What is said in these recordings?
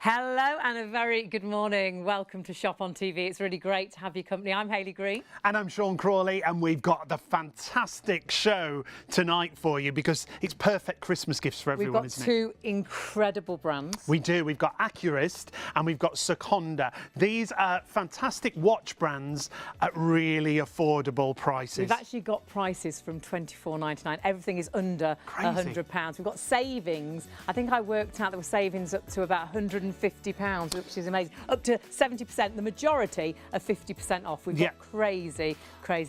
Hello and a very good morning. Welcome to Shop on TV. It's really great to have your company. I'm Hayley Green. And I'm Sean Crawley, and we've got the fantastic show tonight for you because it's perfect Christmas gifts for everyone, isn't it? We've got two incredible brands. We do. We've got Accurist and we've got Seconda. These are fantastic watch brands at really affordable prices. We've actually got prices from £24.99. Everything is under £100. We've got savings. I think I worked out there were savings up to about £150, which is amazing. Up to 70%. The majority are 50% off. We've got crazy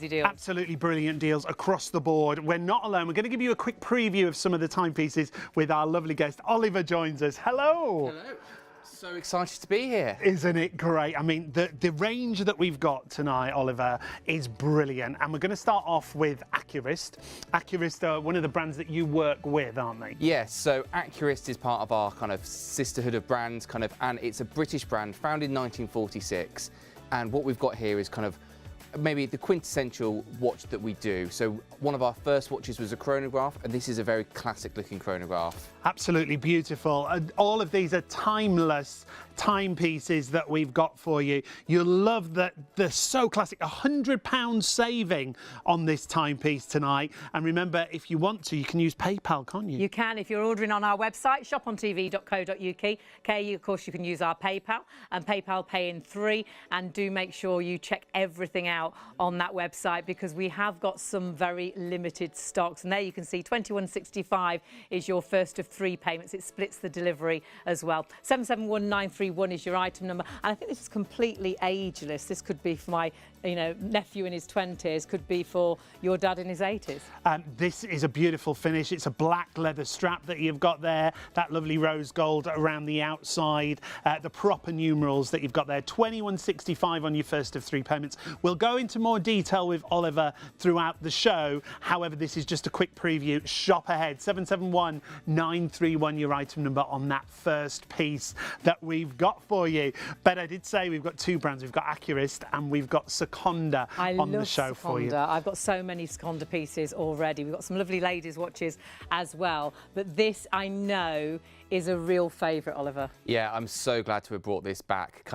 deals. Absolutely brilliant deals across the board. We're not alone. We're going to give you a quick preview of some of the timepieces with our lovely guest. Oliver joins us. Hello. Hello. So excited to be here. Isn't it great? I mean, the range that we've got tonight, Oliver, is brilliant. And we're going to start off with Accurist. Accurist are one of the brands that you work with, aren't they? Yes, so Accurist is part of our kind of sisterhood of brands, and it's a British brand founded in 1946. And what we've got here is kind of maybe the quintessential watch that we do. So one of our first watches was a chronograph, and this is a very classic looking chronograph. Absolutely beautiful. And all of these are timeless timepieces that we've got for you. You'll love that they're so classic. £100 saving on this timepiece tonight. And remember, if you want to, you can use PayPal, can't you? You can if you're ordering on our website, shopontv.co.uk. Okay, of course, you can use our PayPal and PayPal Pay in 3. And do make sure you check everything out on that website because we have got some very limited stocks. And there you can see £21.65 is your first of 3 payments. It splits the delivery as well. 771931 is your item number. And I think this is completely ageless. This could be for my nephew in his 20s, could be for your dad in his 80s. This is a beautiful finish. It's a black leather strap that you've got there, that lovely rose gold around the outside, the proper numerals that you've got there. £21.65 on your first of 3 payments. We'll go into more detail with Oliver throughout the show. However, this is just a quick preview. Shop ahead. 771931 your item number on that first piece that we've got for you. But I did say we've got 2 brands. We've got Accurist and we've got Seconda on the show for you. I've got so many Seconda pieces already. We've got some lovely ladies' watches as well. But this, I know, is a real favourite, Oliver. Yeah, I'm so glad to have brought this back.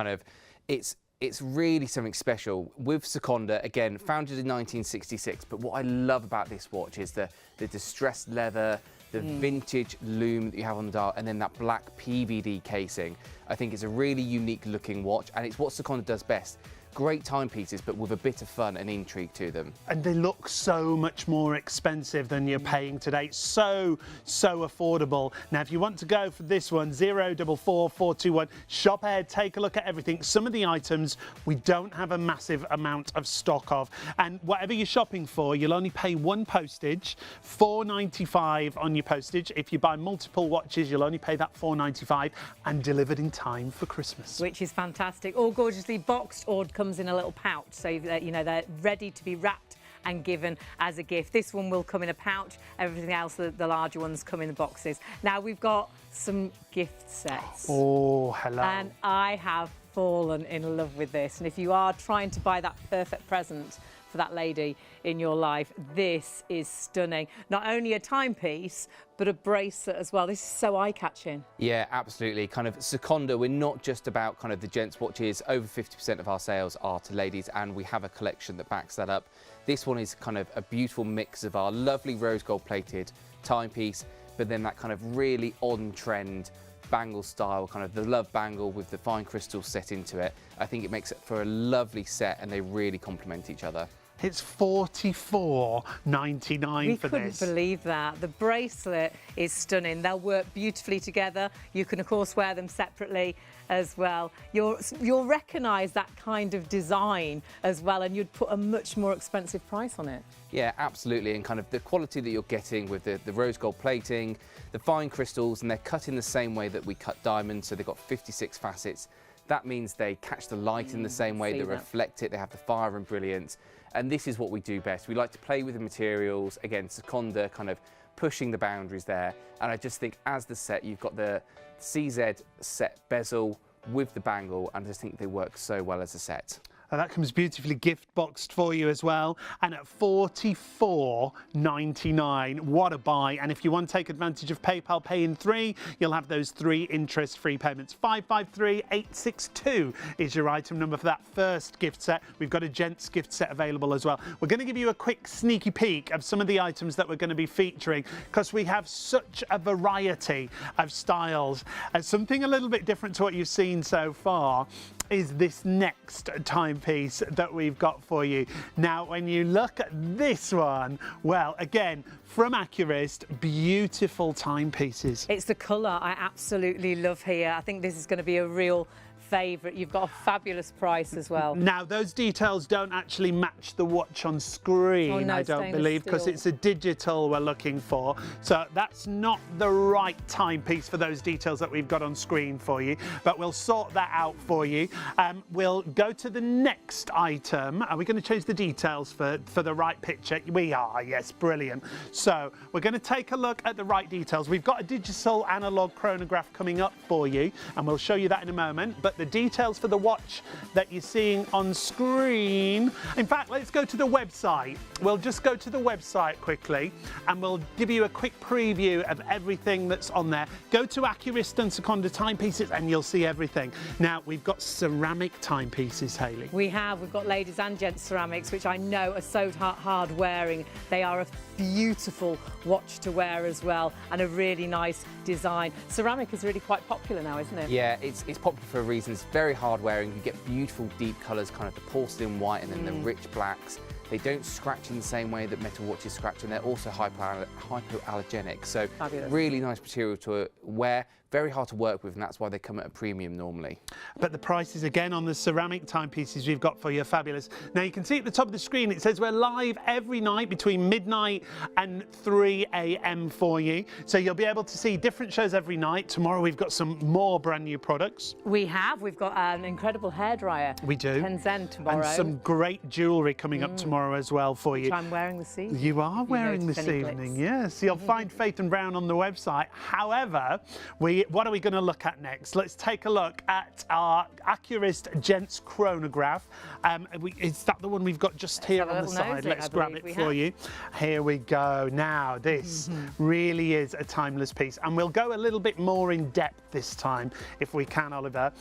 It's really something special. With Seconda, again, founded in 1966. But what I love about this watch is the distressed leather, the vintage loom that you have on the dial, and then that black PVD casing. I think it's a really unique looking watch, and it's what Seconda does best. Great timepieces, but with a bit of fun and intrigue to them. And they look so much more expensive than you're paying today. So affordable. Now, if you want to go for this one, 044421, shop ahead, take a look at everything. Some of the items we don't have a massive amount of stock of. And whatever you're shopping for, you'll only pay 1 postage, £4.95 on your postage. If you buy multiple watches, you'll only pay that £4.95 and delivered in time for Christmas. Which is fantastic. All gorgeously boxed or comes in a little pouch, so that they're ready to be wrapped and given as a gift. This one will come in a pouch. Everything else, the larger ones, come in the boxes. Now we've got some gift sets. Oh, hello. And I have fallen in love with this. And if you are trying to buy that perfect present for that lady in your life, this is stunning. Not only a timepiece, but a bracelet as well. This is so eye-catching. Yeah, absolutely. Kind of Seconda, we're not just about kind of the gents' watches. Over 50% of our sales are to ladies, and we have a collection that backs that up. This one is kind of a beautiful mix of our lovely rose gold plated timepiece, but then that kind of really on-trend bangle style, kind of the love bangle with the fine crystals set into it. I think it makes it for a lovely set, and they really complement each other. It's £44.99 for this. We couldn't believe that. The bracelet is stunning. They'll work beautifully together. You can, of course, wear them separately as well. You'll recognise that kind of design as well, and you'd put a much more expensive price on it. Yeah, absolutely. And kind of the quality that you're getting with the rose gold plating, the fine crystals, and they're cut in the same way that we cut diamonds, so they've got 56 facets. That means they catch the light in the same way, they reflect it, they have the fire and brilliance. And this is what we do best. We like to play with the materials. Again, Seconda kind of pushing the boundaries there. And I just think as the set, you've got the CZ set bezel with the bangle, and I just think they work so well as a set. And that comes beautifully gift boxed for you as well, and at $44.99. What a buy. And if you want to take advantage of PayPal Pay in 3, you'll have those 3 interest-free payments. 553862 is your item number for that first gift set. We've got a gents gift set available as well. We're going to give you a quick sneaky peek of some of the items that we're going to be featuring, because we have such a variety of styles. And something a little bit different to what you've seen so far is this next timepiece that we've got for you. Now, when you look at this one, well, again, from Accurist, beautiful timepieces. It's the colour I absolutely love here. I think this is going to be a real favourite. You've got a fabulous price as well. Now, those details don't actually match the watch on screen, Oh, no, I don't stainless believe, because steel. it's a digital we're looking for. So that's not the right timepiece for those details that we've got on screen for you, but we'll sort that out for you. We'll go to the next item. Are we going to change the details for the right picture? We are, yes, brilliant. So we're going to take a look at the right details. We've got a digital analog chronograph coming up for you, and we'll show you that in a moment. But the details for the watch that you're seeing on screen, in fact, let's go to the website. We'll just go to the website quickly and we'll give you a quick preview of everything that's on there. Go to Accurist and Seconda timepieces and you'll see everything. Now, we've got ceramic timepieces, Hayley. We've got ladies and gents ceramics, which I know are so hard wearing. They are a beautiful watch to wear as well, and a really nice design. Ceramic is really quite popular now, isn't it? Yeah, it's popular for a reason. It's very hard wearing. You get beautiful deep colours, kind of the porcelain white and then the rich blacks. They don't scratch in the same way that metal watches scratch, and they're also hypoallergenic. So Fabulous. Really nice material to wear. Very hard to work with, and that's why they come at a premium normally. But the prices again on the ceramic timepieces we've got for you are fabulous. Now you can see at the top of the screen it says we're live every night between midnight and 3 a.m. for you. So you'll be able to see different shows every night. Tomorrow we've got some more brand new products. We've got an incredible hairdryer. We do. Tenzen tomorrow. And some great jewellery coming up tomorrow as well for you. Which I'm wearing this evening. You are wearing notice this any evening, glitz? yes. You'll find Faith and Brown on the website. However, what are we going to look at next? Let's take a look at our Accurist Gents chronograph. Is that the one we've got just here on the side? Let's grab it for you. Here we go. Now, this really is a timeless piece, and we'll go a little bit more in depth this time, if we can, Oliver.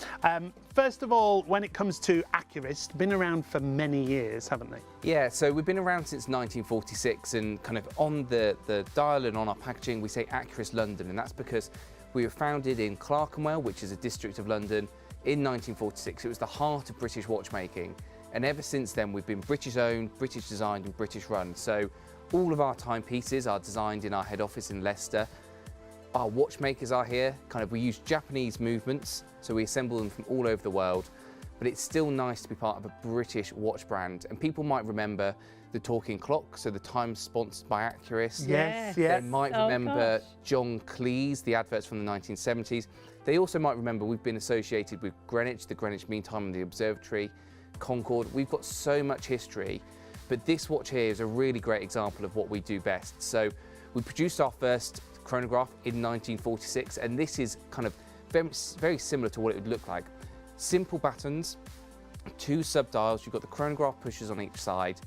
First of all, when it comes to Accurist, been around for many years, haven't they? Yeah, so we've been around since 1946, and kind of on the dial and on our packaging, we say Accurist London, and that's because we were founded in Clerkenwell, which is a district of London, in 1946. It was the heart of British watchmaking. And ever since then, we've been British owned, British designed and British run. So all of our timepieces are designed in our head office in Leicester. Our watchmakers are here. We use Japanese movements, so we assemble them from all over the world. But it's still nice to be part of a British watch brand. And people might remember the talking clock, so the time sponsored by Accurist. Yes, They yes. might remember John Cleese, the adverts from the 1970s. They also might remember we've been associated with Greenwich, the Greenwich Mean Time and the Observatory, Concorde. We've got so much history, but this watch here is a really great example of what we do best. So we produced our first chronograph in 1946, and this is kind of very similar to what it would look like. Simple buttons, 2 sub-dials, you've got the chronograph pushers on each side.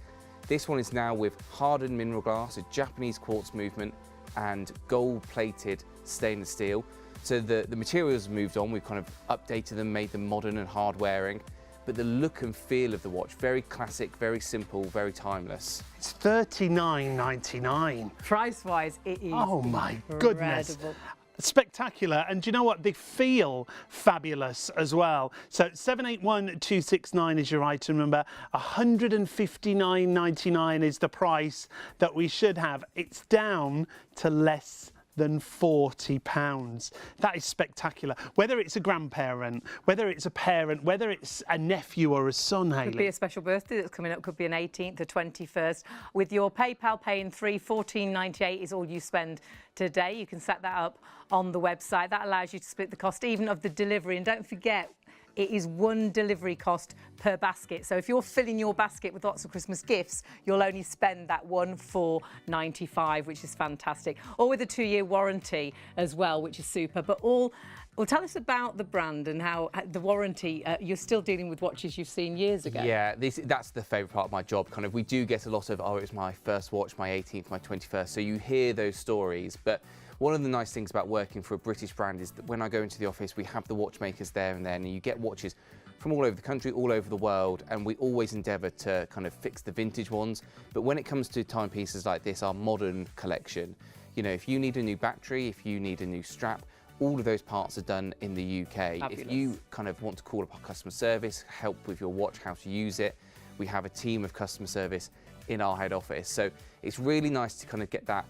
This one is now with hardened mineral glass, a Japanese quartz movement, and gold-plated stainless steel. So the materials have moved on. We've kind of updated them, made them modern and hard-wearing. But the look and feel of the watch, very classic, very simple, very timeless. It's $39.99. Price-wise, it is Oh my goodness. incredible. Spectacular, and do you know what? They feel fabulous as well. So 781269 is your item number. $159.99 is the price that we should have. It's down to less than £40. That is spectacular. Whether it's a grandparent, whether it's a parent, whether it's a nephew or a son, Hayley. Could be a special birthday that's coming up, could be an 18th or 21st. With your PayPal Pay in 3, $14.98 is all you spend today. You can set that up on the website. That allows you to split the cost even of the delivery. And don't forget, it is one delivery cost per basket. So if you're filling your basket with lots of Christmas gifts, you'll only spend that $14.95, which is fantastic. Or with a 2-year warranty as well, which is super. But all Well, tell us about the brand and how the warranty, you're still dealing with watches you've seen years ago. Yeah, that's the favourite part of my job. Kind of, we do get a lot of, oh, it was my first watch, my 18th, my 21st. So you hear those stories. But one of the nice things about working for a British brand is that when I go into the office, we have the watchmakers there and then, and you get watches from all over the country, all over the world, and we always endeavour to kind of fix the vintage ones. But when it comes to timepieces like this, our modern collection, you know, if you need a new battery, if you need a new strap, all of those parts are done in the UK. Fabulous. If you kind of want to call up our customer service, help with your watch, how to use it, we have a team of customer service in our head office. So it's really nice to kind of get that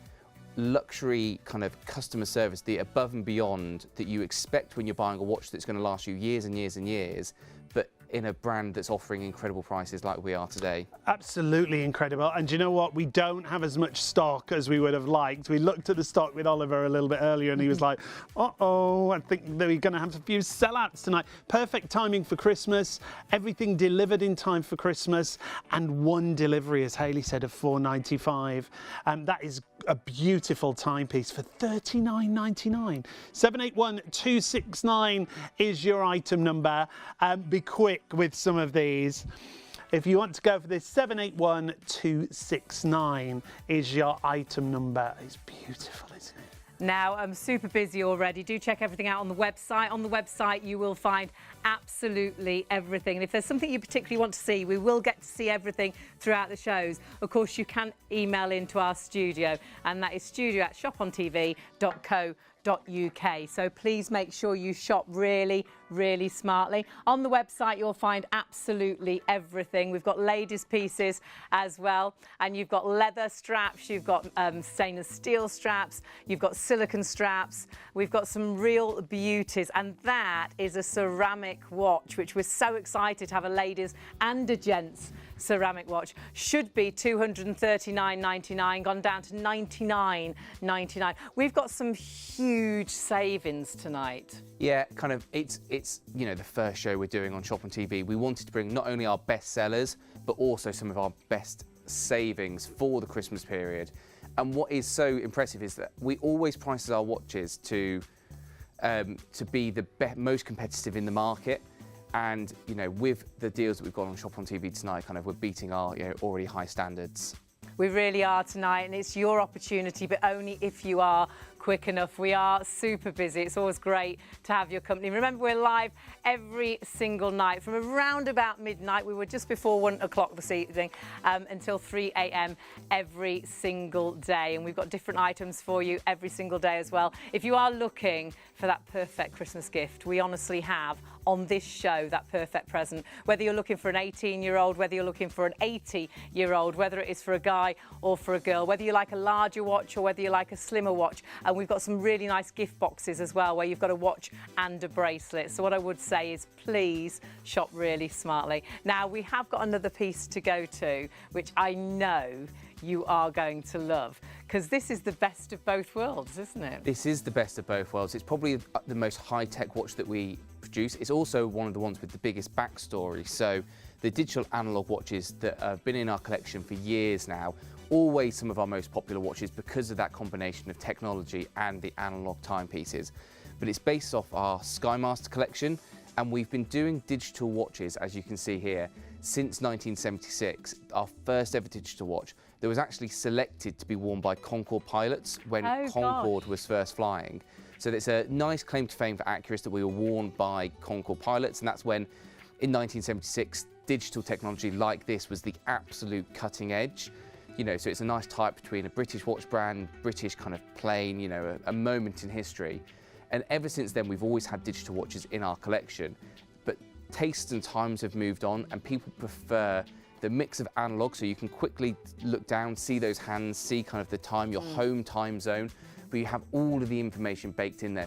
luxury kind of customer service, the above and beyond that you expect when you're buying a watch that's going to last you years and years and years, but in a brand that's offering incredible prices like we are today. Absolutely incredible. And do you know what? We don't have as much stock as we would have liked. We looked at the stock with Oliver a little bit earlier and he was like, uh-oh, I think that we're going to have a few sellouts tonight. Perfect timing for Christmas. Everything delivered in time for Christmas. And one delivery, as Hayley said, of £4.95. That is a beautiful timepiece for £39.99. 781269 is your item number. Be quick with some of these. If you want to go for this, 781269 is your item number. It's beautiful, isn't it? Now, I'm super busy already. Do check everything out on the website. On the website, you will find absolutely everything. And if there's something you particularly want to see, we will get to see everything throughout the shows. Of course, you can email into our studio, and that is studio@shopontv.co.uk. So please make sure you shop really smartly. On the website, you'll find absolutely everything. We've got ladies' pieces as well, and you've got leather straps, you've got stainless steel straps, you've got silicone straps. We've got some real beauties, and that is a ceramic watch, which we're so excited to have a ladies' and a gents' ceramic watch. Should be £239.99, gone down to £99.99. We've got some huge savings tonight. Yeah, kind of, it's you know, the first show we're doing on Shop on TV. We wanted to bring not only our best sellers, but also some of our best savings for the Christmas period. And what is so impressive is that we always price our watches to be the most competitive in the market. And, you know, with the deals that we've got on Shop on TV tonight, kind of we're beating our, you know, already high standards. We really are tonight, and it's your opportunity, but only if you are quick enough. We are super busy. It's always great to have your company. Remember, we're live every single night from around about midnight. We were just before 1 o'clock this evening until 3 a.m. every single day. And we've got different items for you every single day as well. If you are looking for that perfect Christmas gift, we honestly have on this show that perfect present. Whether you're looking for an 18-year-old, whether you're looking for an 80-year-old, whether it is for a guy or for a girl, whether you like a larger watch or whether you like a slimmer watch. And we've got some really nice gift boxes as well, where you've got a watch and a bracelet. So what I would say is please shop really smartly. Now, we have got another piece to go to, which I know you are going to love, because this is the best of both worlds, isn't it? This is the best of both worlds. It's probably the most high-tech watch that we produce. It's also one of the ones with the biggest backstory. So the digital analog watches that have been in our collection for years now, always some of our most popular watches because of that combination of technology and the analog timepieces. But it's based off our Skymaster collection, and we've been doing digital watches, as you can see here, since 1976, our first ever digital watch that was actually selected to be worn by Concorde pilots when Concorde was first flying. So it's a nice claim to fame for accuracy that we were worn by Concorde pilots, and that's when, in 1976, digital technology like this was the absolute cutting edge. You know, so it's a nice type between a British watch brand, British kind of plane, you know, a moment in history. And ever since then, we've always had digital watches in our collection. But tastes and times have moved on, and people prefer the mix of analog, so you can quickly look down, see those hands, see kind of the time, your home time zone, but you have all of the information baked in there.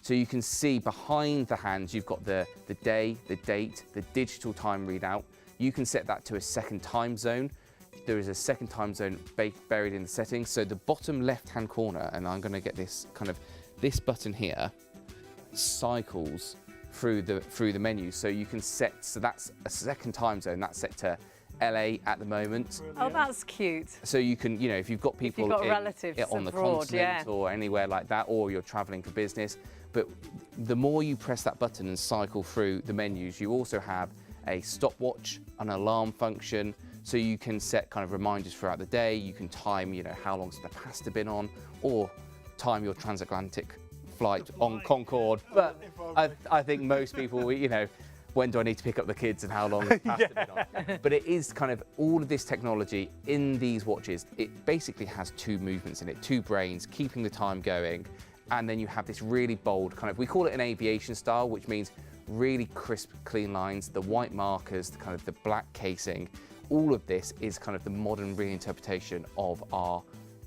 So you can see behind the hands, you've got the day, the date, the digital time readout. You can set that to a second time zone. There is a second time zone buried in the settings. So the bottom left-hand corner, and I'm going to get this kind of, this button here cycles through the menu. So you can set, so that's a second time zone, that's set to LA at the moment. Oh, that's cute. So you can, you know, if you've got people relatives on the abroad, continent or anywhere like that, or you're traveling for business, but the more you press that button and cycle through the menus, you also have a stopwatch, an alarm function, so you can set kind of reminders throughout the day. You can time, you know, how long's the pasta been on, or time your transatlantic flight on Concorde. But I think most people, you know, when do I need to pick up the kids and how long has the pasta been on? But it is kind of all of this technology in these watches. It basically has two movements in it, two brains, keeping the time going. And then you have this really bold kind of, we call it an aviation style, which means really crisp, clean lines, the white markers, the kind of the black casing. All of this is kind of the modern reinterpretation of our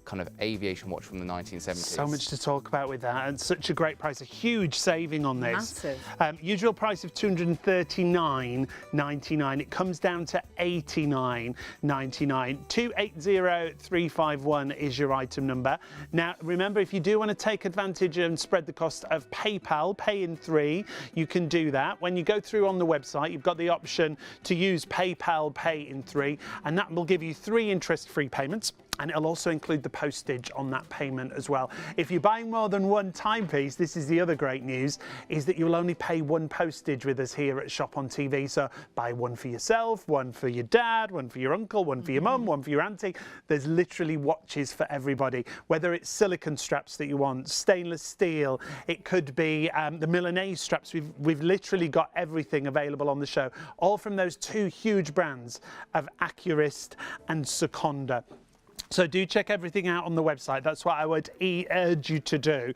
kind of aviation watch from the 1970s. So much to talk about with that, and such a great price, a huge saving on this. Massive. Usual price of $239.99. It comes down to $89.99. 280351 is your item number. Now, remember, if you do want to take advantage and spread the cost of PayPal, pay in 3, you can do that. When you go through on the website, you've got the option to use PayPal pay in 3, and that will give you 3 interest-free payments. And it'll also include the postage on that payment as well. If you're buying more than one timepiece, this is the other great news, is that you'll only pay 1 postage with us here at Shop on TV. So buy 1 for yourself, 1 for your dad, 1 for your uncle, 1 for your mum, 1 for your auntie. There's literally watches for everybody, whether it's silicone straps that you want, stainless steel, it could be the Milanese straps. We've literally got everything available on the show, all from those 2 huge brands of Accurist and Seconda. So do check everything out on the website. That's what I would urge you to do.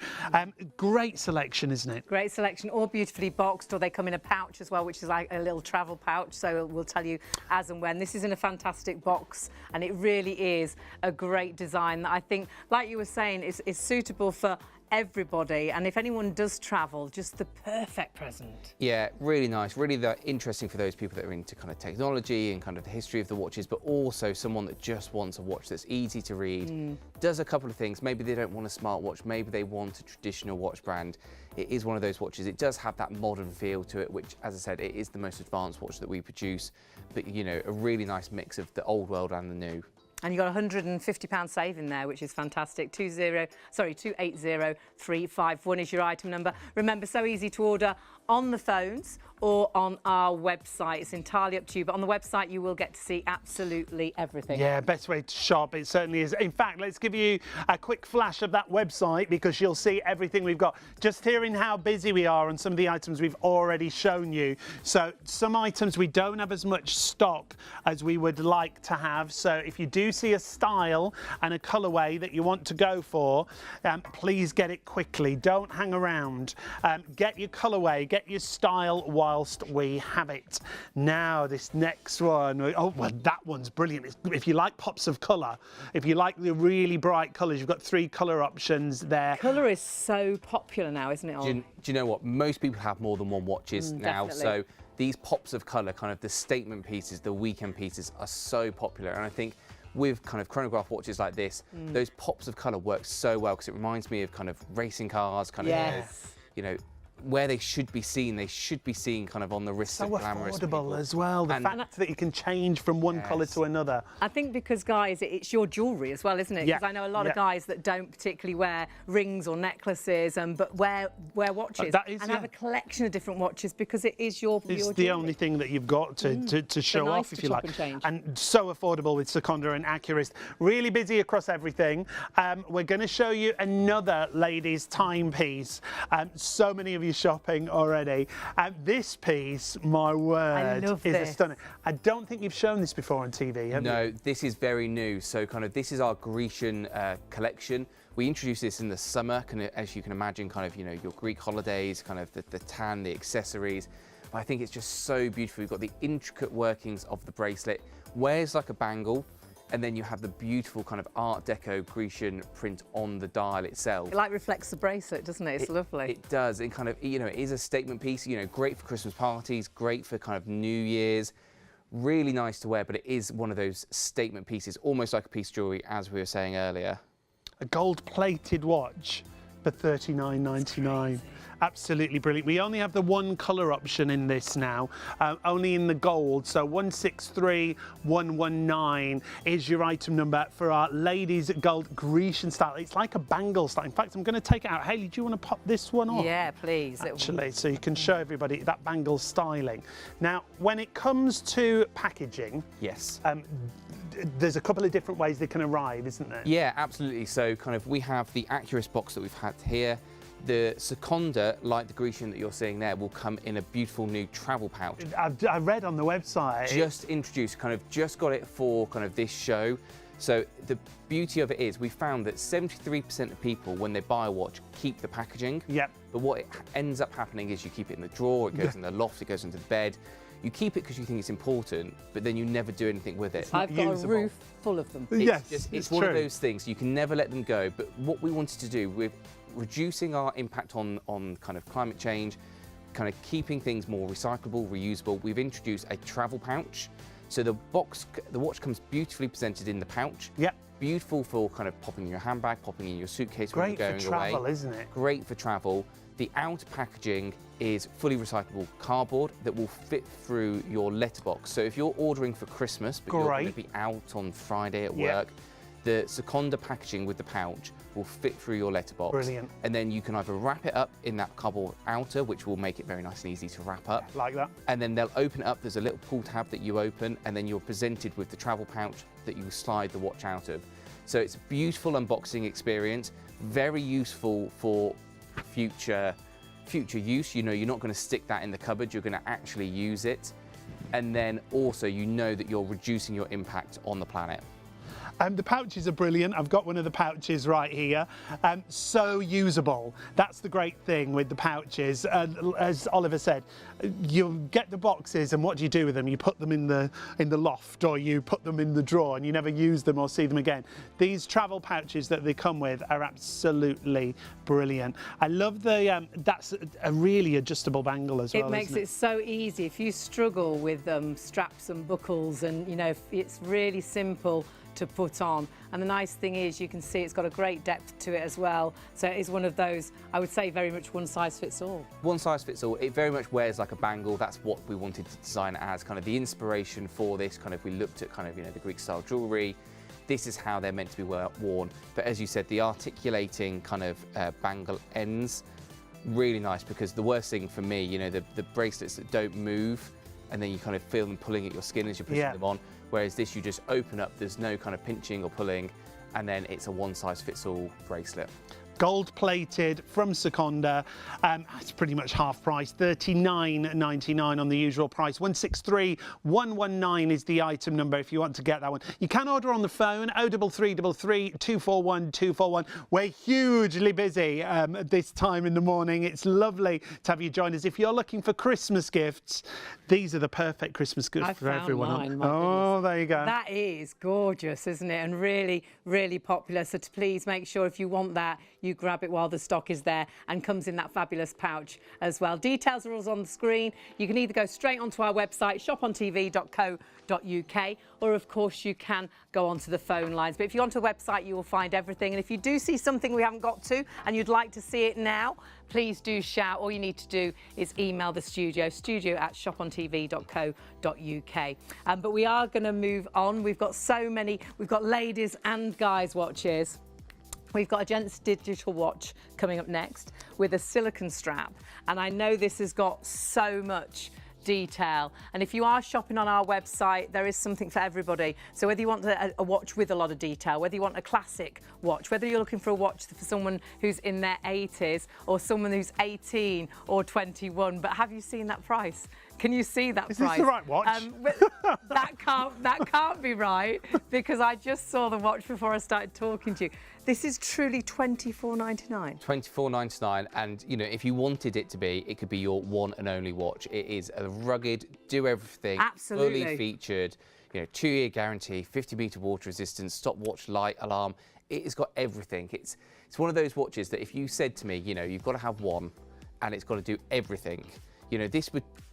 Great selection, isn't it? Great selection, all beautifully boxed, or they come in a pouch as well, which is like a little travel pouch. So we'll tell you as and when. This is in a fantastic box, and it really is a great design that I think, like you were saying, is suitable for everybody, and if anyone does travel, just the perfect present. Yeah, really nice, really interesting for those people that are into kind of technology and kind of the history of the watches, but also someone that just wants a watch that's easy to read, does a couple of things. Maybe they don't want a smartwatch, maybe they want a traditional watch brand. It is one of those watches. It does have that modern feel to it, which, as I said, it is the most advanced watch that we produce, but, you know, a really nice mix of the old world and the new. And you got £150 saving there, which is fantastic. 280351 is your item number. Remember, so easy to order on the phones or on our website. It's entirely up to you, but on the website you will get to see absolutely everything. Yeah, best way to shop, it certainly is. In fact, let's give you a quick flash of that website, because you'll see everything we've got. Just hearing how busy we are on some of the items we've already shown you. So some items we don't have as much stock as we would like to have. So if you do see a style and a colourway that you want to go for, please get it quickly. Don't hang around. Get your colourway, get your style whilst we have it. Now this next one, oh well, that one's brilliant. If you like pops of colour, if you like the really bright colours, you've got 3 colour options there. Colour is so popular now, isn't it? Do you know what? Most people have more than one watches now, definitely. so these pops of colour, kind of the statement pieces, the weekend pieces, are so popular. And I think with kind of chronograph watches like this, those pops of colour work so well, because it reminds me of kind of racing cars, kind of, you know, where they should be seen kind of on the wrists of glamorous people. So affordable as well, the fact that you can change from one colour to another. I think because, guys, it's your jewellery as well, isn't it? Because I know a lot of guys that don't particularly wear rings or necklaces, but wear watches and have a collection of different watches, because it is your It's jewellery. the only thing that you've got to show nice off, if to you chop like. and change. So affordable with Seconda and Accurist. Really busy across everything. We're going to show you another ladies' timepiece. So many of you shopping already. This piece, my word, is stunning. I don't think you've shown this before on TV, have you? No, this is very new. So kind of this is our Grecian collection. We introduced this in the summer, as you can imagine, kind of, you know, your Greek holidays, kind of the tan, the accessories. But I think it's just so beautiful. You've got the intricate workings of the bracelet, wears like a bangle, and then you have the beautiful kind of Art Deco Grecian print on the dial itself. It like reflects the bracelet, doesn't it? It's lovely. It does. It kind of, you know, it is a statement piece, you know, great for Christmas parties, great for kind of New Year's. Really nice to wear, but it is one of those statement pieces, almost like a piece of jewellery, as we were saying earlier. A gold-plated watch for $39.99. Absolutely brilliant. We only have the one colour option in this now, only in the gold. So 163119 is your item number for our ladies gold Grecian style. It's like a bangle style. In fact, I'm going to take it out. Hayley, do you want to pop this one off? Yeah, please. Actually, so you can show everybody that bangle styling. Now, when it comes to packaging, Yes. there's a couple of different ways they can arrive, isn't there? Yeah, absolutely. So kind of we have the Accurus box that we've had here. The Seconda, like the Grecian that you're seeing there, will come in a beautiful new travel pouch. I read on the website. Just introduced, kind of just got it for kind of this show. So the beauty of it is we found that 73% of people, when they buy a watch, keep the packaging. Yep. But what ends up happening is you keep it in the drawer, it goes in the loft, it goes into the bed. You keep it because you think it's important, but then you never do anything with it. I've got usable. a roof full of them. It's one of those things, you can never let them go. But what we wanted to do with reducing our impact on kind of climate change, kind of keeping things more recyclable, reusable, we've introduced a travel pouch. So the watch comes beautifully presented in the pouch. Yep. Beautiful for kind of popping in your handbag, popping in your suitcase when Great you're going for travel, away. isn't it? Great for travel. The outer packaging is fully recyclable cardboard that will fit through your letterbox. So if you're ordering for Christmas, but you're going to be out on Friday at work, the Seconda packaging with the pouch will fit through your letterbox. Brilliant. And then you can either wrap it up in that cardboard outer, which will make it very nice and easy to wrap up. Like that. And then they'll open it up. There's a little pull tab that you open, and then you're presented with the travel pouch that you slide the watch out of. So it's a beautiful unboxing experience, very useful for future use. You know, you're not going to stick that in the cupboard, you're going to actually use it. And then also, you know that you're reducing your impact on the planet. The pouches are brilliant. I've got one of the pouches right here. So usable. That's the great thing with the pouches. As Oliver said, you get the boxes, and what do you do with them? You put them in the loft, or you put them in the drawer, and you never use them or see them again. These travel pouches that they come with are absolutely brilliant. I love the that's a really adjustable bangle as well. It makes it so easy. If you struggle with straps and buckles, and you know, it's really simple to put on. And the nice thing is you can see it's got a great depth to it as well. So it is one of those, I would say, very much one size fits all. One size fits all. It very much wears like a bangle. That's what we wanted to design it as. Kind of the inspiration for this, kind of we looked at kind of, you know, the Greek style jewellery. This is how they're meant to be worn. But as you said, the articulating kind of bangle ends, really nice, because the worst thing for me, you know, the bracelets that don't move, and then you kind of feel them pulling at your skin as you're putting them on. Whereas this, you just open up, there's no kind of pinching or pulling, and then it's a one-size-fits-all bracelet. Gold plated from Seconda. It's pretty much half price, $39.99 on the usual price. 163119 is the item number if you want to get that one. You can order on the phone, 03333 241 241. We're hugely busy this time in the morning. It's lovely to have you join us. If you're looking for Christmas gifts, these are the perfect Christmas gifts for everyone. Mine, there you go. That is gorgeous, isn't it? And really, really popular. So please make sure if you want that, you grab it while the stock is there, and comes in that fabulous pouch as well. Details are all on the screen. You can either go straight onto our website, ShopOnTV.co.uk, or of course you can go onto the phone lines. But if you go onto the website, you will find everything. And if you do see something we haven't got to and you'd like to see it now, please do shout. All you need to do is email the studio@ShopOnTV.co.uk. But we are going to move on. We've got so many. We've got ladies and guys watches. We've got a gents digital watch coming up next with a silicone strap. And I know this has got so much detail. And if you are shopping on our website, there is something for everybody. So whether you want a watch with a lot of detail, whether you want a classic watch, whether you're looking for a watch for someone who's in their 80s or someone who's 18 or 21. But have you seen that price? Can you see that price? Is this the right watch? That can't be right, because I just saw the watch before I started talking to you. This is truly $24.99. $24.99, and you know, if you wanted it to be, it could be your one and only watch. It is a rugged, do everything, absolutely fully featured. You know, 2-year guarantee, 50-meter water resistance, stopwatch, light, alarm. It has got everything. It's one of those watches that if you said to me, you know, you've got to have one, and it's got to do everything. You know,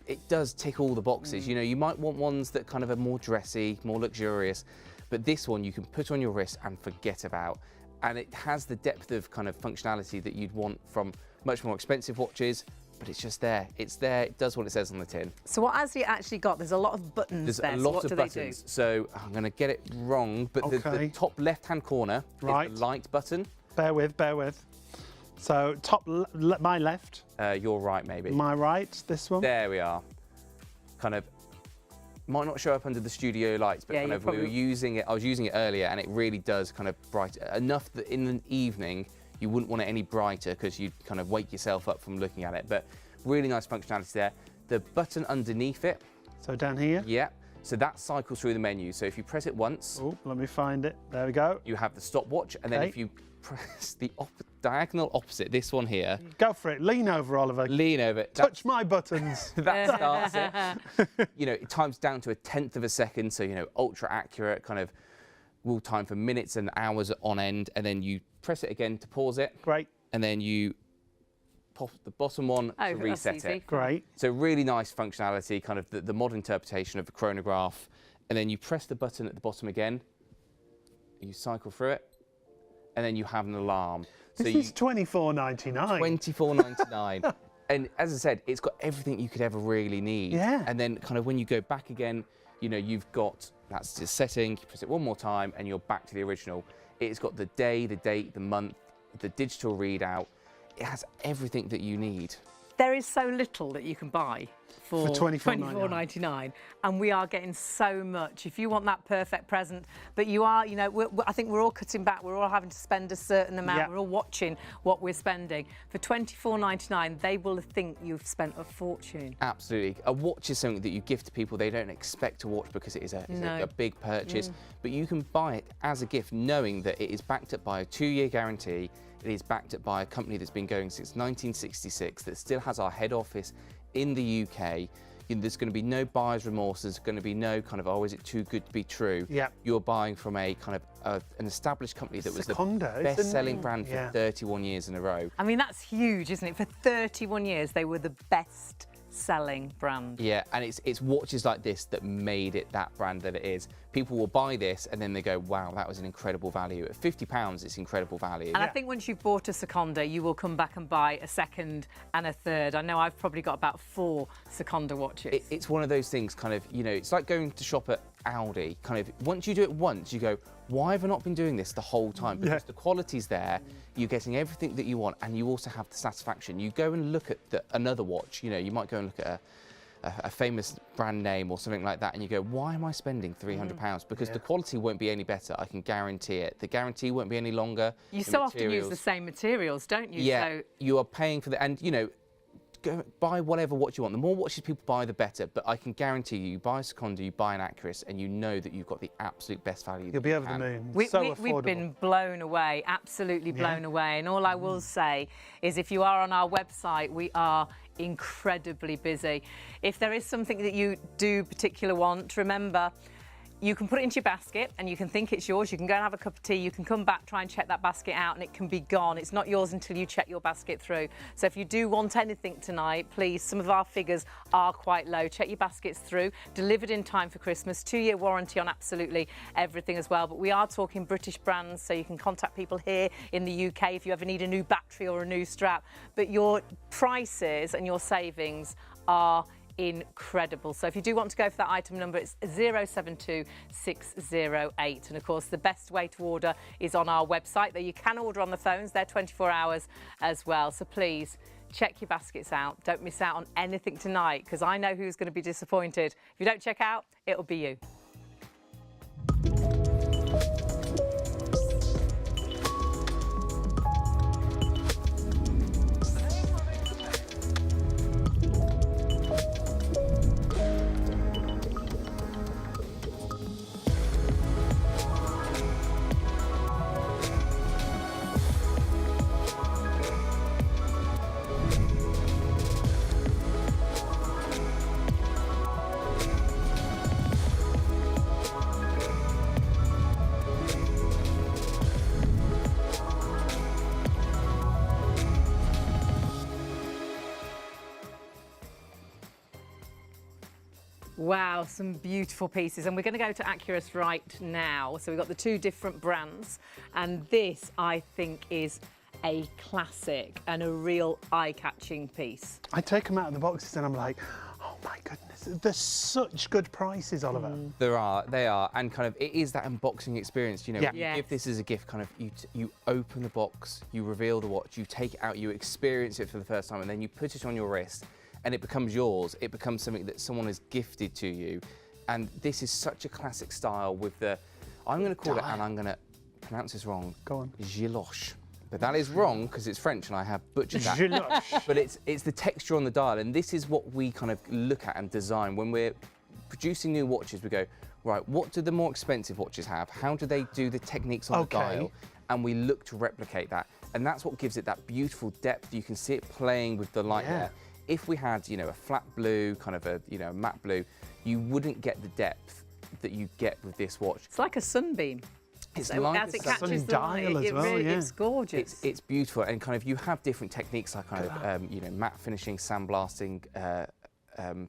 it does tick all the boxes. You know, you might want ones that kind of are more dressy, more luxurious, but this one you can put on your wrist and forget about. and it has the depth of kind of functionality that you'd want from much more expensive watches, but it's just there. It's there, it does what it says on the tin. So what has it actually got? There's a lot of buttons there. There's a So lot what of do buttons. they do? So I'm going to get it wrong, but the Okay. top left-hand corner Right. is the light button. Bear with, bear with. So my left, You're right, maybe. my right, this one. There we are. Kind of might not show up under the studio lights, but Yeah, kind you of we were probably- using it. I was using it earlier, and it really does kind of bright enough that in the evening you wouldn't want it any brighter because you'd kind of wake yourself up from looking at it. But really nice functionality there. The button underneath it, So down here. yeah. So that cycles through the menu. So if you press it once, Oh, let me find it. There we go. you have the stopwatch, and then Okay. if you press the diagonal opposite, this one here, Go for it. Lean over, Oliver. lean over. Touch my buttons. That starts it. You know, it times down to 1/10 of a second, so, you know, ultra accurate, kind of will time for minutes and hours on end, and then you press it again to pause it, Great, and then you pop the bottom one Oh, to that's reset easy. it. great. So really nice functionality, kind of the modern interpretation of the chronograph, and then you press the button at the bottom again, you cycle through it, and then you have an alarm. So This is $24.99. $24.99. And as I said, it's got everything you could ever really need. Yeah. And then kind of when you go back again, you know, you've got, that's the setting, you press it one more time and you're back to the original. It's got the day, the date, the month, the digital readout. It has everything that you need. There is so little that you can buy for $24.99. and we are getting so much. If you want that perfect present, but you are, you know, I think we're all cutting back. We're all having to spend a certain amount. Yeah. We're all watching what we're spending. For $24.99, they will think you've spent a fortune. Absolutely. A watch is something that you give to people they don't expect to watch because it is No. a big purchase. But you can buy it as a gift knowing that it is backed up by a 2-year guarantee. It is backed up by a company that's been going since 1966, that still has our head office in the UK. There's going to be no buyer's remorse. There's going to be no kind of, oh, is it too good to be true? Yeah. You're buying from a kind of an established company that was Secondo, the isn't best-selling it? brand for Yeah. 31 years in a row. I mean, that's huge, isn't it? For 31 years, they were the best selling brand. Yeah, and it's watches like this that made it that brand that it is. People will buy this and then they go, wow, that was an incredible value. At £50, it's incredible value. And I think once you've bought a Seconda, you will come back and buy a second and a third. I know I've probably got about 4 Seconda watches. It's one of those things kind of, you know, it's like going to shop at Aldi. Kind of, once you do it once, you go, why have I not been doing this the whole time? Because the quality's there, you're getting everything that you want, and you also have the satisfaction. You go and look at another watch, you know, you might go and look at a famous brand name or something like that, and you go, why am I spending £300? Because the quality won't be any better, I can guarantee it. The guarantee won't be any longer. You the so often use materials- the same materials, don't you? Yeah, So you are paying for the, and you know, go buy whatever watch you want. The more watches people buy, the better. But I can guarantee you buy a Seconda, you buy an Acris, and you know that you've got the absolute best value. You'll be over the moon. So affordable. we've been blown away, absolutely blown away. And all I will say is if you are on our website, we are incredibly busy. If there is something that you do particularly want, remember, you can put it into your basket and you can think it's yours. You can go and have a cup of tea. You can come back, try and check that basket out, and it can be gone. It's not yours until you check your basket through. So if you do want anything tonight, please, some of our figures are quite low. Check your baskets through. Delivered in time for Christmas. 2-year warranty on absolutely everything as well. But we are talking British brands, so you can contact people here in the UK if you ever need a new battery or a new strap. But your prices and your savings are incredible. So if you do want to go for that item number, it's 072608. And of course, the best way to order is on our website, though you can order on the phones. They're 24 hours as well. So please check your baskets out. Don't miss out on anything tonight, because I know who's going to be disappointed. If you don't check out, it'll be you. Wow, some beautiful pieces. And we're going to go to Accurus right now. So we've got the two different brands. And this, I think, is a classic and a real eye-catching piece. I take them out of the boxes and I'm like, oh my goodness, they're such good prices, Oliver. They are, and kind of it is that unboxing experience. You know, Yeah. you Yes. give this as a gift. Kind of you open the box, you reveal the watch, you take it out, you experience it for the first time, and then you put it on your wrist, and it becomes yours. It becomes something that someone has gifted to you, and this is such a classic style with the. I'm going to call it, and I'm going to pronounce this wrong. Go on. Giloche. But that is wrong because it's French and I have butchered that. Giloche. But it's the texture on the dial, and this is what we kind of look at and design when we're producing new watches. We go, right, what do the more expensive watches have? How do they do the techniques on the dial? And we look to replicate that, and that's what gives it that beautiful depth. You can see it playing with the light there. If we had, you know, a flat blue, kind of a, you know, matte blue, you wouldn't get the depth that you get with this watch. It's like a sunbeam. It's So like as it a catches the light, sundial as well, it's gorgeous. It's beautiful, and kind of you have different techniques like kind of you know, matte finishing, sandblasting,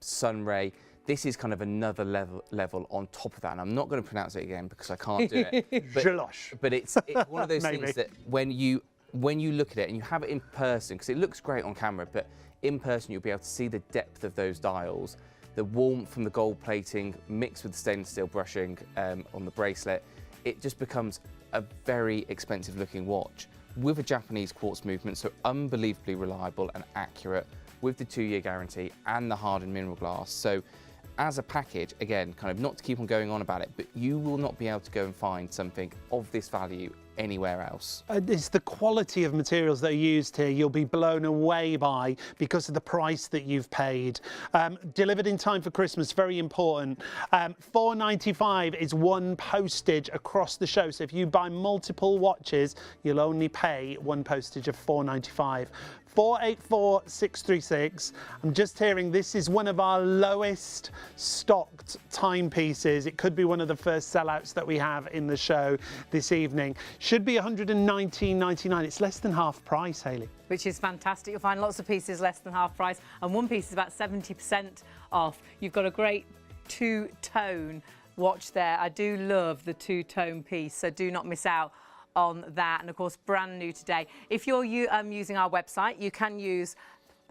sun ray. This is kind of another level on top of that, and I'm not going to pronounce it again because I can't do it. Giloche. But it's one of those things that when you look at it and you have it in person, because it looks great on camera, but in person you'll be able to see the depth of those dials, the warmth from the gold plating mixed with the stainless steel brushing on the bracelet. It just becomes a very expensive looking watch with a Japanese quartz movement, so unbelievably reliable and accurate with the 2-year guarantee and the hardened mineral glass. So as a package, again, kind of not to keep on going on about it, but you will not be able to go and find something of this value anywhere else. It's the quality of materials that are used here you'll be blown away by because of the price that you've paid. Delivered in time for Christmas, very important. $4.95 is one postage across the show, so if you buy multiple watches you'll only pay one postage of $4.95. 484-636. I'm just hearing this is one of our lowest stocked timepieces. It could be one of the first sellouts that we have in the show this evening. Should be $119.99. It's less than half price, Hayley. Which is fantastic. You'll find lots of pieces less than half price, and one piece is about 70% off. You've got a great two-tone watch there. I do love the two-tone piece, so do not miss out on that. And of course, brand new today. If you're using our website, you can use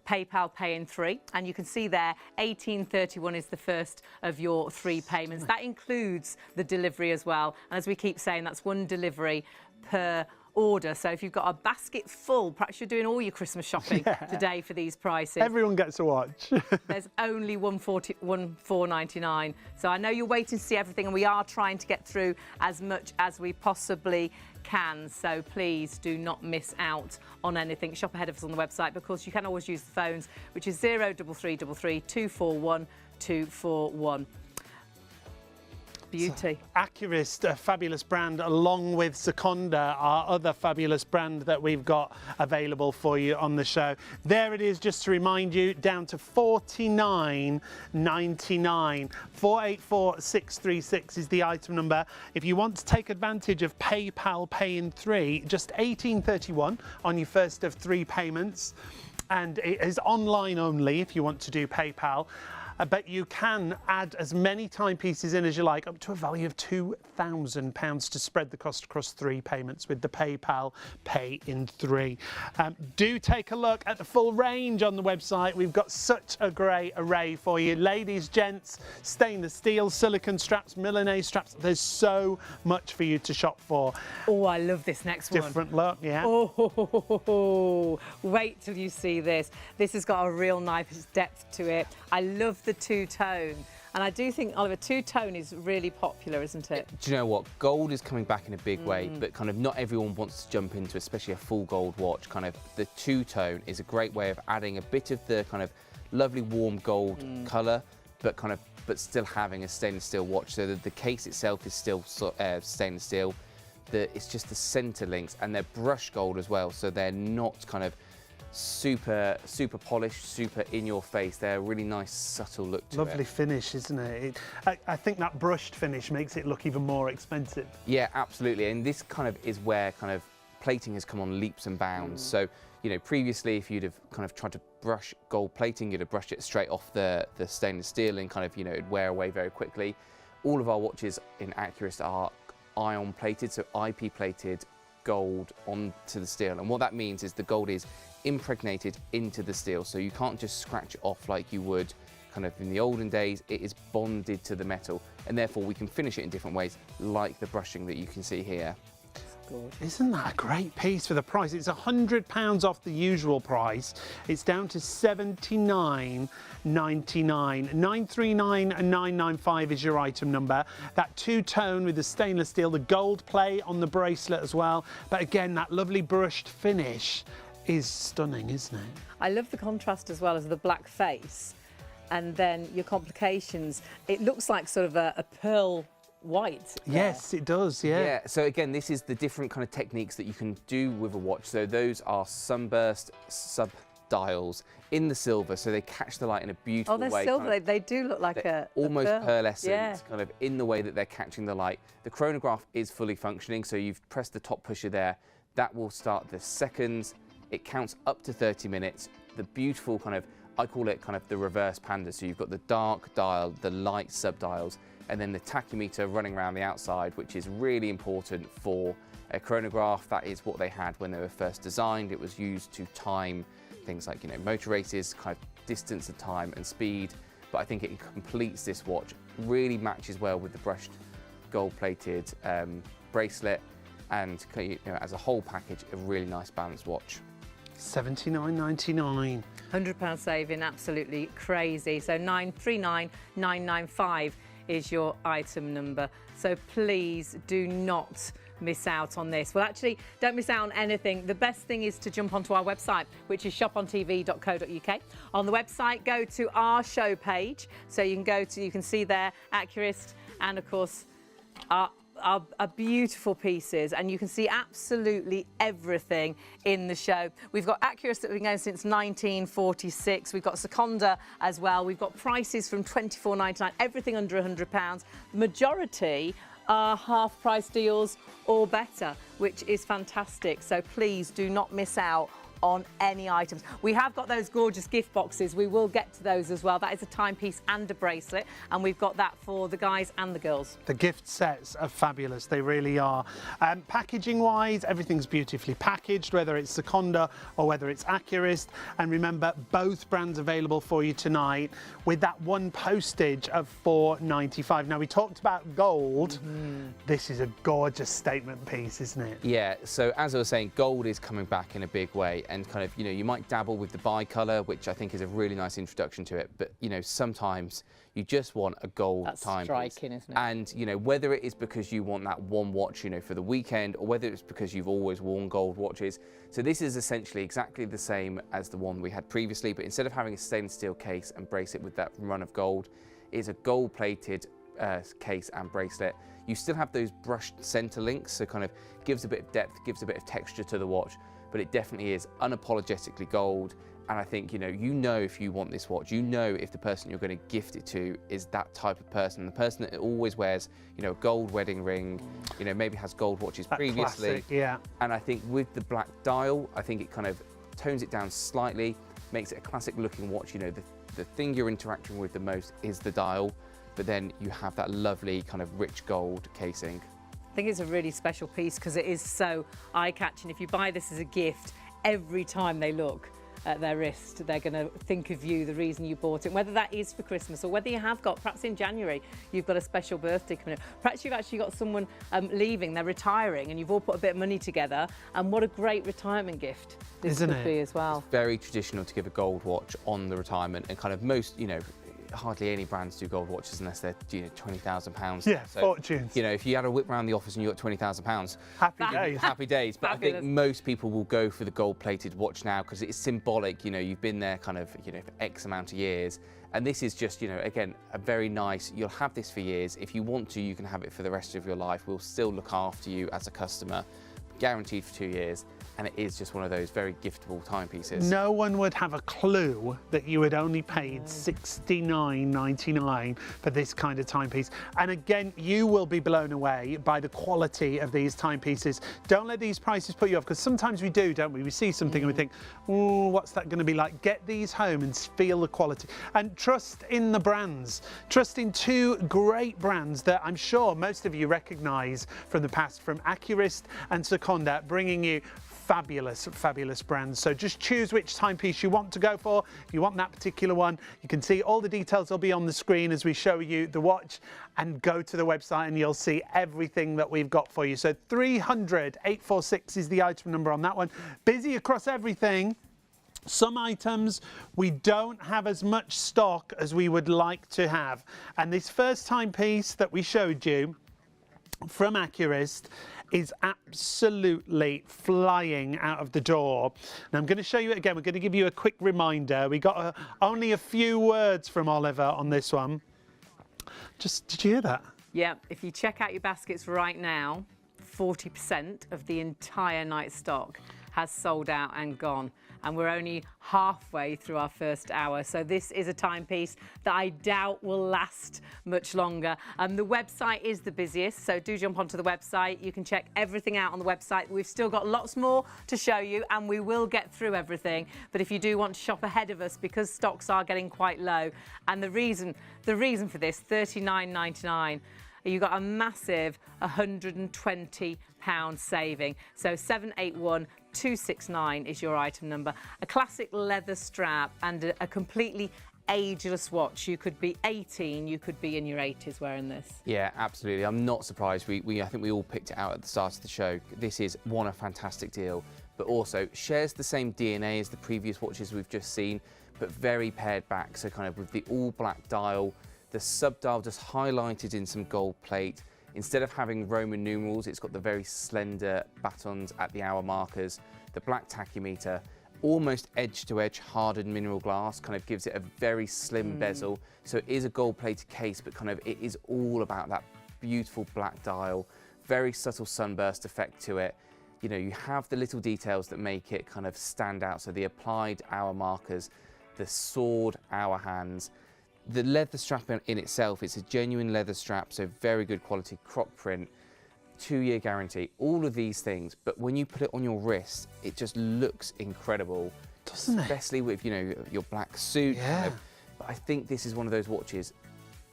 PayPal Pay in 3, and you can see there $18.31 is the first of your 3 payments. That includes the delivery as well, and as we keep saying, that's one delivery per order. So if you've got a basket full, perhaps you're doing all your Christmas shopping today for these prices. Everyone gets a watch. There's only $4.99. So I know you're waiting to see everything, and we are trying to get through as much as we possibly can. So please do not miss out on anything. Shop ahead of us on the website, because you can always use the phones, which is 03333 241 241. Beauty. Accurus, a fabulous brand, along with Seconda, our other fabulous brand that we've got available for you on the show. There it is, just to remind you, down to $49.99. 484-636 is the item number. If you want to take advantage of PayPal Pay in 3, just $18.31 on your first of 3 payments. And it is online only if you want to do PayPal. But you can add as many timepieces in as you like, up to a value of £2,000 to spread the cost across 3 payments with the PayPal Pay in 3. Do take a look at the full range on the website. We've got such a great array for you. Ladies, gents, stainless steel, silicone straps, Milanese straps. There's so much for you to shop for. Oh, I love this next one. Different look, yeah. Oh, wait till you see this. This has got a real nice depth to it. I love the two-tone, and I do think, Oliver, two-tone is really popular, isn't it? Do you know what? Gold is coming back in a big way, but kind of not everyone wants to jump into, especially a full gold watch. Kind of the two-tone is a great way of adding a bit of the kind of lovely warm gold colour, but still having a stainless steel watch. So the case itself is still stainless steel. It's just the centre links, and they're brushed gold as well, so they're not kind of super polished, super in your face. They're a really nice subtle look to it. Lovely finish, isn't it? I think that brushed finish makes it look even more expensive. Yeah, absolutely. And this kind of is where kind of plating has come on leaps and bounds. So, you know, previously, if you'd have kind of tried to brush gold plating, you'd have brushed it straight off the stainless steel and kind of, you know, it'd wear away very quickly. All of our watches in Accurist are ion plated, so IP plated gold onto the steel. And what that means is the gold is impregnated into the steel, so you can't just scratch it off like you would kind of in the olden days. It is bonded to the metal, and therefore we can finish it in different ways, like the brushing that you can see here. Isn't that a great piece for the price? It's £100 off the usual price. It's down to $79.99. 939,995 is your item number. That two-tone with the stainless steel, the gold play on the bracelet as well. But again, that lovely brushed finish is stunning, isn't it? I love the contrast as well as the black face, and then your complications. It looks like sort of a pearl white. Yes, it does, yeah. Yeah, so again, this is the different kind of techniques that you can do with a watch. So those are sunburst sub-dials in the silver, so they catch the light in a beautiful way. Oh, they're silver. They do look like almost pearlescent, yeah, kind of in the way that they're catching the light. The chronograph is fully functioning, so you've pressed the top pusher there. That will start the seconds. It counts up to 30 minutes. The beautiful kind of, I call it kind of the reverse panda. So you've got the dark dial, the light sub-dials, and then the tachymeter running around the outside, which is really important for a chronograph. That is what they had when they were first designed. It was used to time things like, you know, motor races, kind of distance of time and speed. But I think it completes this watch, really matches well with the brushed gold-plated bracelet, and, you know, as a whole package, a really nice balanced watch. $79.99. £100 saving, absolutely crazy. So 939,995 is your item number. So please do not miss out on this. Well, actually, don't miss out on anything. The best thing is to jump onto our website, which is ShopOnTV.co.uk. On the website, go to our show page. So you can see there Accurist, and of course our beautiful pieces, and you can see absolutely everything in the show. We've got Accurist that we've been going since 1946. We've got Seconda as well. We've got prices from £24.99, everything under £100. The majority are half-price deals or better, which is fantastic. So please do not miss out on any items. We have got those gorgeous gift boxes. We will get to those as well. That is a timepiece and a bracelet, and we've got that for the guys and the girls. The gift sets are fabulous, they really are. Packaging wise, everything's beautifully packaged, whether it's Seconda or whether it's Accurist. And remember, both brands available for you tonight with that one postage of £4.95. Now, we talked about gold. This is a gorgeous statement piece, isn't it? Yeah, so as I was saying, gold is coming back in a big way, and kind of, you know, you might dabble with the bi-colour, which I think is a really nice introduction to it, but, you know, sometimes you just want a gold timepiece. That's striking, isn't it? And, you know, whether it is because you want that one watch, you know, for the weekend, or whether it's because you've always worn gold watches. So this is essentially exactly the same as the one we had previously, but instead of having a stainless steel case and bracelet with that run of gold, it's a gold-plated case and bracelet. You still have those brushed center links, so kind of gives a bit of depth, gives a bit of texture to the watch, but it definitely is unapologetically gold. And I think, you know if you want this watch, you know if the person you're going to gift it to is that type of person, the person that always wears, you know, a gold wedding ring, you know, maybe has gold watches That previously. classic, yeah. And I think with the black dial, I think it kind of tones it down slightly, makes it a classic looking watch. You know, the thing you're interacting with the most is the dial, but then you have that lovely kind of rich gold casing. I think it's a really special piece because it is so eye-catching. If you buy this as a gift, every time they look at their wrist, they're going to think of you, the reason you bought it, whether that is for Christmas or whether you have got, perhaps in January, you've got a special birthday coming up. Perhaps you've actually got someone leaving, they're retiring, and you've all put a bit of money together, and what a great retirement gift this Isn't could it? be as well. It's very traditional to give a gold watch on the retirement, and kind of most, you know, hardly any brands do gold watches unless they're, you know, £20,000. Yeah, so, fortunes. You know, if you had a whip around the office and you got £20,000, Happy days. happy days. But I think Fabulous. most people will go for the gold-plated watch now because it's symbolic. You know, you've been there kind of, you know, for X amount of years, and this is just, you know, again, a very nice. You'll have this for years. If you want to, you can have it for the rest of your life. We'll still look after you as a customer, guaranteed for 2 years. and it is just one of those very giftable timepieces. No one would have a clue that you had only paid $69.99 for this kind of timepiece. And again, you will be blown away by the quality of these timepieces. Don't let these prices put you off, because sometimes we do, don't we? We see something and we think, oh, what's that going to be like? Get these home and feel the quality. And trust in the brands. Trust in two great brands that I'm sure most of you recognise from the past, from Accurist and Seconda, bringing you fabulous, fabulous brands. So just choose which timepiece you want to go for. If you want that particular one, you can see all the details will be on the screen as we show you the watch, and go to the website and you'll see everything that we've got for you. So 300-846 is the item number on that one. Busy across everything. Some items we don't have as much stock as we would like to have. And this first timepiece that we showed you from Accurist is absolutely flying out of the door. And I'm going to show you it again. We're going to give you a quick reminder. We got only a few words from Oliver on this one. Did you hear that? Yeah, if you check out your baskets right now, 40% of the entire night stock has sold out and gone. And we're only halfway through our first hour. So this is a timepiece that I doubt will last much longer. The website is the busiest, so do jump onto the website. You can check everything out on the website. We've still got lots more to show you, and we will get through everything. But if you do want to shop ahead of us, because stocks are getting quite low, and the reason for this, $39.99, you got a massive £120 saving. So 781269 is your item number. A classic leather strap and a completely ageless watch. You could be 18, you could be in your 80s wearing this. Yeah, absolutely. I'm not surprised. I think we all picked it out at the start of the show. This is a fantastic deal, but also shares the same DNA as the previous watches we've just seen, but very pared back. So kind of with the all black dial, the sub-dial just highlighted in some gold plate. Instead of having Roman numerals, it's got the very slender batons at the hour markers, the black tachymeter, almost edge-to-edge hardened mineral glass, kind of gives it a very slim bezel. So it is a gold-plated case, but kind of it is all about that beautiful black dial, very subtle sunburst effect to it. You know, you have the little details that make it kind of stand out. So the applied hour markers, the sword hour hands, the leather strap in itself, it's a genuine leather strap, so very good quality crop print, 2-year guarantee, all of these things. But when you put it on your wrist, it just looks incredible, doesn't it? Especially with, you know, your black suit. Yeah. Kind of. But I think this is one of those watches,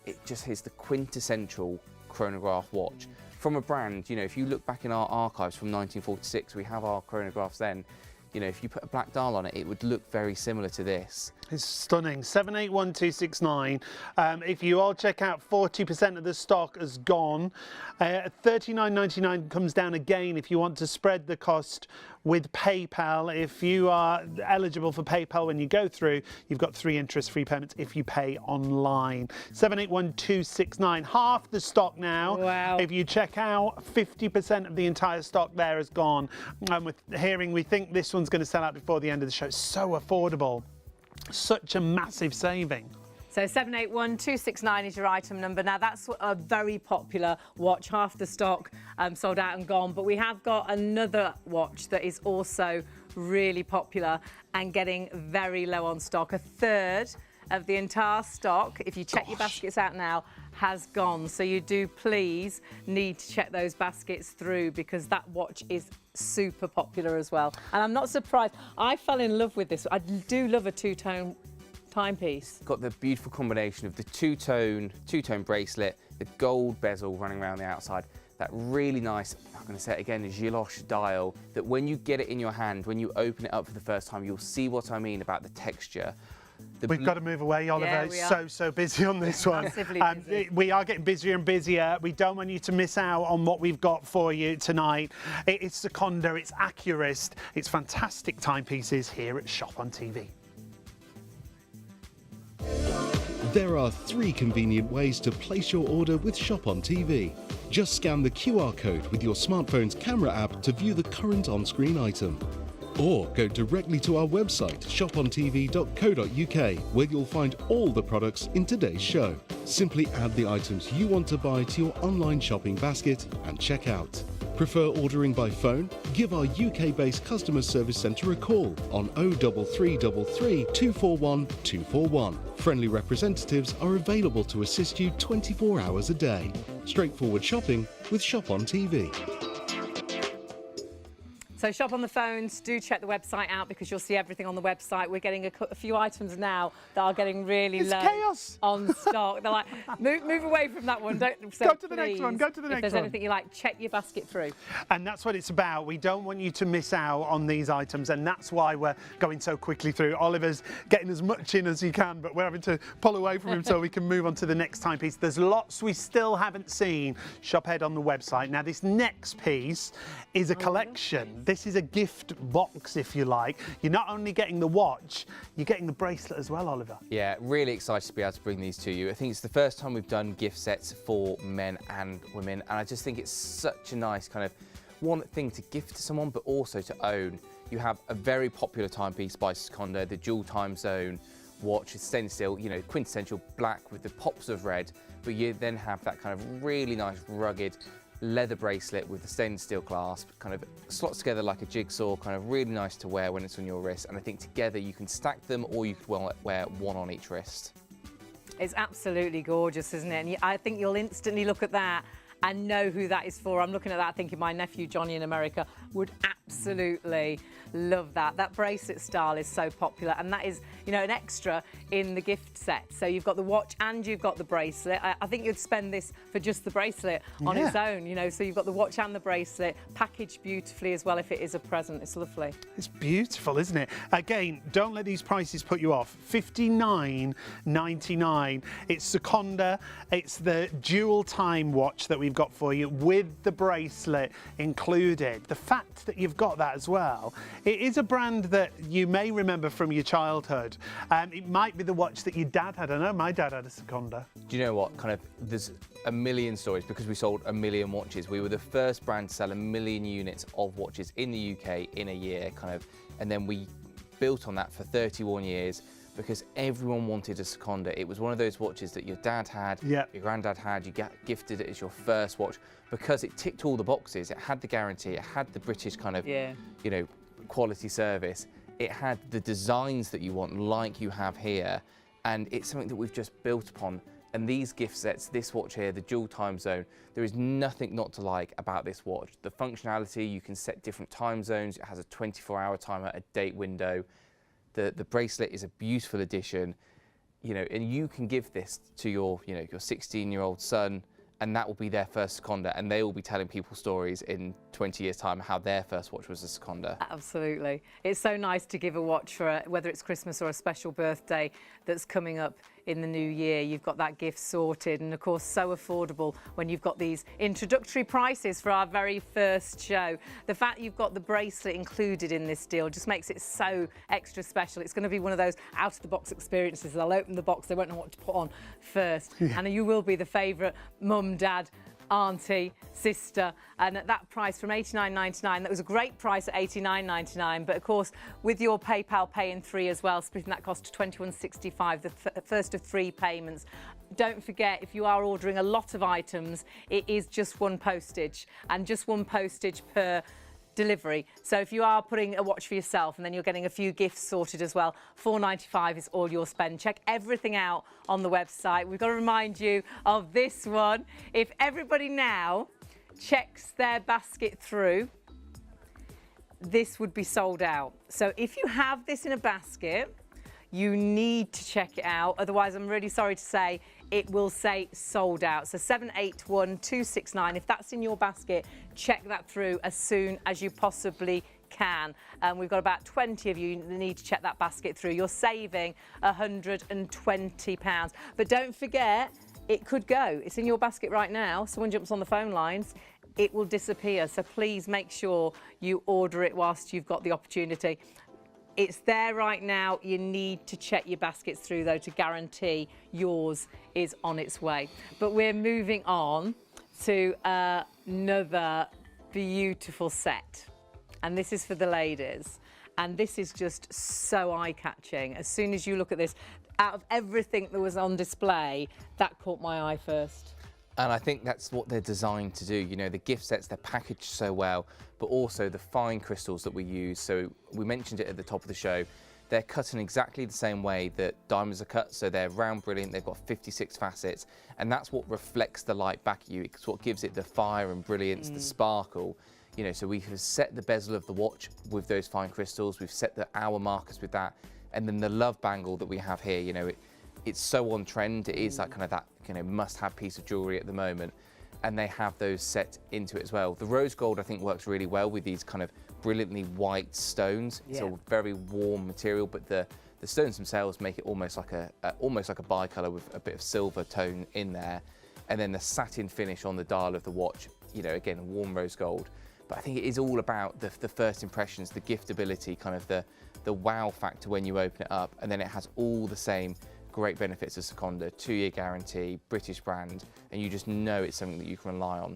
it just is the quintessential chronograph watch. From a brand, you know, if you look back in our archives from 1946, we have our chronographs then. You know, if you put a black dial on it, it would look very similar to this. It's stunning. 781269. If you all check out, 40% of the stock is gone. $39.99 comes down again if you want to spread the cost with PayPal. If you are eligible for PayPal when you go through, you've got 3 interest-free payments if you pay online. 781269. Half the stock now. Wow. If you check out, 50% of the entire stock there is gone. And with hearing, we think this one's going to sell out before the end of the show. It's so affordable. Such a massive saving. So 781269 is your item number. Now that's a very popular watch, half the stock sold out and gone, but we have got another watch that is also really popular and getting very low on stock. A third of the entire stock, if you check your baskets out now, has gone. So you do please need to check those baskets through, because that watch is super popular as well. And I'm not surprised. I fell in love with this. I do love a two-tone timepiece. Got the beautiful combination of the two-tone bracelet, the gold bezel running around the outside, that really nice, I'm going to say it again, Giloche dial, that when you get it in your hand, when you open it up for the first time, you'll see what I mean about the texture. We've got to move away, Oliver. Yeah, It's so busy on this one. Massively busy. We are getting busier and busier. We don't want you to miss out on what we've got for you tonight. It's Seconda, it's Accurist, it's fantastic timepieces here at Shop on TV. There are 3 convenient ways to place your order with Shop on TV. Just scan the QR code with your smartphone's camera app to view the current on-screen item. Or go directly to our website, ShopOnTV.co.uk, where you'll find all the products in today's show. Simply add the items you want to buy to your online shopping basket and check out. Prefer ordering by phone? Give our UK-based customer service centre a call on 03333 241 241. Friendly representatives are available to assist you 24 hours a day. Straightforward shopping with ShopOnTV. So shop on the phones, do check the website out because you'll see everything on the website. We're getting a few items now that are getting really It's low chaos. on stock. They're like, move away from that one. Don't so Go to the next one, go to the next If there's one. anything you like, check your basket through. And that's what it's about. We don't want you to miss out on these items, and that's why we're going so quickly through. Oliver's getting as much in as he can, but we're having to pull away from him so we can move on to the next timepiece. There's lots we still haven't seen. Shop ahead on the website. Now, this next piece is a collection. This is a gift box, if you like. You're not only getting the watch, you're getting the bracelet as well, Oliver. Yeah, really excited to be able to bring these to you. I think it's the first time we've done gift sets for men and women, and I just think it's such a nice kind of one thing to gift to someone, but also to own. You have a very popular timepiece by Seconda, the dual time zone watch. It's stainless steel, you know, quintessential black with the pops of red, but you then have that kind of really nice rugged leather bracelet with the stainless steel clasp, kind of slots together like a jigsaw, kind of really nice to wear when it's on your wrist. And I think together you can stack them, or you could wear one on each wrist. It's absolutely gorgeous, isn't it? And I think you'll instantly look at that and know who that is for. I'm looking at that thinking my nephew Johnny in America would absolutely love that. That bracelet style is so popular, and that is, you know, an extra in the gift set. So you've got the watch and you've got the bracelet. I think you'd spend this for just the bracelet on its own, you know. So you've got the watch and the bracelet packaged beautifully as well if it is a present. It's lovely. It's beautiful, isn't it? Again, don't let these prices put you off. $59.99. It's Seconda. It's the dual time watch that we've got for you with the bracelet included. The fact that you've got that as well, it is a brand that you may remember from your childhood. It might be the watch that your dad had. I know my dad had a Seconda. Do you know what? Kind of, there's a million stories because we sold 1 million watches. We were the first brand to sell 1 million units of watches in the UK in a year, kind of, and then we built on that for 31 years because everyone wanted a Seconda. It was one of those watches that your dad had, your granddad had, you gifted it as your first watch because it ticked all the boxes. It had the guarantee, it had the British kind of, you know, quality service. It had the designs that you want, like you have here, and it's something that we've just built upon. And these gift sets, this watch here, the dual time zone, there is nothing not to like about this watch. The functionality, you can set different time zones. It has a 24-hour timer, a date window. The bracelet is a beautiful addition, you know, and you can give this to your, you know, your 16-year-old son, and that will be their first Seconda, and they will be telling people stories in 20 years' time how their first watch was a Seconda. Absolutely. It's so nice to give a watch for whether it's Christmas or a special birthday that's coming up in the new year. You've got that gift sorted, and of course so affordable when you've got these introductory prices for our very first show. The fact you've got the bracelet included in this deal just makes it so extra special. It's going to be one of those out-of-the-box experiences. They'll open the box, they won't know what to put on first, and you will be the favourite mum, dad, auntie, sister, and at that price from $89.99, that was a great price at $89.99, but of course with your PayPal Pay in 3 as well, splitting that cost to $21.65, the first of 3 payments. Don't forget, if you are ordering a lot of items, it is just one postage, and just one postage per delivery. So if you are putting a watch for yourself and then you're getting a few gifts sorted as well, $4.95 is all your spend. Check everything out on the website. We've got to remind you of this one. If everybody now checks their basket through, this would be sold out. So if you have this in a basket, you need to check it out. Otherwise, I'm really sorry to say, it will say sold out. So 781269, if that's in your basket, check that through as soon as you possibly can. We've got about 20 of you that need to check that basket through. You're saving £120. But don't forget, it could go. It's in your basket right now. Someone jumps on the phone lines, it will disappear. So please make sure you order it whilst you've got the opportunity. It's there right now. You need to check your baskets through, though, to guarantee yours is on its way. But we're moving on to another beautiful set. And this is for the ladies. And this is just so eye-catching. As soon as you look at this, out of everything that was on display, that caught my eye first. And I think that's what they're designed to do. You know, the gift sets, they're packaged so well, but also the fine crystals that we use. So we mentioned it at the top of the show. They're cut in exactly the same way that diamonds are cut. So they're round, brilliant. They've got 56 facets. And that's what reflects the light back at you. It's what gives it the fire and brilliance, the sparkle. You know, so we have set the bezel of the watch with those fine crystals. We've set the hour markers with that. And then the love bangle that we have here, you know, it's so on trend. It is like kind of that, you know, must-have piece of jewelry at the moment, and they have those set into it as well. The rose gold, I think, works really well with these kind of brilliantly white stones. It's a very warm material, but the stones themselves make it almost like a bicolor with a bit of silver tone in there, and then the satin finish on the dial of the watch. You know, again, warm rose gold. But I think it is all about the first impressions, the giftability, kind of the wow factor when you open it up, and then it has all the same great benefits of Seconda, 2-year guarantee, British brand, and you just know it's something that you can rely on.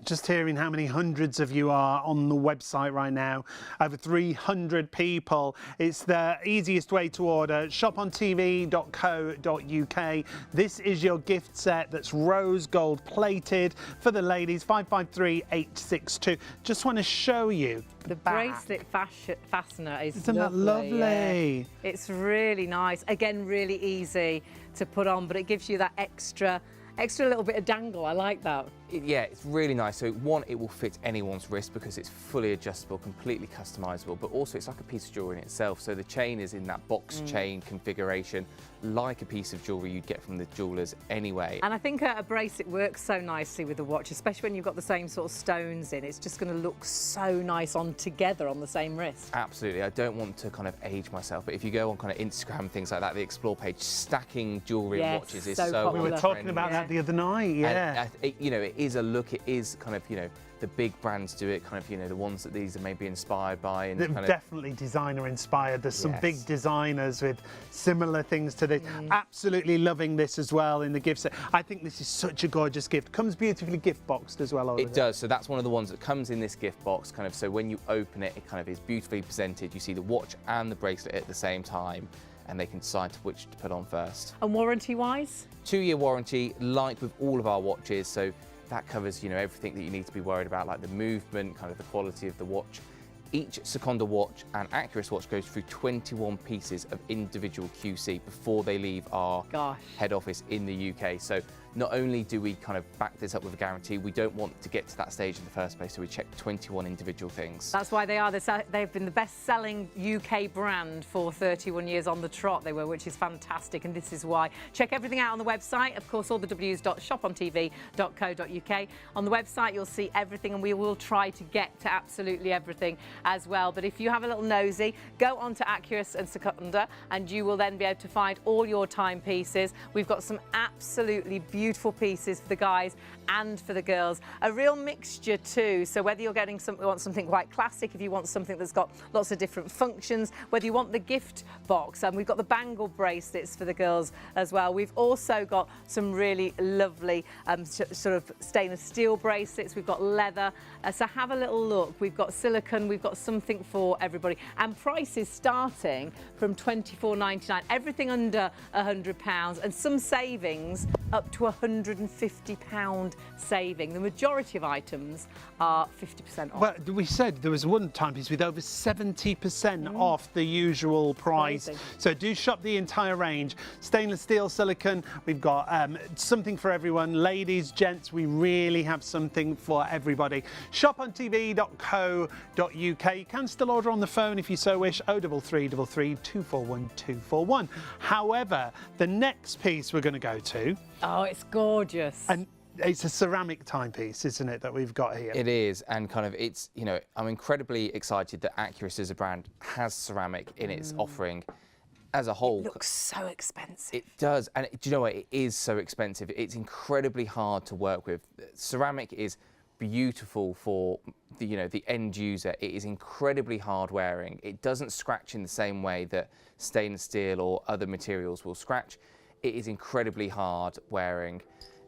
Just hearing how many hundreds of you are on the website right now, over 300 people. It's the easiest way to order, shopontv.co.uk. This is your gift set that's rose gold plated for the ladies, 553862. Just want to show you the bracelet fastener is Isn't that lovely? Yeah. It's really nice. Again, really easy to put on, but it gives you that extra little bit of dangle. I like that. Yeah, it's really nice. So one, it will fit anyone's wrist because it's fully adjustable, completely customizable, but also it's like a piece of jewelry in itself. So the chain is in that box chain configuration, like a piece of jewelry you'd get from the jewelers anyway. And I think a bracelet works so nicely with the watch, especially when you've got the same sort of stones in. It's just going to look so nice on together on the same wrist. Absolutely. I don't want to kind of age myself, but if you go on kind of Instagram, things like that, the explore page, stacking jewelry and watches is so popular. We were talking about that the other night, yeah. And, you know, it is a look, it is kind of, you know, the big brands do it, kind of, you know, the ones that these are maybe inspired by. And kind of, definitely designer inspired. There's some big designers with similar things to this. Absolutely loving this as well in the gift set. I think this is such a gorgeous gift. Comes beautifully gift boxed as well. It does. So that's one of the ones that comes in this gift box, kind of, so when you open it, it kind of is beautifully presented. You see the watch and the bracelet at the same time, and they can decide which to put on first. And warranty-wise? 2-year warranty, like with all of our watches. So that covers, you know, everything that you need to be worried about, like the movement, kind of the quality of the watch. Each Seconda watch and Accurus watch goes through 21 pieces of individual QC before they leave our head office in the UK. So not only do we kind of back this up with a guarantee, we don't want to get to that stage in the first place, so we check 21 individual things. That's why they've been the best-selling UK brand for 31 years on the trot, they were, which is fantastic, and this is why. Check everything out on the website, of course, all the w's.shopontv.co.uk. On the website, you'll see everything, and we will try to get to absolutely everything as well. But if you have a little nosy, go on to Accurus and Seconda, and you will then be able to find all your timepieces. We've got some absolutely beautiful pieces for the guys and for the girls. A real mixture too. So whether you're getting want something quite classic, if you want something that's got lots of different functions, whether you want the gift box, and we've got the bangle bracelets for the girls as well. We've also got some really lovely sort of stainless steel bracelets. We've got leather. So have a little look. We've got silicone. We've got something for everybody. And prices starting from £24.99. Everything under £100, and some savings up to £150 saving. The majority of items are 50% off. Well, we said there was one timepiece with over 70% off the usual price. Amazing. So do shop the entire range. Stainless steel, silicone, we've got something for everyone. Ladies, gents, we really have something for everybody. ShopOnTV.co.uk. You can still order on the phone if you so wish, 03333 241 241. However, the next piece we're going to go to... Oh, it's gorgeous. And it's a ceramic timepiece, isn't it, that we've got here? It is, and kind of it's, you know, I'm incredibly excited that Accurus as a brand has ceramic in its offering as a whole. It looks so expensive. It does, and do you know what? It is so expensive. It's incredibly hard to work with. Ceramic is beautiful for the, you know, the end user. It is incredibly hard wearing. It doesn't scratch in the same way that stainless steel or other materials will scratch. It is incredibly hard wearing.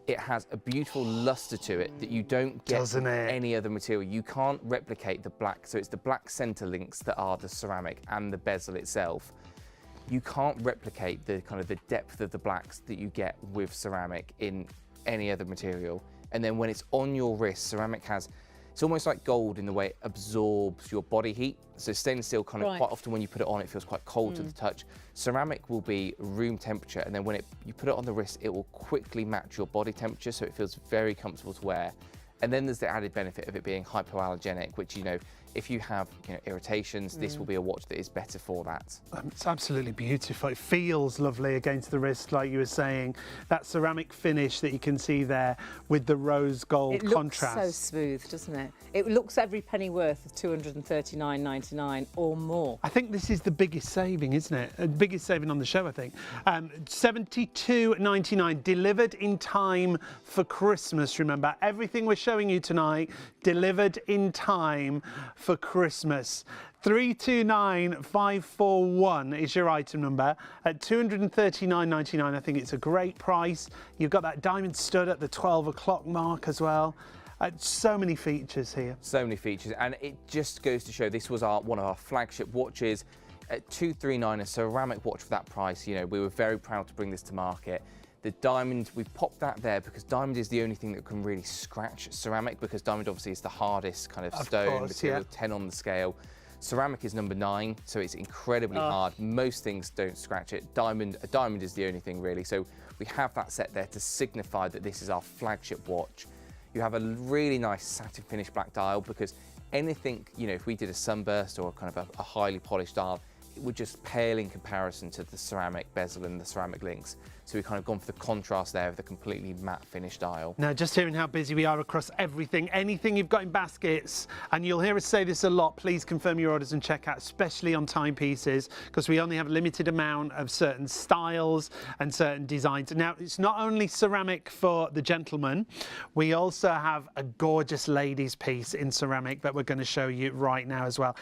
It has a beautiful luster to it that you don't get from any other material. You can't replicate the black. So it's the black center links that are the ceramic and the bezel itself. You can't replicate the kind of the depth of the blacks that you get with ceramic in any other material. And then when it's on your wrist, ceramic has, it's almost like gold in the way it absorbs your body heat. So stainless steel kind of quite often when you put it on, it feels quite cold to the touch. Ceramic will be room temperature, and then when you put it on the wrist, it will quickly match your body temperature, so it feels very comfortable to wear. And then there's the added benefit of it being hypoallergenic, which, you know, if you have irritations, this will be a watch that is better for that. It's absolutely beautiful. It feels lovely against the wrist, like you were saying. That ceramic finish that you can see there with the rose gold contrast. It looks so smooth, doesn't it? It looks every penny worth of £239.99 or more. I think this is the biggest saving, isn't it? The biggest saving on the show, I think. £72.99, delivered in time for Christmas, remember. Everything we're showing you tonight, delivered in time for Christmas. 329541 is your item number at £239.99. I think it's a great price. You've got that diamond stud at the 12 o'clock mark as well. So many features here. So many features, and it just goes to show this was one of our flagship watches at £239, a ceramic watch for that price. You know, we were very proud to bring this to market. The diamond, we popped that there because diamond is the only thing that can really scratch ceramic, because diamond obviously is the hardest kind of stone material, 10 on the scale. Ceramic is number 9, so it's incredibly hard. Most things don't scratch it. A diamond is the only thing really. So we have that set there to signify that this is our flagship watch. You have a really nice satin finish black dial, because anything, you know, if we did a sunburst or kind of a highly polished dial, it would just pale in comparison to the ceramic bezel and the ceramic links. So we've kind of gone for the contrast there of the completely matte finish dial. Now, just hearing how busy we are across everything, anything you've got in baskets, and you'll hear us say this a lot, please confirm your orders and check out, especially on timepieces, because we only have a limited amount of certain styles and certain designs. Now, it's not only ceramic for the gentleman, we also have a gorgeous ladies piece in ceramic that we're going to show you right now as well.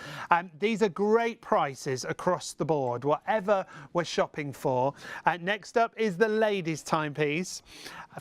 These are great prices across the board, whatever we're shopping for. Next up is the ladies timepiece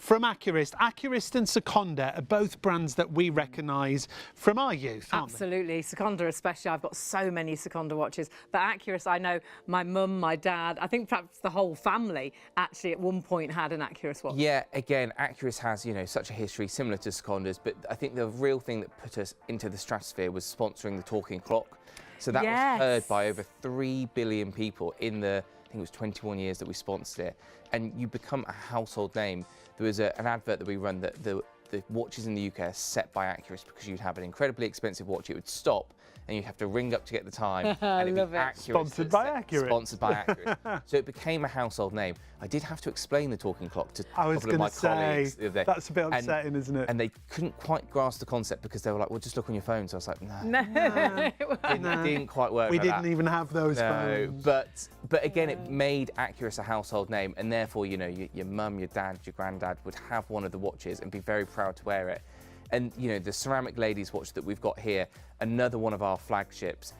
from Accurist. Accurist and Seconda are both brands that we recognise from our youth, aren't Absolutely. Seconda especially. I've got so many Seconda watches. But Accurist, I know my mum, my dad, I think perhaps the whole family actually at one point had an Accurist watch. Yeah, again, Accurist has, you know, such a history similar to Seconda's, but I think the real thing that put us into the stratosphere was sponsoring the talking clock. So that was heard by over 3 billion people in the, I think it was 21 years that we sponsored it. And you become a household name. There was an advert that we run that the watches in the UK are set by Accurist, because you'd have an incredibly expensive watch, it would stop, and you'd have to ring up to get the time. I and love it. Sponsored by Accurist. Sponsored by Accurist. So it became a household name. I did have to explain the talking clock to I was a couple of my colleagues the other day. That's a bit upsetting, isn't it? And they couldn't quite grasp the concept, because they were like, well, just look on your phone. So I was like, no. It didn't quite work We like didn't that. even have those phones. But again, it made Accurist a household name, and therefore, you know, your mum, your dad, your granddad would have one of the watches and be very proud to wear it. And, you know, the ceramic ladies watch that we've got here, another one of our flagships,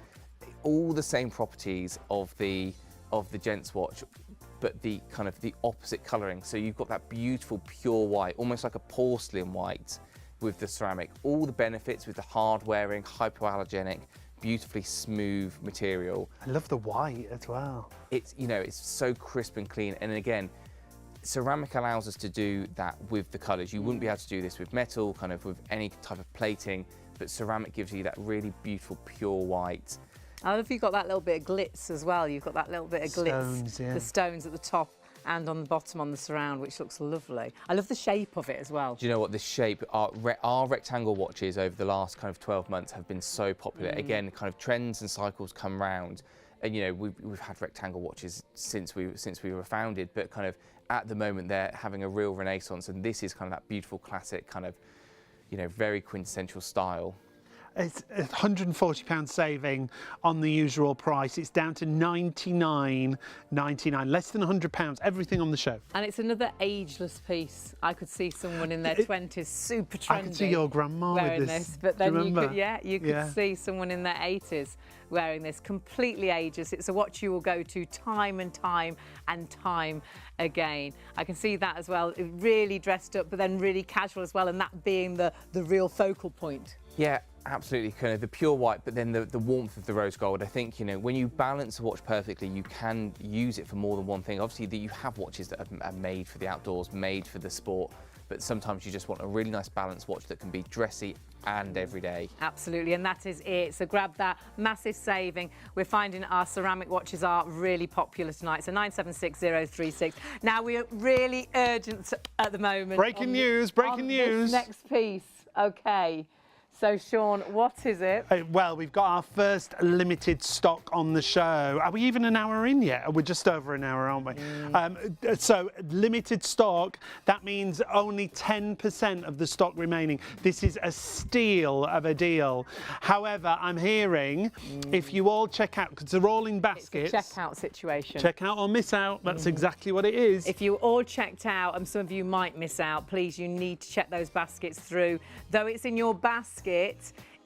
all the same properties of the gents watch, but the kind of the opposite colouring. So you've got that beautiful pure white, almost like a porcelain white with the ceramic. All the benefits with the hard wearing, hypoallergenic, beautifully smooth material. I love the white as well. It's, you know, it's so crisp and clean. And again, ceramic allows us to do that with the colours. You wouldn't be able to do this with metal, kind of with any type of plating, but ceramic gives you that really beautiful pure white. I love you've got that little bit of glitz as well. You've got that little bit of glitz. Stones, yeah. The stones at the top and on the bottom on the surround, which looks lovely. I love the shape of it as well. Do you know what, the shape, our rectangle watches over the last kind of 12 months have been so popular. Again, kind of trends and cycles come round. And, you know, we've had rectangle watches since we were founded, but kind of at the moment they're having a real renaissance, and this is kind of that beautiful classic kind of, you know, very quintessential style. It's a £140 saving on the usual price. It's down to £99.99, less than £100, everything on the show. And it's another ageless piece. I could see someone in their 20s, super trendy. I could see your grandma wearing with this. But then you remember? could, you could see someone in their 80s wearing this, completely ageless. It's a watch you will go to time and time and time again. I can see that as well, really dressed up, but then really casual as well, and that being the real focal point. Yeah, absolutely, kind of the pure white, but then the warmth of the rose gold. I think, you know, when you balance a watch perfectly, you can use it for more than one thing. Obviously, you have watches that are made for the outdoors, made for the sport, but sometimes you just want a really nice balanced watch that can be dressy and everyday. Absolutely, and that is it. So grab that massive saving. We're finding our ceramic watches are really popular tonight. So 976036. Now we're really urgent at the moment. Breaking news, breaking news. This next piece. Okay. So Sean, what is it? Well, we've got our first limited stock on the show. Are we even an hour in yet? We're just over an hour, aren't we? So limited stock, that means only 10% of the stock remaining. This is a steal of a deal. However, I'm hearing if you all check out, because they're all in baskets. It's a checkout situation. Check out or miss out, that's exactly what it is. If you all checked out, and some of you might miss out, please, you need to check those baskets through. Though it's in your basket,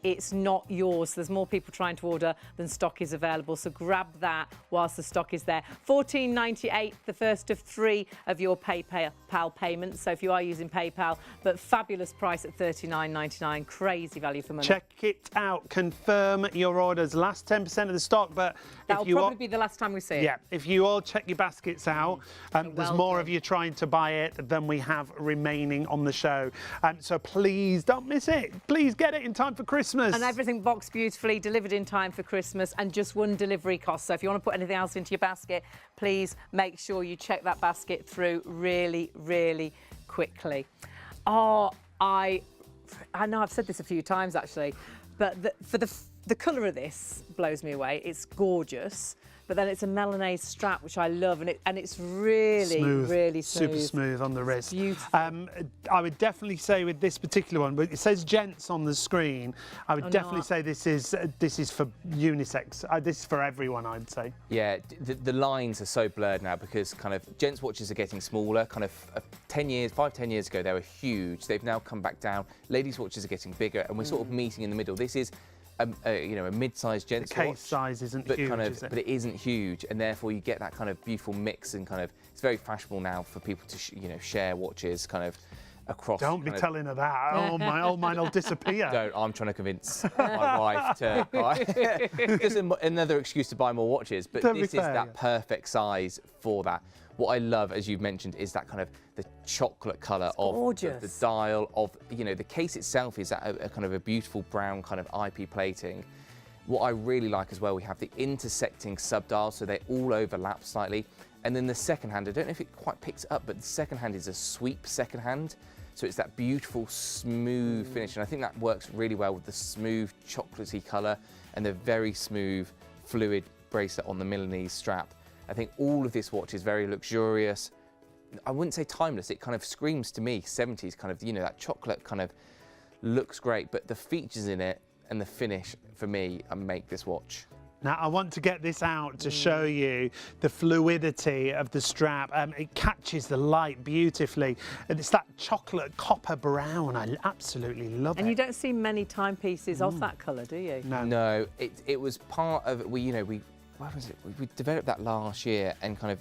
it's not yours. There's more people trying to order than stock is available, so grab that whilst the stock is there. $14.98, the first of 3 of your PayPal payments, so if you are using PayPal, but fabulous price at $39.99. Crazy value for money. Check it out, confirm your orders. Last 10% of the stock, but that'll if you probably be the last time we see it. Yeah, if you all check your baskets out, there's more of you trying to buy it than we have remaining on the show. So please don't miss it. Please get it in time for Christmas. And everything boxed beautifully, delivered in time for Christmas, and just one delivery cost. So if you want to put anything else into your basket, please make sure you check that basket through really, really quickly. Oh, I know I've said this a few times actually, but the colour of this blows me away. It's gorgeous. But then it's a Milanese strap, which I love, and it's really, really smooth. Super smooth on the wrist. Beautiful. I would definitely say with this particular one, but it says gents on the screen. I would definitely say this is for unisex. This is for everyone, I'd say. Yeah, the lines are so blurred now because kind of gents watches are getting smaller. Kind of 10 years ago, they were huge. They've now come back down. Ladies watches are getting bigger, and we're sort of meeting in the middle. This is a mid-sized gents watch. The case size isn't huge, is it? But it isn't huge, and therefore you get that kind of beautiful mix, and kind of it's very fashionable now for people to share watches kind of across. Don't be telling her that. Oh, mine will disappear. Don't. I'm trying to convince my wife to buy. Just another excuse to buy more watches, but this is that perfect size for that. What I love, as you've mentioned, is that kind of the chocolate colour of the dial, of the case itself is a kind of a beautiful brown kind of IP plating. What I really like as well, we have the intersecting sub-dials, so they all overlap slightly. And then the second hand, I don't know if it quite picks up, but the second hand is a sweep second hand. So it's that beautiful, smooth finish. And I think that works really well with the smooth, chocolatey colour and the very smooth, fluid bracelet on the Milanese strap. I think all of this watch is very luxurious. I wouldn't say timeless. It kind of screams to me 70s kind of, that chocolate kind of looks great, but the features in it and the finish for me make this watch. Now, I want to get this out to show you the fluidity of the strap. It catches the light beautifully. And it's that chocolate copper brown. I absolutely love it. And you don't see many timepieces of that colour, do you? No, it was part of, what was it? We developed that last year, and kind of,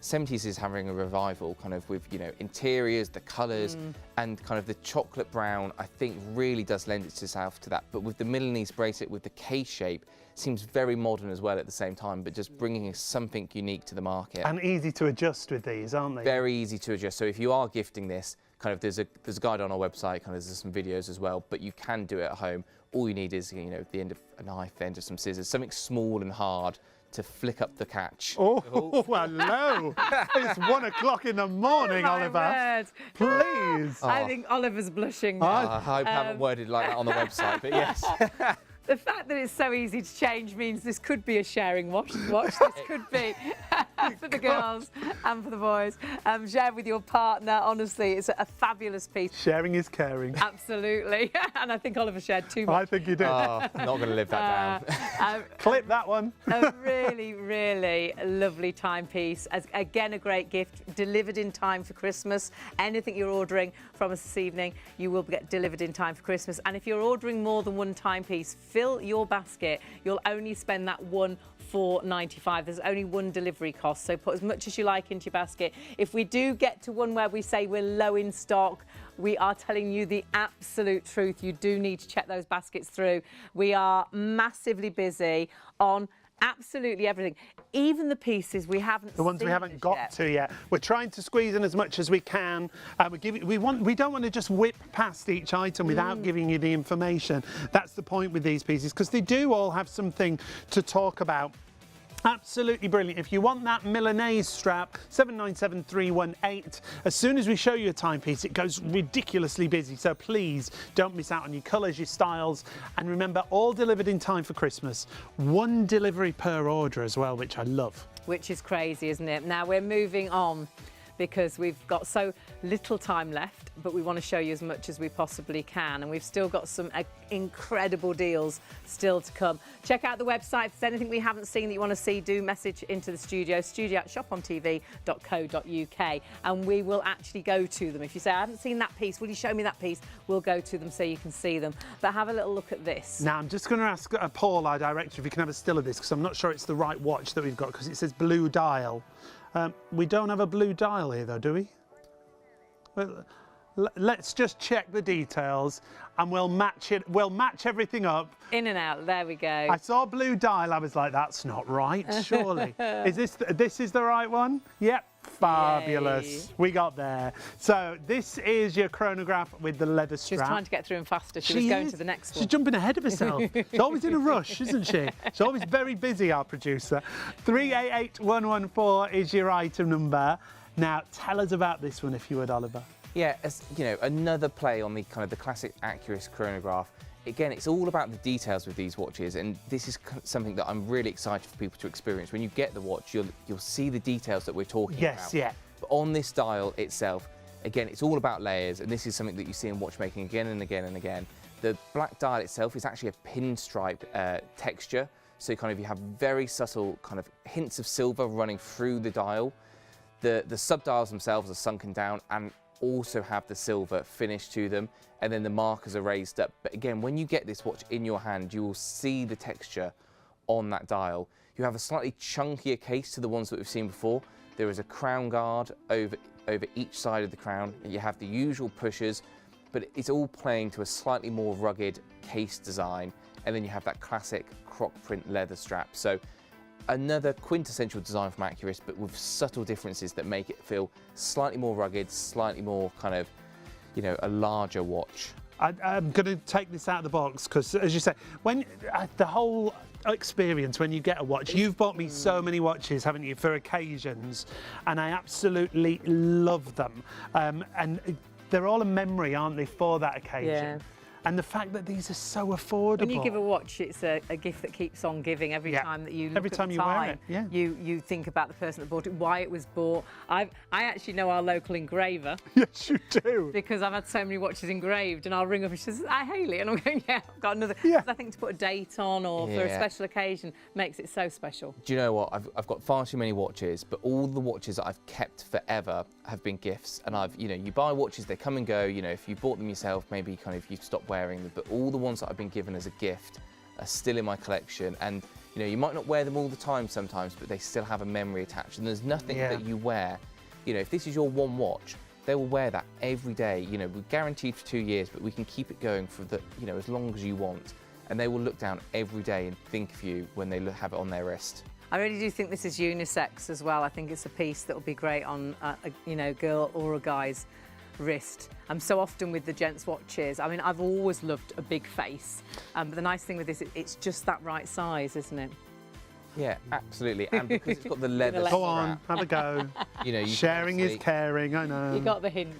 70s is having a revival kind of with, interiors, the colours, and kind of the chocolate brown, I think really does lend itself to that. But with the Milanese bracelet, with the case shape, seems very modern as well at the same time, but just bringing something unique to the market. And easy to adjust with these, aren't they? Very easy to adjust. So if you are gifting this, kind of there's a guide on our website, kind of there's some videos as well, but you can do it at home. All you need is, the end of a knife, the end of some scissors, something small and hard to flick up the catch. Oh, hello. It's 1 o'clock in the morning, Oliver. Please. I think Oliver's blushing. I hope I haven't worded like that on the website, but yes. The fact that it's so easy to change means this could be a sharing watch. This could be for the girls and for the boys. Share with your partner. Honestly, it's a fabulous piece. Sharing is caring. Absolutely. And I think Oliver shared too much. I think you did. Oh, not going to live that down. Clip that one. A really, really lovely timepiece. Again, a great gift, delivered in time for Christmas. Anything you're ordering from us this evening, you will get delivered in time for Christmas. And if you're ordering more than one timepiece, fill your basket. You'll only spend that $14.95. There's only one delivery cost, so put as much as you like into your basket. If we do get to one where we say we're low in stock, we are telling you the absolute truth. You do need to check those baskets through. We are massively busy on Absolutely everything. Even the pieces we haven't The ones we seen haven't as got yet. to yet. We're trying to squeeze in as much as we can. We don't want to just whip past each item without giving you the information. That's the point with these pieces, because they do all have something to talk about. Absolutely brilliant. If you want that Milanese strap, 797318. As soon as we show you a timepiece, it goes ridiculously busy. So please don't miss out on your colours, your styles. And remember, all delivered in time for Christmas. 1 delivery per order as well, which I love. Which is crazy, isn't it? Now we're moving on because we've got so little time left, but we want to show you as much as we possibly can. And we've still got some incredible deals still to come. Check out the website. If there's anything we haven't seen that you want to see, do message into the studio at ShopOnTV.co.uk, and we will actually go to them. If you say, I haven't seen that piece, will you show me that piece? We'll go to them so you can see them. But have a little look at this. Now, I'm just going to ask Paul, our director, if he can have a still of this, because I'm not sure it's the right watch that we've got, because it says blue dial. We don't have a blue dial here, though, do we? Well, let's just check the details, and we'll match it. We'll match everything up. In and out. There we go. I saw blue dial. I was like, that's not right, surely. Is this is the right one? Yep. Fabulous. Yay. We got there. So this is your chronograph with the leather strap. She's trying to get through them faster. She was going to the next one. She's jumping ahead of herself. She's always in a rush, isn't she? She's always very busy, our producer. 388114 is your item number. Now, tell us about this one, if you would, Oliver. Yeah, as, you know, another play on the kind of the classic Accurus chronograph. Again, it's all about the details with these watches, and this is something that I'm really excited for people to experience. When you get the watch, you'll see the details that we're talking about. Yes, yeah. But on this dial itself, again, it's all about layers, and this is something that you see in watchmaking again and again and again. The black dial itself is actually a pinstripe texture, so kind of you have very subtle kind of hints of silver running through the dial. The sub-dials themselves are sunken down and also have the silver finish to them, and then the markers are raised up. But again, when you get this watch in your hand, you will see the texture on that dial. You have a slightly chunkier case to the ones that we've seen before. There is a crown guard over each side of the crown. You have the usual pushers, but it's all playing to a slightly more rugged case design. And then you have that classic croc print leather strap. So another quintessential design from Accurus, but with subtle differences that make it feel slightly more rugged, slightly more kind of, you know, a larger watch. I'm going to take this out of the box because, as you say, when the whole experience when you get a watch, you've bought me so many watches, haven't you, for occasions, and I absolutely love them. And they're all a memory, aren't they, for that occasion? Yeah. And the fact that these are so affordable. When you give a watch, it's a gift that keeps on giving. Every time that you look Every time at the you wear time, it, yeah. you think about the person that bought it, why it was bought. I actually know our local engraver Yes, you do. because I've had so many watches engraved, and I'll ring up and she says, "Hi, Hayley," and I'm going, "Yeah, I've got another." Yeah. I think to put a date on or for a Yeah. special occasion makes it so special. Do you know what? I've got far too many watches, but all the watches that I've kept forever have been gifts. And you buy watches, they come and go. You know, if you bought them yourself, maybe kind of you've stopped wearing them, but all the ones that I've been given as a gift are still in my collection. And you know, you might not wear them all the time sometimes, but they still have a memory attached. And there's nothing that you wear. You know, if this is your one watch, they will wear that every day. You know, we're guaranteed for 2 years, but we can keep it going for as long as you want. And they will look down every day and think of you when they have it on their wrist. I really do think this is unisex as well. I think it's a piece that will be great on a girl or a guy's wrist. So often with the gents watches, I mean, I've always loved a big face, but the nice thing with this, it's just that right size, isn't it? Yeah, absolutely. And because it's got the leather Go Go strap, on, have a go. you know, Sharing is caring, I know. You got the hint.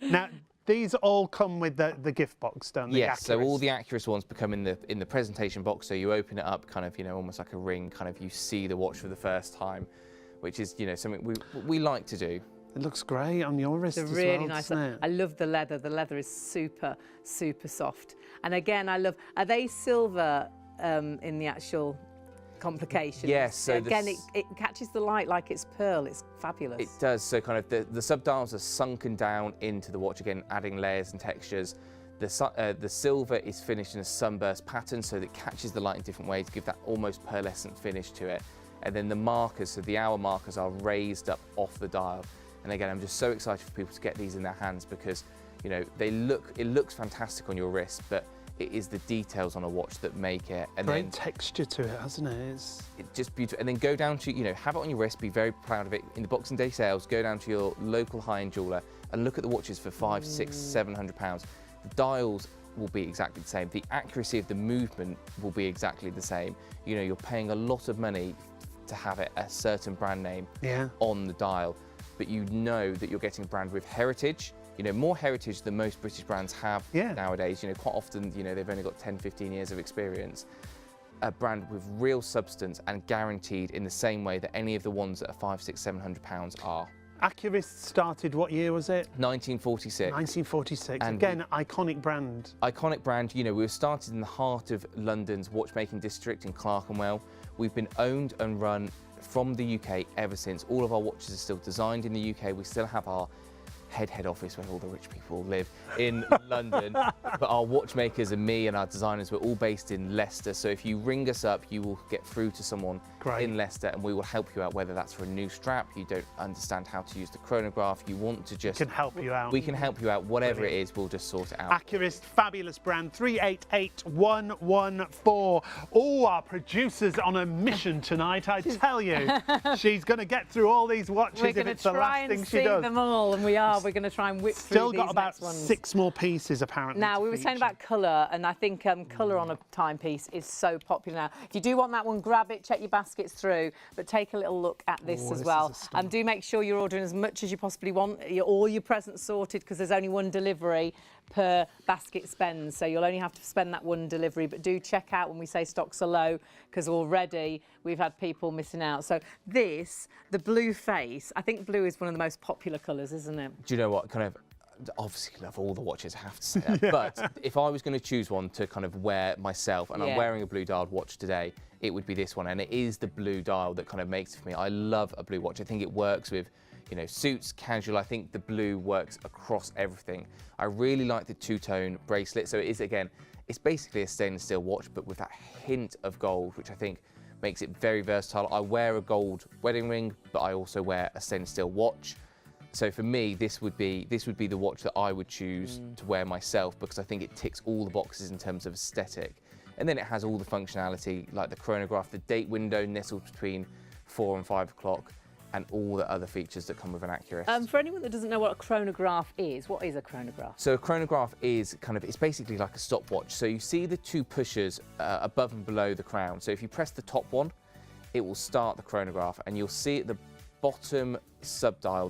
Now, these all come with the gift box, don't they? Yes, so Accurus? all the Accurus ones become in the presentation box. So you open it up, kind of, almost like a ring. Kind of, you see the watch for the first time, which is, something we like to do. It looks great on your wrist It's as really well, nice. doesn't it? I love the leather. The leather is super, super soft. And again, are they silver in the actual complication? Yes, so again, it catches the light like it's pearl. It's fabulous. It does. So kind of the sub-dials are sunken down into the watch, again, adding layers and textures. The silver is finished in a sunburst pattern, so that it catches the light in different ways, give that almost pearlescent finish to it. And then the markers, so the hour markers, are raised up off the dial. And again, I'm just so excited for people to get these in their hands because, it looks fantastic on your wrist, but It is the details on a watch that make it. And Great then texture to it, hasn't it? It's just beautiful. And then go down to, you know, have it on your wrist, be very proud of it. In the Boxing Day sales, go down to your local high-end jeweler and look at the watches for £500, £600, £700. The dials will be exactly the same. The accuracy of the movement will be exactly the same. You know, you're paying a lot of money to have it a certain brand name on the dial, but you know that you're getting a brand with heritage. You know, more heritage than most British brands have nowadays. You know, quite often, you know, they've only got 10, 15 years of experience. A brand with real substance and guaranteed in the same way that any of the ones that are £500, £600, £700 are. Accurist started, what year was it? 1946. 1946. And again, iconic brand. Iconic brand. You know, we were started in the heart of London's watchmaking district in Clerkenwell. We've been owned and run from the UK ever since. All of our watches are still designed in the UK. We still have our head office where all the rich people live in London, but our watchmakers and me and our designers, we're all based in Leicester. So if you ring us up, you will get through to someone in Leicester, and we will help you out, whether that's for a new strap, you don't understand how to use the chronograph, you want to just... We can help you out. We can help you out, whatever it is, we'll just sort it out. Accurist, fabulous brand, 388114. Oh, our producer's on a mission tonight, I tell you. She's going to get through all these watches if it's the last thing she does. We're going to try and see them all, and we are. We're going to try and whip through Still these got about next ones. 6 more pieces, apparently. Now, we were saying about colour, and I think colour on a timepiece is so popular now. If you do want that one, grab it, check your baskets through, but take a little look at this as well. And do make sure you're ordering as much as you possibly want, all your presents sorted, because there's only one delivery per basket spend, so you'll only have to spend that one delivery. But do check out when we say stocks are low, because already we've had people missing out. So this, the blue face, I think blue is one of the most popular colours, isn't it? Do you know what, kind of, obviously love all the watches, I have to say that. But if I was going to choose one to kind of wear myself, and I'm wearing a blue dialed watch today, it would be this one. And it is the blue dial that kind of makes it for me. I love a blue watch. I think it works with, you know, suits, casual. I think the blue works across everything. I really like the two-tone bracelet. So it is, again, it's basically a stainless steel watch, but with that hint of gold, which I think makes it very versatile. I wear a gold wedding ring, but I also wear a stainless steel watch. So for me, this would be the watch that I would choose to wear myself, because I think it ticks all the boxes in terms of aesthetic. And then it has all the functionality, like the chronograph, the date window nestled between 4 and 5 o'clock, and all the other features that come with an Accurist. For anyone that doesn't know what a chronograph is, what is a chronograph? So a chronograph is it's basically like a stopwatch. So you see the two pushers above and below the crown. So if you press the top one, it will start the chronograph, and you'll see at the bottom subdial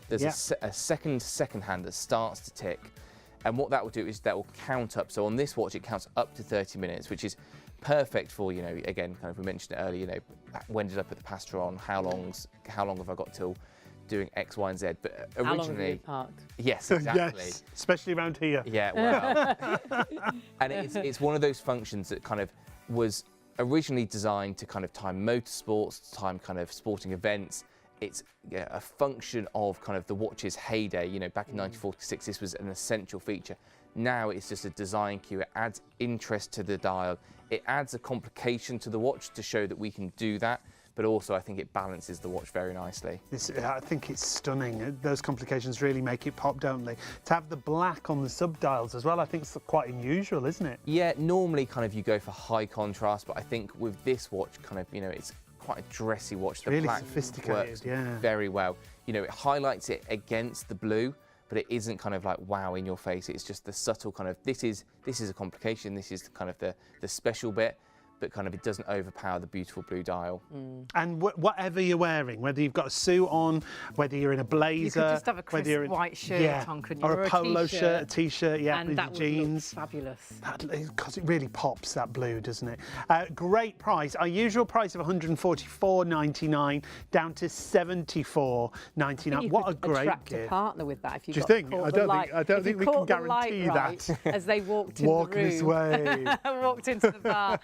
there's a second hand that starts to tick. And what that will do is that will count up. So on this watch, it counts up to 30 minutes, which is perfect for, you know, again, kind of we mentioned it earlier, you know, when did I put the pasta on? How long have I got till doing X, Y, and Z? But originally, how long have you parked? Yes, exactly. Yes, especially around here. Yeah, well, and it's one of those functions that kind of was originally designed to kind of time motorsports, time kind of sporting events. It's a function of kind of the watch's heyday. You know, back in 1946, this was an essential feature. Now it's just a design cue. It adds interest to the dial. It adds a complication to the watch to show that we can do that. But also, I think it balances the watch very nicely. I think it's stunning. Those complications really make it pop, don't they? To have the black on the subdials as well, I think it's quite unusual, isn't it? Yeah, normally kind of you go for high contrast, but I think with this watch, kind of, you know, it's quite a dressy watch. The really black sophisticated, works yeah. very well. You know, it highlights it against the blue, but it isn't kind of like wow in your face. It's just the subtle kind of this is a complication. This is kind of the special bit, but kind of it doesn't overpower the beautiful blue dial. And whatever you're wearing, whether you've got a suit on, whether you're in a blazer, you could just have a crisp white shirt on, couldn't you? Or a polo shirt, a t-shirt, and with that your jeans. Would look fabulous. Because it really pops, that blue, doesn't it? Great price. Our usual price of $144.99 down to $74.99. What a great attract gift. a partner with that if you Do you think? I don't think we can guarantee that. As they walked in Walk the room, this way. walked into the bar.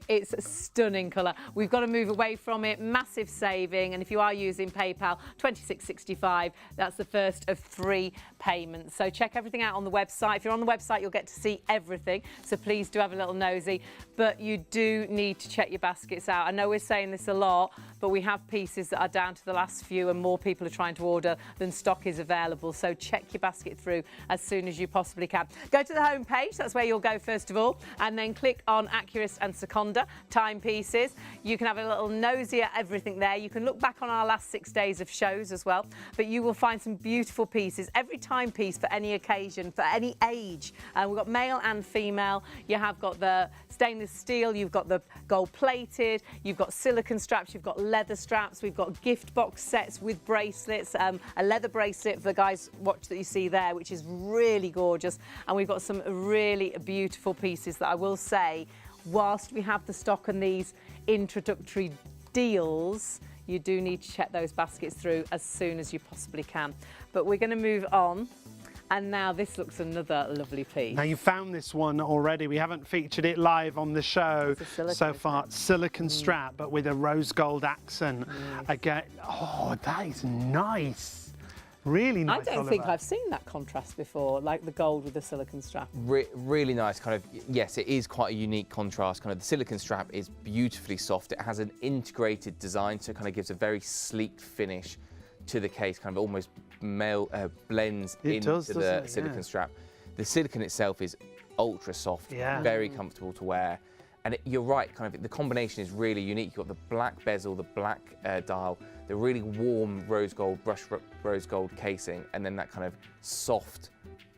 It's a stunning colour. We've got to move away from it. Massive saving. And if you are using PayPal, $26.65. That's the first of 3 payments. So check everything out on the website. If you're on the website, you'll get to see everything. So please do have a little nosy. But you do need to check your baskets out. I know we're saying this a lot, but we have pieces that are down to the last few and more people are trying to order than stock is available. So check your basket through as soon as you possibly can. Go to the home page. That's where you'll go first of all. And then click on Accurist and Seconda timepieces. You can have a little nosy at everything there. You can look back on our last 6 days of shows as well. But you will find some beautiful pieces. Every timepiece for any occasion, for any age. We've got male and female. You have got the stainless steel. You've got the gold plated. You've got silicone straps. You've got leather straps. We've got gift box sets with bracelets. A leather bracelet for the guy's watch that you see there, which is really gorgeous. And we've got some really beautiful pieces that I will say, whilst we have the stock and these introductory deals, you do need to check those baskets through as soon as you possibly can. But we're going to move on. And now this looks another lovely piece. Now you found this one already. We haven't featured it live on the show so far. Silicone strap, but with a rose gold accent. Again, oh, that is nice. Really nice. I don't think I've seen that contrast before, like the gold with the silicone strap. Really nice, kind of, yes, it is quite a unique contrast. Kind of the silicone strap is beautifully soft. It has an integrated design, so it kind of gives a very sleek finish to the case, kind of almost blends into the silicone strap. The silicone itself is ultra soft, very comfortable to wear. And you're right, kind of the combination is really unique. You've got the black bezel, the black dial, the really warm rose gold, brushed rose gold casing, and then that kind of soft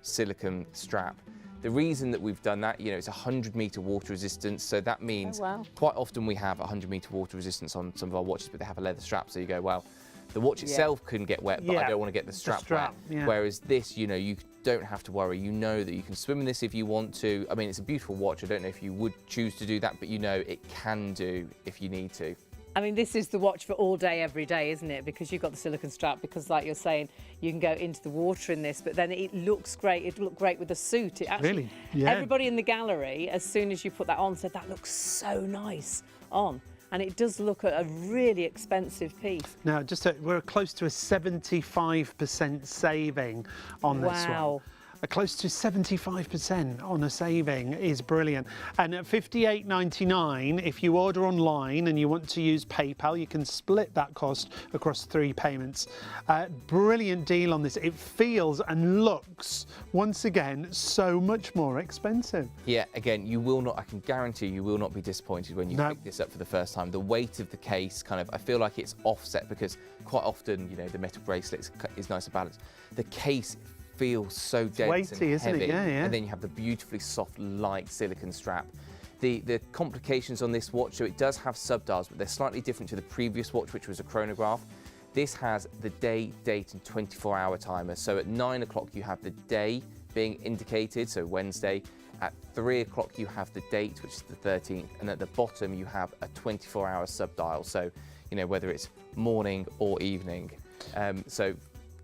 silicone strap. The reason that we've done that, you know, it's 100-meter water resistance, so that means quite often we have 100-meter water resistance on some of our watches, but they have a leather strap, so you go, well, the watch itself can get wet, but I don't want to get the strap wet. Whereas this, you know, you don't have to worry. You know that you can swim in this if you want to. I mean, it's a beautiful watch. I don't know if you would choose to do that, but you know it can do if you need to. I mean, this is the watch for all day, every day, isn't it? Because you've got the silicone strap, because like you're saying, you can go into the water in this, but then it looks great. It looked great with the suit. It actually, everybody in the gallery, as soon as you put that on, said, that looks so nice on. And it does look a really expensive piece. Now, we're close to a 75% saving on this one. Close to 75% on a saving is brilliant. And at $58.99, if you order online and you want to use PayPal, you can split that cost across 3 payments. Brilliant deal on this. It feels and looks, once again, so much more expensive. Yeah, again, you will not, I can guarantee you will not be disappointed when you pick this up for the first time. The weight of the case, kind of, I feel like it's offset because quite often, you know, the metal bracelet is nice and balanced. The case feels so dense weighty, and heavy, isn't it? And then you have the beautifully soft, light silicone strap. The complications on this watch, so it does have subdials, but they're slightly different to the previous watch, which was a chronograph. This has the day, date, and 24-hour timer. So at 9 o'clock, you have the day being indicated, so Wednesday. At 3 o'clock, you have the date, which is the 13th, and at the bottom, you have a 24-hour subdial. So, you know, whether it's morning or evening. So,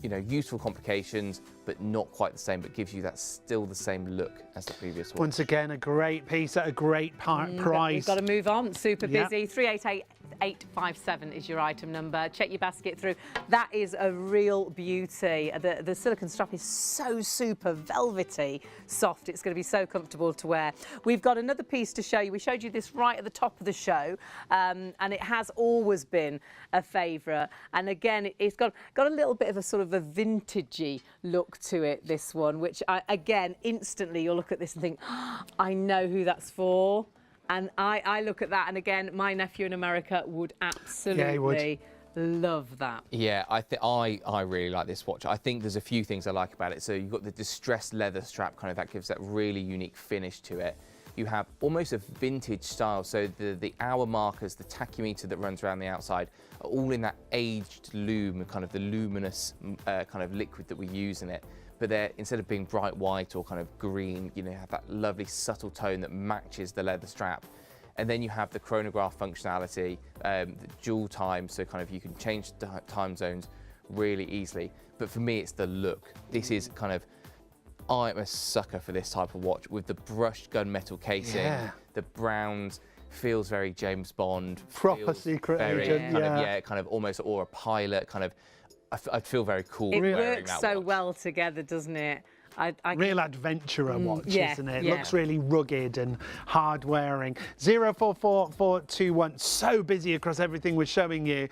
you know, useful complications, but not quite the same, but gives you that still the same look as the previous one. Once again, a great piece at a great price. We've got to move on. Super busy. 388857 is your item number. Check your basket through. That is a real beauty. The silicone strap is so super velvety soft. It's going to be so comfortable to wear. We've got another piece to show you. We showed you this right at the top of the show, and it has always been a favourite. And again, it's got a little bit of a sort of a vintagey look to it, this one, which again, instantly you'll look at this and think, oh, I know who that's for. And I look at that, and again, my nephew in America would absolutely love that. Yeah, I really like this watch. I think there's a few things I like about it. So you've got the distressed leather strap, kind of that gives that really unique finish to it. You have almost a vintage style, so the hour markers, the tachymeter that runs around the outside are all in that aged lume, kind of the luminous kind of liquid that we use in it. But they're, instead of being bright white or kind of green, you know, have that lovely subtle tone that matches the leather strap. And then you have the chronograph functionality, the dual time, so kind of you can change time zones really easily. But for me, it's the look. This is kind of, I'm a sucker for this type of watch with the brushed gunmetal casing, the browns, feels very James Bond. Proper feels secret very agent, kind of, yeah. kind of almost, or a pilot kind of. I'd feel very cool. It wearing works that so watch. well together, doesn't it? Real adventurer watch, yeah, isn't it? yeah. Looks really rugged and hard wearing. 044421. So busy across everything we're showing you.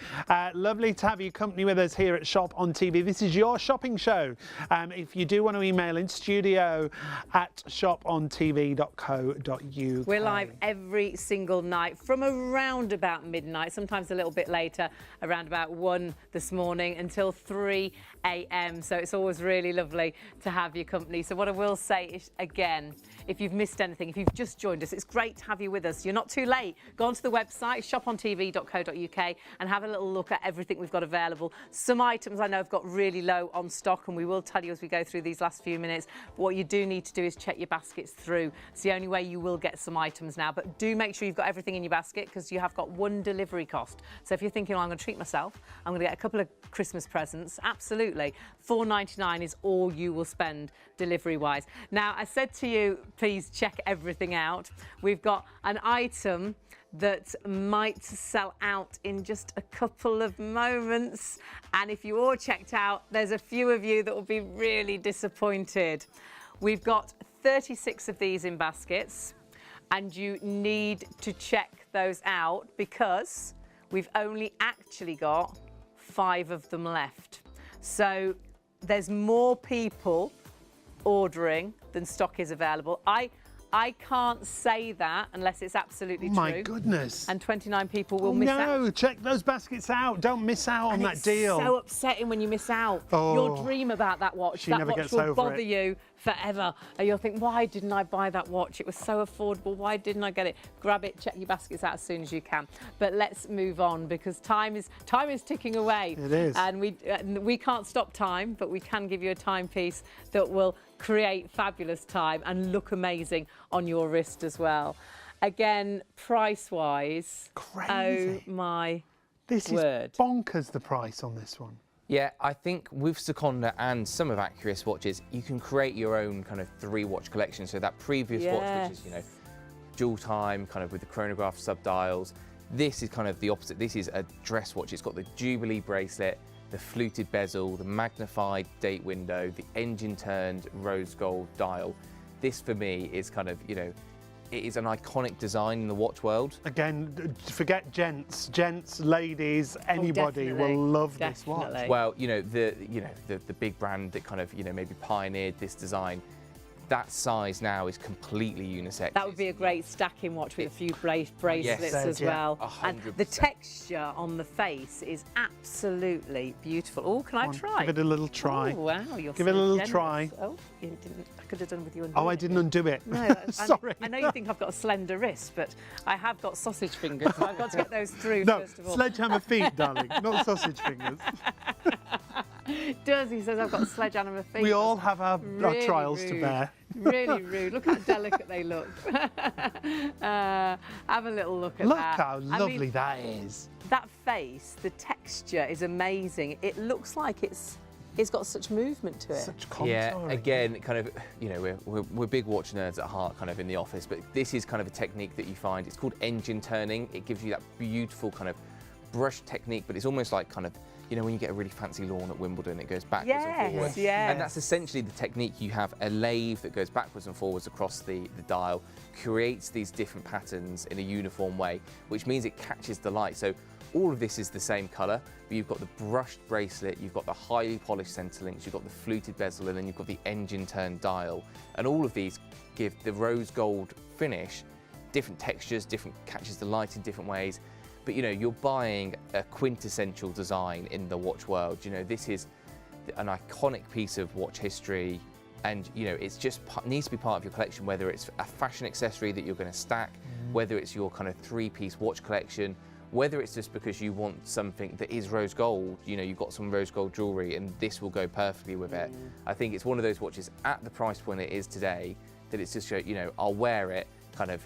Lovely to have your company with us here at Shop on TV. This is your shopping show. If you do want to email in, studio@shopontv.co.uk. We're live every single night from around about midnight, sometimes a little bit later, around about 1 this morning until 3 a.m. So it's always really lovely to have your company. So what I will say is, again, if you've missed anything, if you've just joined us, it's great to have you with us. You're not too late. Go onto the website, shopontv.co.uk, and have a little look at everything we've got available. Some items I know have got really low on stock, and we will tell you as we go through these last few minutes. But what you do need to do is check your baskets through. It's the only way you will get some items now. But do make sure you've got everything in your basket, because you have got one delivery cost. So if you're thinking, oh, I'm going to treat myself, I'm going to get a couple of Christmas presents, absolutely. £4.99 is all you will spend delivery-wise. Now, I said to you, please check everything out. We've got an item that might sell out in just a couple of moments. And if you all checked out, there's a few of you that will be really disappointed. We've got 36 of these in baskets, and you need to check those out because we've only actually got 5 of them left. So there's more people ordering than stock is available. I can't say that unless it's absolutely true. My goodness. And 29 people will miss out. No, check those baskets out. Don't miss out on that It's deal. so upsetting when you miss out. Oh. You'll dream about that watch. She That never watch gets will over bother it. you forever. And you'll think, why didn't I buy that watch? It was so affordable. Why didn't I get it? Grab it, check your baskets out as soon as you can. But let's move on, because time is ticking away. It is. And we can't stop time, but we can give you a timepiece that will create fabulous time and look amazing on your wrist as well. Again, price-wise, Crazy. oh my This word. is bonkers, the price on this one. Yeah, I think with Seconda and some of Accurious watches, you can create your own kind of 3-watch collection. So that previous watch, which is, you know, dual time, kind of with the chronograph subdials. This is kind of the opposite. This is a dress watch. It's got the Jubilee bracelet, the fluted bezel, the magnified date window, the engine-turned rose gold dial. This, for me, is kind of, you know, it is an iconic design in the watch world. Again, forget gents, ladies, anybody will love this watch. Well, the big brand that kind of, maybe pioneered this design, that size now is completely unisex. That would be a great stacking watch with a few bracelets as well. 100%. And the texture on the face is absolutely beautiful. Oh, can I try? Give it a little try. Oh, wow, you're Give so it a little generous. try. Oh, you didn't. I could have done with you undoing Oh, I didn't undo it. No, Sorry. I know you think I've got a slender wrist, but I have got sausage fingers, so I've got to get those through No, first of all. sledgehammer feet, darling, not sausage fingers. Does he says I've got sledgehammer feet? We all have our Really trials to rude. bear. Really rude. Look how delicate they look. Have a little look at Look that. how I lovely mean, that is. that face, the texture is amazing. It looks like it's got such movement to it. Such contouring. Yeah, again, kind of, we're big watch nerds at heart, kind of in the office, but this is kind of a technique that you find. It's called engine turning. It gives you that beautiful kind of brush technique, but it's almost like kind of, when you get a really fancy lawn at Wimbledon, it goes backwards and forwards. Yes. And that's essentially the technique. You have a lathe that goes backwards and forwards across the dial, creates these different patterns in a uniform way, which means it catches the light. So all of this is the same colour, but you've got the brushed bracelet, you've got the highly polished centre links, you've got the fluted bezel, and then you've got the engine-turned dial. And all of these give the rose gold finish different textures, catches the light in different ways. But you're buying a quintessential design in the watch world. This is an iconic piece of watch history, and it's just needs to be part of your collection, whether it's a fashion accessory that you're going to stack, whether it's your kind of 3-piece watch collection, whether it's just because you want something that is rose gold. You've got some rose gold jewellery and this will go perfectly with it. I think it's one of those watches at the price point it is today that it's just, I'll wear it kind of,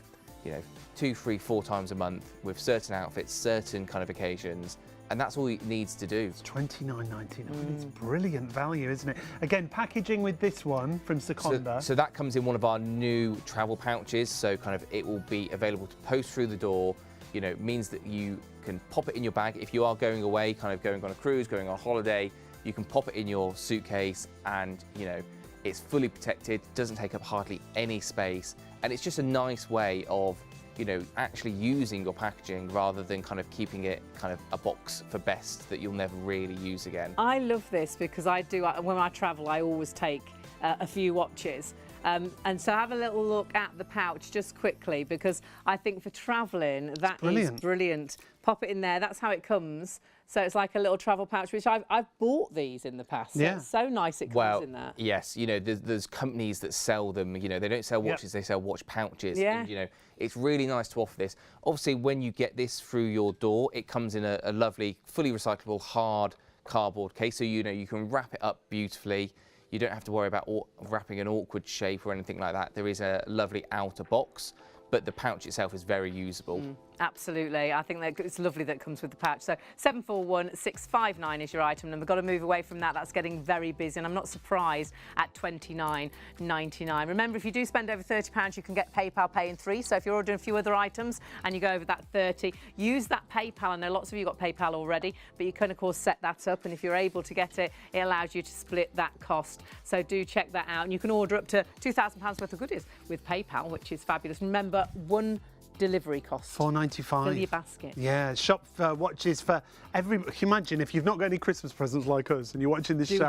2, 3, 4 times a month with certain outfits, certain kind of occasions, and that's all it needs to do. It's $29.99. It's brilliant value, isn't it? Again, packaging with this one from Seconda. So that comes in one of our new travel pouches. So kind of it will be available to post through the door. You know, it means that you can pop it in your bag. If you are going away, kind of going on a cruise, going on a holiday, you can pop it in your suitcase and, you know, it's fully protected, doesn't take up hardly any space. And it's just a nice way of, you know, actually using your packaging rather than kind of keeping it kind of a box for best that you'll never really use again. I love this because when I travel, I always take a few watches. And so have a little look at the pouch just quickly, because I think for travelling, that is brilliant. Pop it in there, that's how it comes. So it's like a little travel pouch, which I've bought these in the past. So it's so nice it comes in that. Yes, you know, there's companies that sell them, you know, they don't sell watches, they sell watch pouches. Yeah. And, you know, it's really nice to offer this. Obviously, when you get this through your door, it comes in a lovely, fully recyclable, hard cardboard case. So, you know, you can wrap it up beautifully. You don't have to worry about wrapping an awkward shape or anything like that. There is a lovely outer box, but the pouch itself is very usable. Absolutely. I think that it's lovely that it comes with the pouch. So 741659 is your item number. Got to move away from that. That's getting very busy, and I'm not surprised at $29.99. Remember, if you do spend over £30, you can get PayPal Pay in 3. So if you're ordering a few other items and you go over that 30, use that PayPal. I know lots of you got PayPal already, but you can of course set that up, and if you're able to get it, it allows you to split that cost. So do check that out, and you can order up to £2,000 worth of goodies with PayPal, which is fabulous. Remember, one delivery cost. $4.95. Fill your basket. Yeah, shop for watches for every. Can you imagine if you've not got any Christmas presents like us and you're watching this show?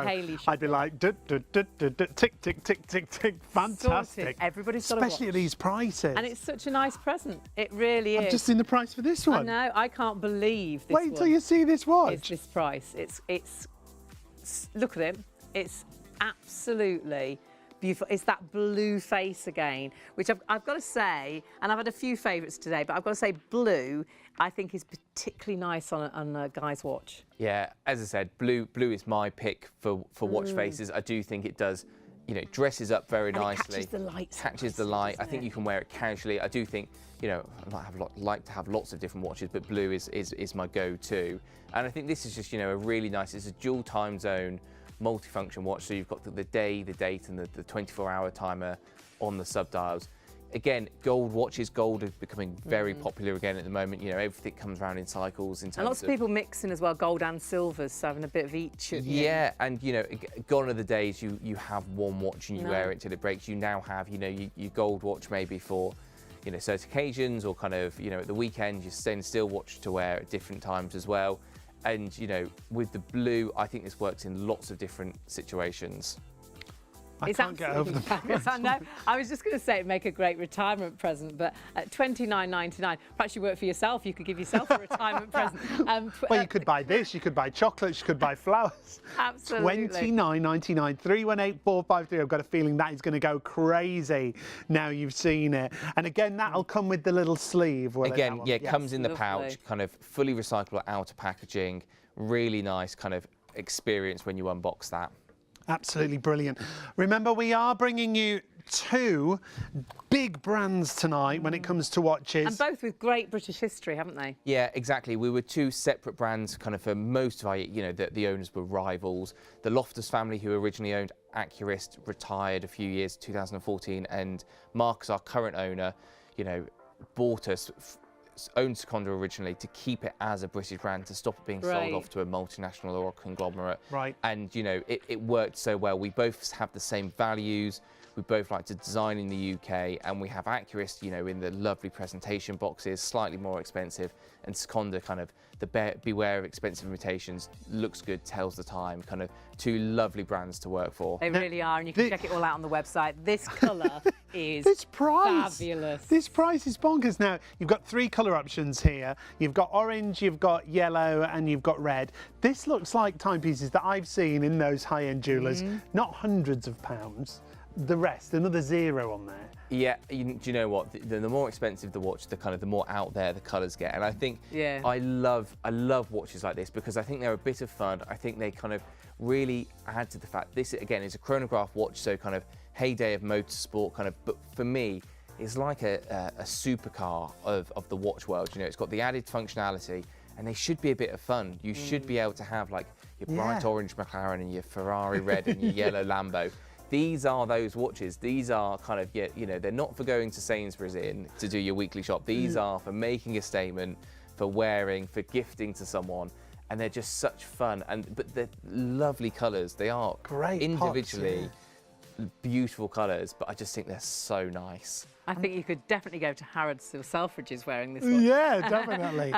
I'd be like, tick, tick, tick, tick, tick. Fantastic. Sorted. Everybody's got a Especially at these prices. And it's such a nice present. It really is. I've just seen the price for this one. I know. I can't believe this. Wait till you see this watch. It's this price. It's. Look at it. It's absolutely beautiful. It's that blue face again, which I've got to say, and I've had a few favourites today, but I've got to say blue I think is particularly nice on a guy's watch. Yeah, as I said, blue is my pick for watch faces. I do think it does, you know, dresses up very nicely. It catches the light. Catches the light. I think you can wear it casually. I do think, you know, I like to have lots of different watches, but blue is my go-to. And I think this is just, you know, a really nice, it's a dual time zone multifunction watch, so you've got the day, the date, and the 24-hour timer on the sub-dials. Again, gold watches, gold is becoming very popular again at the moment. You know, everything comes around in cycles in terms of... And lots of people mixing as well, gold and silvers, so having a bit of each. Yeah, and you know, gone are the days you have one watch and you wear it till it breaks. You now have, you know, your gold watch maybe for, you know, certain occasions, or kind of, you know, at the weekend, your stainless steel watch to wear at different times as well. And, you know, with the blue, I think this works in lots of different situations. I can't get over the price. I know. I was just going to say it'd make a great retirement present, but at $29.99, perhaps you work for yourself. You could give yourself a retirement present. Well, you could buy this. You could buy chocolates. You could buy flowers. Absolutely. $29.99. 318453. I've got a feeling that is going to go crazy now you've seen it. And again, that'll come with the little sleeve. Again, yeah, it comes in the Lovely. pouch, kind of fully recyclable outer packaging. Really nice kind of experience when you unbox that. Absolutely brilliant. Remember, we are bringing you two big brands tonight when it comes to watches. And both with great British history, haven't they? Yeah, exactly. We were two separate brands, kind of for most of our, you know, the owners were rivals. The Loftus family, who originally owned Accurist, retired a few years, 2014, and Marcus, our current owner, you know, bought us, owned Seconda originally to keep it as a British brand, to stop it being sold off to a multinational or a conglomerate. Right. And, you know, it worked so well. We both have the same values. We both like to design in the UK, and we have Accurist, you know, in the lovely presentation boxes, slightly more expensive, and Seconda, kind of the beware of expensive imitations, looks good, tells the time, kind of two lovely brands to work for. They really are, and you can check it all out on the website. This colour is this price, fabulous. This price is bonkers. Now, you've got three colour options here. You've got orange, you've got yellow, and you've got red. This looks like timepieces that I've seen in those high-end jewellers, not hundreds of pounds. The rest, another zero on there. Yeah, do you know what? The more expensive the watch, the more out there the colours get. And I think I love watches like this because I think they're a bit of fun. I think they kind of really add to the fact this again is a chronograph watch, so kind of heyday of motorsport kind of. But for me, it's like a supercar of the watch world. You know, it's got the added functionality, and they should be a bit of fun. You should be able to have like your bright orange McLaren and your Ferrari red and your yellow Lambo. These are those watches. These are kind of, you know, they're not for going to Sainsbury's in to do your weekly shop. These are for making a statement, for wearing, for gifting to someone. And they're just such fun. But they're lovely colours. They are Great individually pops, beautiful colours, but I just think they're so nice. I think you could definitely go to Harrods or Selfridges wearing this one. Yeah, definitely.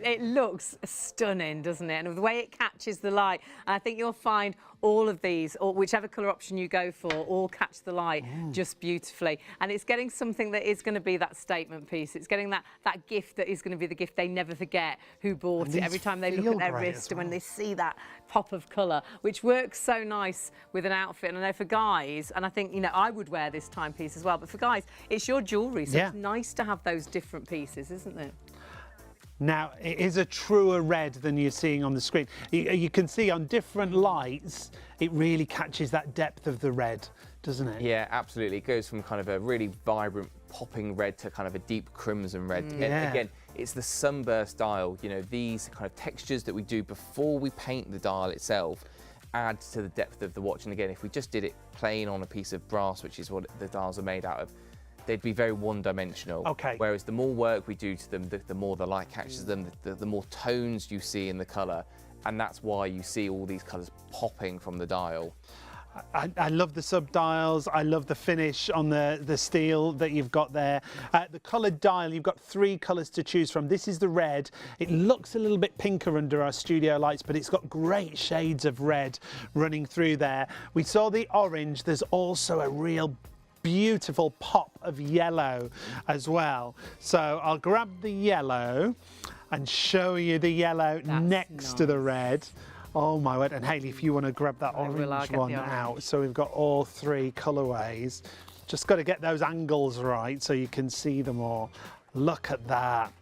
It looks stunning, doesn't it? And the way it catches the light. And I think you'll find all of these, or whichever colour option you go for, all catch the light just beautifully. And it's getting something that is going to be that statement piece. It's getting that gift that is going to be the gift they never forget who bought it. Every time they look at their wrist and when they see that pop of colour, which works so nice with an outfit. And I know for guys, and I think, you know, I would wear this timepiece as well, but for guys, it's your jewellery, so it's nice to have those different pieces, isn't it? Now, it is a truer red than you're seeing on the screen. You can see on different lights, it really catches that depth of the red, doesn't it? Yeah, absolutely. It goes from kind of a really vibrant, popping red to kind of a deep crimson red. And again, it's the sunburst dial. You know, these kind of textures that we do before we paint the dial itself add to the depth of the watch. And again, if we just did it plain on a piece of brass, which is what the dials are made out of, they'd be very one-dimensional. Okay. Whereas the more work we do to them, the more the light catches them, the more tones you see in the colour, and that's why you see all these colours popping from the dial. I love the sub-dials. I love the finish on the steel that you've got there. The coloured dial, you've got 3 colours to choose from. This is the red. It looks a little bit pinker under our studio lights, but it's got great shades of red running through there. We saw the orange. There's also a real beautiful pop of yellow as well. So I'll grab the yellow and show you the yellow next to the red. Oh my word. And Hayley, if you want to grab that orange one out. So we've got all 3 colourways. Just got to get those angles right so you can see them all. Look at that.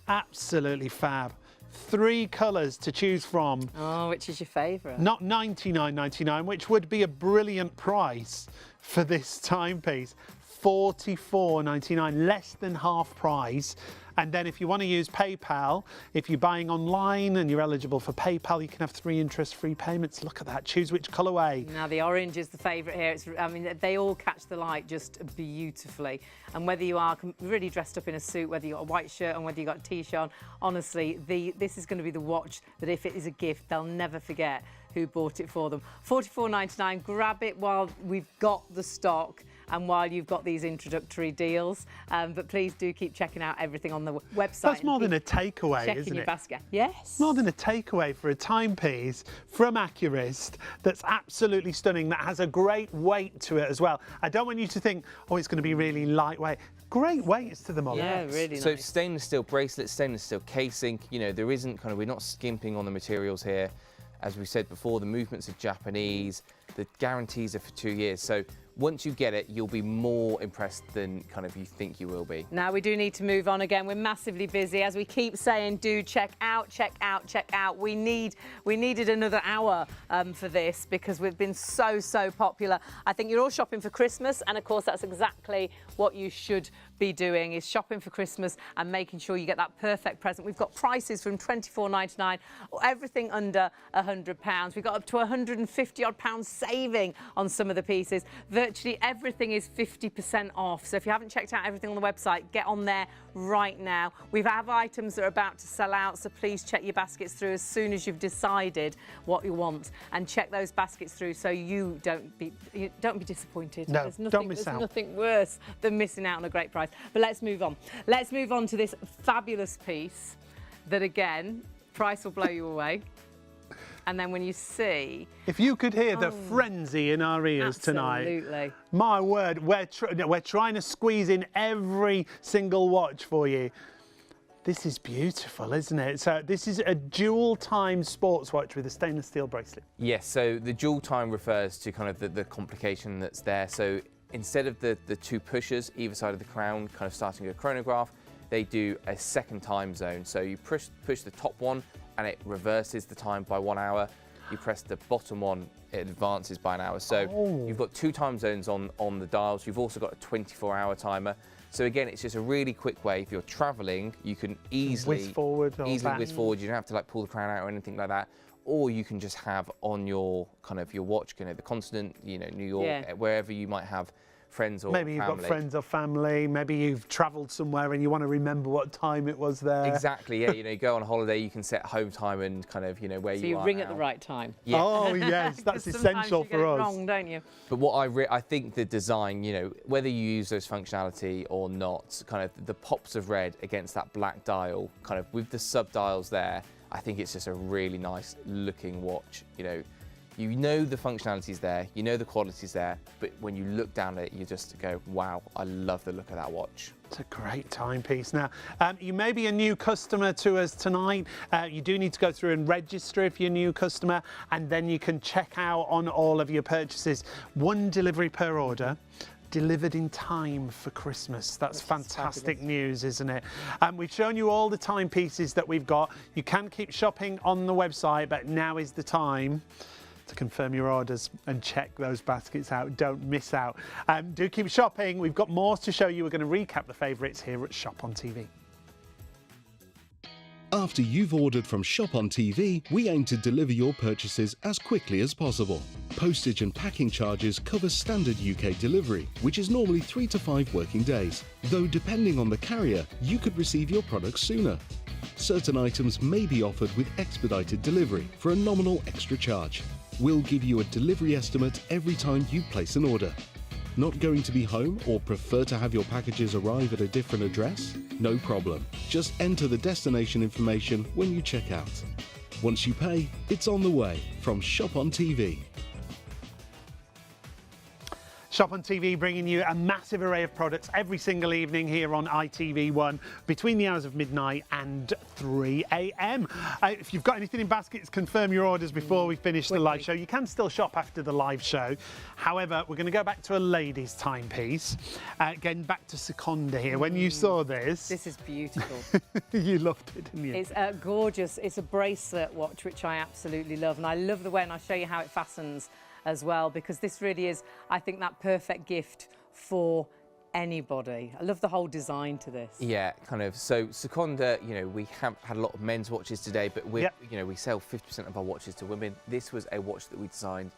Absolutely fab. 3 colours to choose from. Oh, which is your favourite? Not $99.99, which would be a brilliant price for this timepiece. $44.99, less than half price. And then if you want to use PayPal, if you're buying online and you're eligible for PayPal, you can have 3 interest-free payments. Look at that. Choose which colourway. Now, the orange is the favourite here. I mean, they all catch the light just beautifully. And whether you are really dressed up in a suit, whether you've got a white shirt on, whether you've got a T-shirt on, honestly, this is going to be the watch that if it is a gift, they'll never forget who bought it for them. $44.99. Grab it while we've got the stock and while you've got these introductory deals. But please do keep checking out everything on the website. That's more than a takeaway, checking isn't your it? basket. Yes. More than a takeaway for a timepiece from Accurist that's absolutely stunning, that has a great weight to it as well. I don't want you to think, oh, it's going to be really lightweight. Great weights to them all. Yeah, really nice. So stainless steel bracelets, stainless steel casing, you know, there isn't kind of, we're not skimping on the materials here. As we said before, the movements are Japanese, the guarantees are for 2 years. So once you get it, you'll be more impressed than kind of you think you will be. Now, we do need to move on again. We're massively busy. As we keep saying, do check out, check out, check out. We needed another hour for this because we've been so popular. I think you're all shopping for Christmas, and of course, that's exactly what you should be doing, is shopping for Christmas and making sure you get that perfect present. We've got prices from £24.99, everything under £100. We've got up to £150 saving on some of the pieces. Virtually everything is 50% off. So if you haven't checked out everything on the website, get on there right now. We have items that are about to sell out, so please check your baskets through as soon as you've decided what you want, and check those baskets through so you don't be disappointed. No, don't miss out. There's nothing worse than missing out on a great price. But let's move on. Let's move on to this fabulous piece that, again, price will blow you away. And then when you see... If you could hear the frenzy in our ears tonight. Absolutely. My word, we're trying to squeeze in every single watch for you. This is beautiful, isn't it? So this is a dual time sports watch with a stainless steel bracelet. Yes, so the dual time refers to kind of the complication that's there. So instead of the 2 pushers either side of the crown, kind of starting a chronograph, they do a second time zone. So you push the top one and it reverses the time by 1 hour. You press the bottom one, it advances by an hour. So you've got 2 time zones on the dials. You've also got a 24-hour timer. So again, it's just a really quick way. If you're traveling, you can easily Whiz forward or back. whiz forward. You don't have to like pull the crown out or anything like that. Or you can just have on your kind of your watch, you know, the continent, you know, New York, wherever you might have friends or maybe you've got friends or family, maybe you've travelled somewhere and you want to remember what time it was there. Exactly, yeah. You know, you go on holiday, you can set home time and kind of, you know, where you are. So you ring at the right time. Yeah. Oh yes, that's essential you for get us. It wrong, don't you? But what I think the design, you know, whether you use those functionality or not, kind of the pops of red against that black dial, kind of with the sub dials there, I think it's just a really nice looking watch. You know the functionality's there, you know the quality's there, but when you look down at it, you just go, wow, I love the look of that watch. It's a great timepiece. Now, you may be a new customer to us tonight. You do need to go through and register if you're a new customer, and then you can check out on all of your purchases. 1 delivery per order. Delivered in time for Christmas. That's fantastic news, isn't it? We've shown you all the timepieces that we've got. You can keep shopping on the website, but now is the time to confirm your orders and check those baskets out. Don't miss out. Do keep shopping. We've got more to show you. We're going to recap the favourites here at Shop on TV. After you've ordered from Shop on TV, we aim to deliver your purchases as quickly as possible. Postage and packing charges cover standard UK delivery, which is normally 3 to 5 working days, though depending on the carrier, you could receive your products sooner. Certain items may be offered with expedited delivery for a nominal extra charge. We'll give you a delivery estimate every time you place an order. Not going to be home or prefer to have your packages arrive at a different address? No problem. Just enter the destination information when you check out. Once you pay, it's on the way from Shop on TV. Shop on TV bringing you a massive array of products every single evening here on ITV1 between the hours of midnight and 3 a.m. If you've got anything in baskets, confirm your orders before we finish the live show. You can still shop after the live show. However, we're going to go back to a ladies' timepiece. Getting back to Seconda here. When you saw this... This is beautiful. You loved it, didn't you? It's gorgeous. It's a bracelet watch, which I absolutely love. And I love the way, and I'll show you how it fastens as well, because this really is, I think, that perfect gift for anybody. I love the whole design to this. Yeah, kind of. So Seconda, you know, we have had a lot of men's watches today, but we, you know, we sell 50% of our watches to women. This was a watch that we designed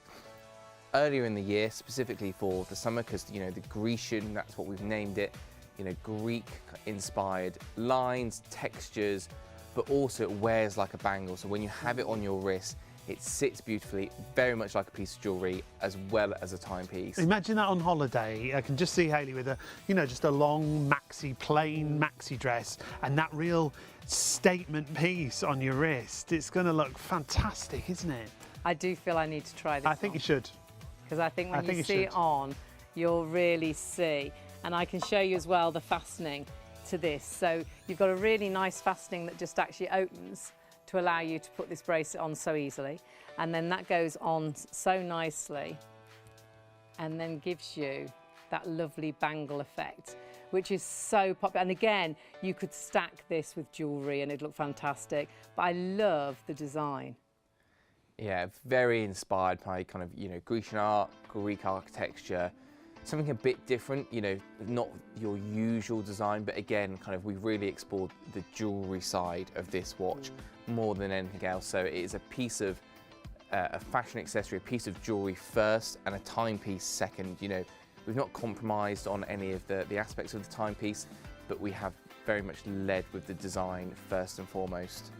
earlier in the year, specifically for the summer, because, you know, the Grecian, that's what we've named it, you know, Greek-inspired lines, textures, but also it wears like a bangle. So when you have it on your wrist, it sits beautifully, very much like a piece of jewellery, as well as a timepiece. Imagine that on holiday. I can just see Hayley with a, you know, just a long plain maxi dress, and that real statement piece on your wrist. It's going to look fantastic, isn't it? I do feel I need to try this. I think you should. Because I think when you see it on, you'll really see. And I can show you as well the fastening to this. So you've got a really nice fastening that just actually opens to allow you to put this bracelet on so easily, and then that goes on so nicely and then gives you that lovely bangle effect, which is so popular. And again, you could stack this with jewellery and it'd look fantastic, but I love the design. Yeah, very inspired by kind of, you know, Grecian art, Greek architecture, something a bit different, you know, not your usual design, but again, kind of, we've really explored the jewellery side of this watch more than anything else. So it is a piece of a fashion accessory, a piece of jewellery first, and a timepiece second. You know, we've not compromised on any of the aspects of the timepiece, but we have very much led with the design first and foremost.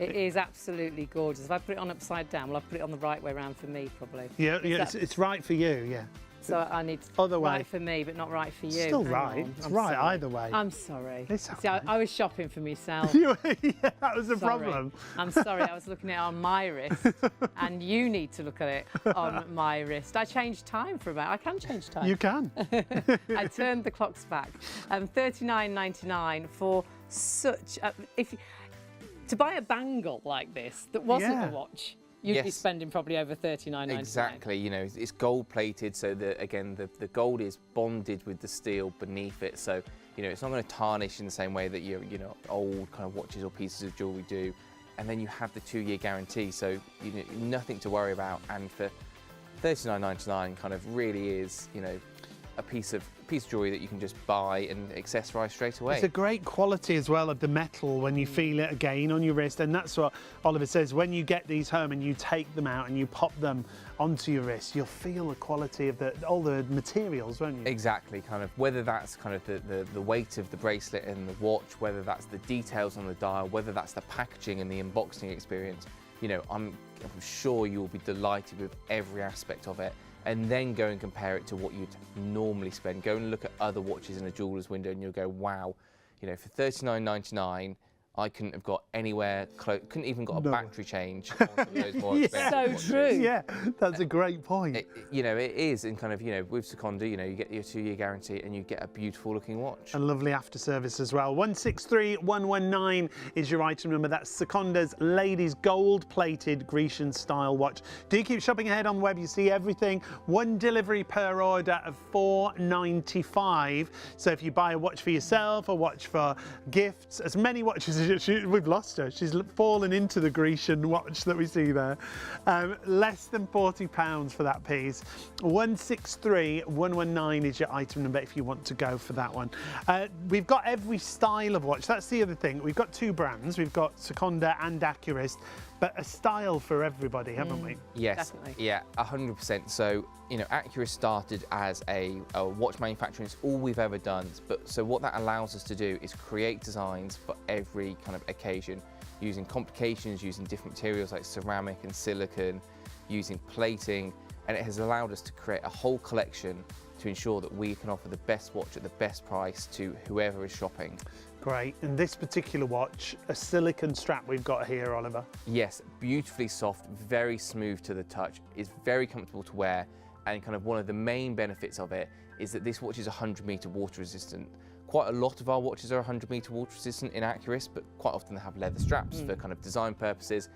It is absolutely gorgeous. If I put it on upside down, well, I'll put it on the right way around for me, probably. Yeah, it's right for you, yeah. So I need Other way. right for me, but not right for you. Still right. It's right either way. I'm sorry. It's See, I was shopping for myself. Yeah, that was the problem. I'm sorry, I was looking at it on my wrist, and you need to look at it on my wrist. I changed time for about. I can change time. You can. I turned the clocks back. $39.99 for such. To buy a bangle like this that wasn't a watch. You'd be spending probably over $39.99. Exactly, you know, it's gold plated, so again, the gold is bonded with the steel beneath it, so, you know, it's not going to tarnish in the same way that you know, old kind of watches or pieces of jewellery do. And then you have the 2-year guarantee, so, you know, nothing to worry about. And for $39.99 kind of really is, you know, a piece of jewellery that you can just buy and accessorise straight away. It's a great quality as well of the metal when you feel it again on your wrist, and that's what Oliver says. When you get these home and you take them out and you pop them onto your wrist, you'll feel the quality of all the materials, won't you? Exactly, kind of whether that's kind of the weight of the bracelet and the watch, whether that's the details on the dial, whether that's the packaging and the unboxing experience. You know, I'm sure you'll be delighted with every aspect of it. And then go and compare it to what you'd normally spend. Go and look at other watches in a jeweller's window and you'll go, wow, you know, for $39.99, I couldn't have got anywhere close, couldn't even got a battery change on some of those more expensive watches. So true. Yeah, that's a great point. You know, it is, and kind of, you know, with Seconda, you know, you get your 2-year guarantee and you get a beautiful looking watch. A lovely after service as well. 163119 is your item number. That's Seconda's ladies gold plated Grecian style watch. Do keep shopping ahead on the web. You see everything. 1 delivery per order of £4.95. So if you buy a watch for yourself, a watch for gifts, as many watches as we've lost her. She's fallen into the Grecian watch that we see there. Less than £40 for that piece. 163119 is your item number if you want to go for that one. We've got every style of watch. That's the other thing. We've got 2 brands. We've got Seconda and Accurist, but a style for everybody, haven't we? Yes, definitely. Yeah, 100%. So, you know, Accurist started as a watch manufacturer. It's all we've ever done. But so what that allows us to do is create designs for every kind of occasion, using complications, using different materials like ceramic and silicone, using plating, and it has allowed us to create a whole collection to ensure that we can offer the best watch at the best price to whoever is shopping. Great. And this particular watch, a silicone strap we've got here, Oliver. Yes, beautifully soft, very smooth to the touch, is very comfortable to wear, and kind of one of the main benefits of it is that this watch is 100-metre water resistant. Quite a lot of our watches are 100-metre water resistant in Accurist, but quite often they have leather straps for kind of design purposes.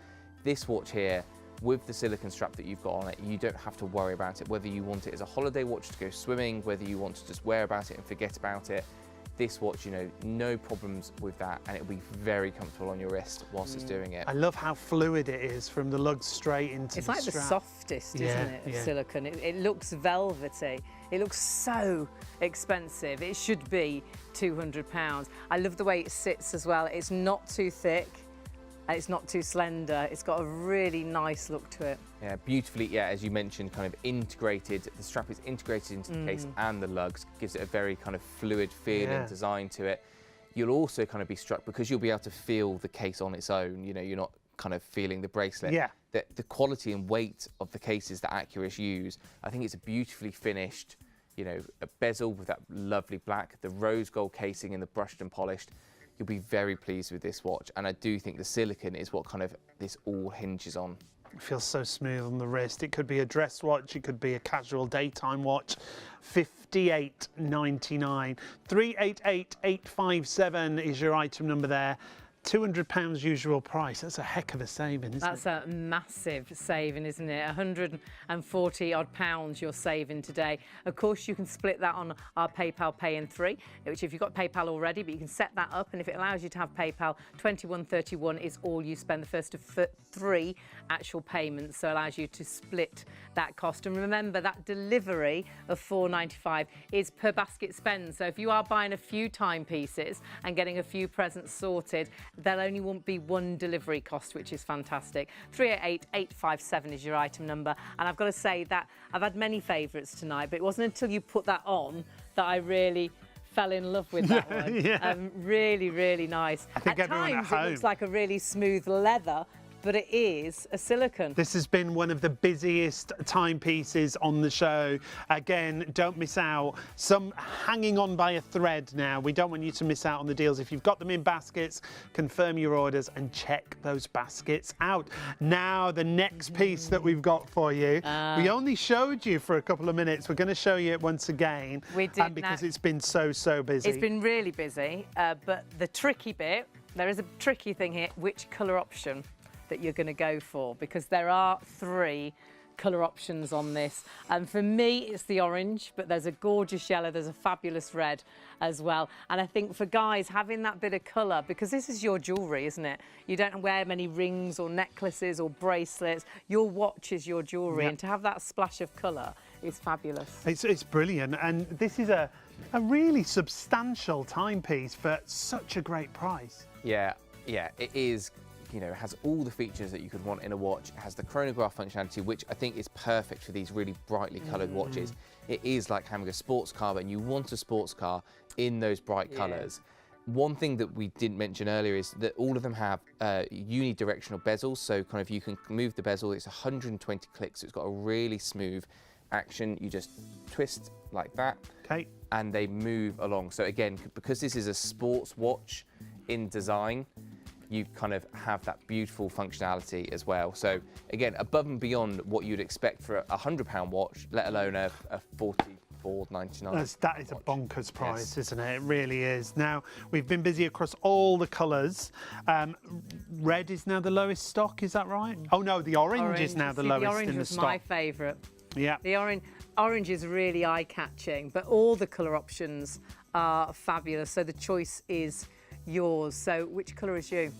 This watch here, with the silicone strap that you've got on it, you don't have to worry about it, whether you want it as a holiday watch to go swimming, whether you want to just wear about it and forget about it. This watch, you know, no problems with that, and it'll be very comfortable on your wrist whilst it's doing it. I love how fluid it is from the lug straight into the strap. It's like the softest, isn't it, of silicone. It looks velvety. It looks so expensive. It should be £200. I love the way it sits as well. It's not too thick. And it's not too slender. It's got a really nice look to it. Yeah, beautifully, yeah, as you mentioned, kind of integrated. The strap is integrated into the case and the lugs, gives it a very kind of fluid feel and design to it. You'll also kind of be struck because you'll be able to feel the case on its own. You know, you're not kind of feeling the bracelet. Yeah. The quality and weight of the cases that Accurist use, I think it's a beautifully finished, you know, a bezel with that lovely black, the rose gold casing and the brushed and polished. You'll be very pleased with this watch, and I do think the silicone is what kind of this all hinges on. It feels so smooth on the wrist. It could be a dress watch, it could be a casual daytime watch. $58.99. 388857 is your item number there. £200 usual price. That's a heck of a saving, isn't it? That's a massive saving, isn't it? 140 odd pounds you're saving today. Of course, you can split that on our PayPal Pay in 3, which if you've got PayPal already, but you can set that up, and if it allows you to have PayPal, £21.31 is all you spend, the first of 3 actual payments, so it allows you to split that cost. And remember, that delivery of £4.95 is per basket spend. So if you are buying a few timepieces and getting a few presents sorted, there only won't be 1 delivery cost, which is fantastic. 388857 is your item number. And I've got to say that I've had many favourites tonight, but it wasn't until you put that on that I really fell in love with that one. Really, really nice. I think at times it looks like a really smooth leather, but it is a silicone. This has been one of the busiest timepieces on the show. Again, don't miss out. Some hanging on by a thread now. We don't want you to miss out on the deals. If you've got them in baskets, confirm your orders and check those baskets out. Now, the next piece that we've got for you. We only showed you for a couple of minutes. We're going to show you it once again. We did. Because it's been so busy. It's been really busy, but the tricky bit, there is a tricky thing here, which colour option that you're going to go for, because there are 3 colour options on this. And for me, it's the orange, but there's a gorgeous yellow, there's a fabulous red as well. And I think for guys, having that bit of colour, because this is your jewellery, isn't it? You don't wear many rings or necklaces or bracelets. Your watch is your jewellery, and to have that splash of colour It's fabulous. It's brilliant, and this is a really substantial timepiece for such a great price. Yeah, it is. You know, it has all the features that you could want in a watch. It has the chronograph functionality, which I think is perfect for these really brightly coloured watches. It is like having a sports car, and you want a sports car in those bright colours. One thing that we didn't mention earlier is that all of them have unidirectional bezels, so kind of you can move the bezel. It's 120 clicks, so it's got a really smooth action. You just twist like that, and they move along. So again, because this is a sports watch in design, you kind of have that beautiful functionality as well. So again, above and beyond what you'd expect for a £100 watch, let alone a $44.99. That is a bonkers price, isn't it? It really is. Now, we've been busy across all the colours. Red is now the lowest stock, is that right? Oh no, the orange is now the lowest in the stock. The orange was my favourite. Yeah. The orange is really eye-catching, but all the colour options are fabulous. So the choice is yours. So which colour is you?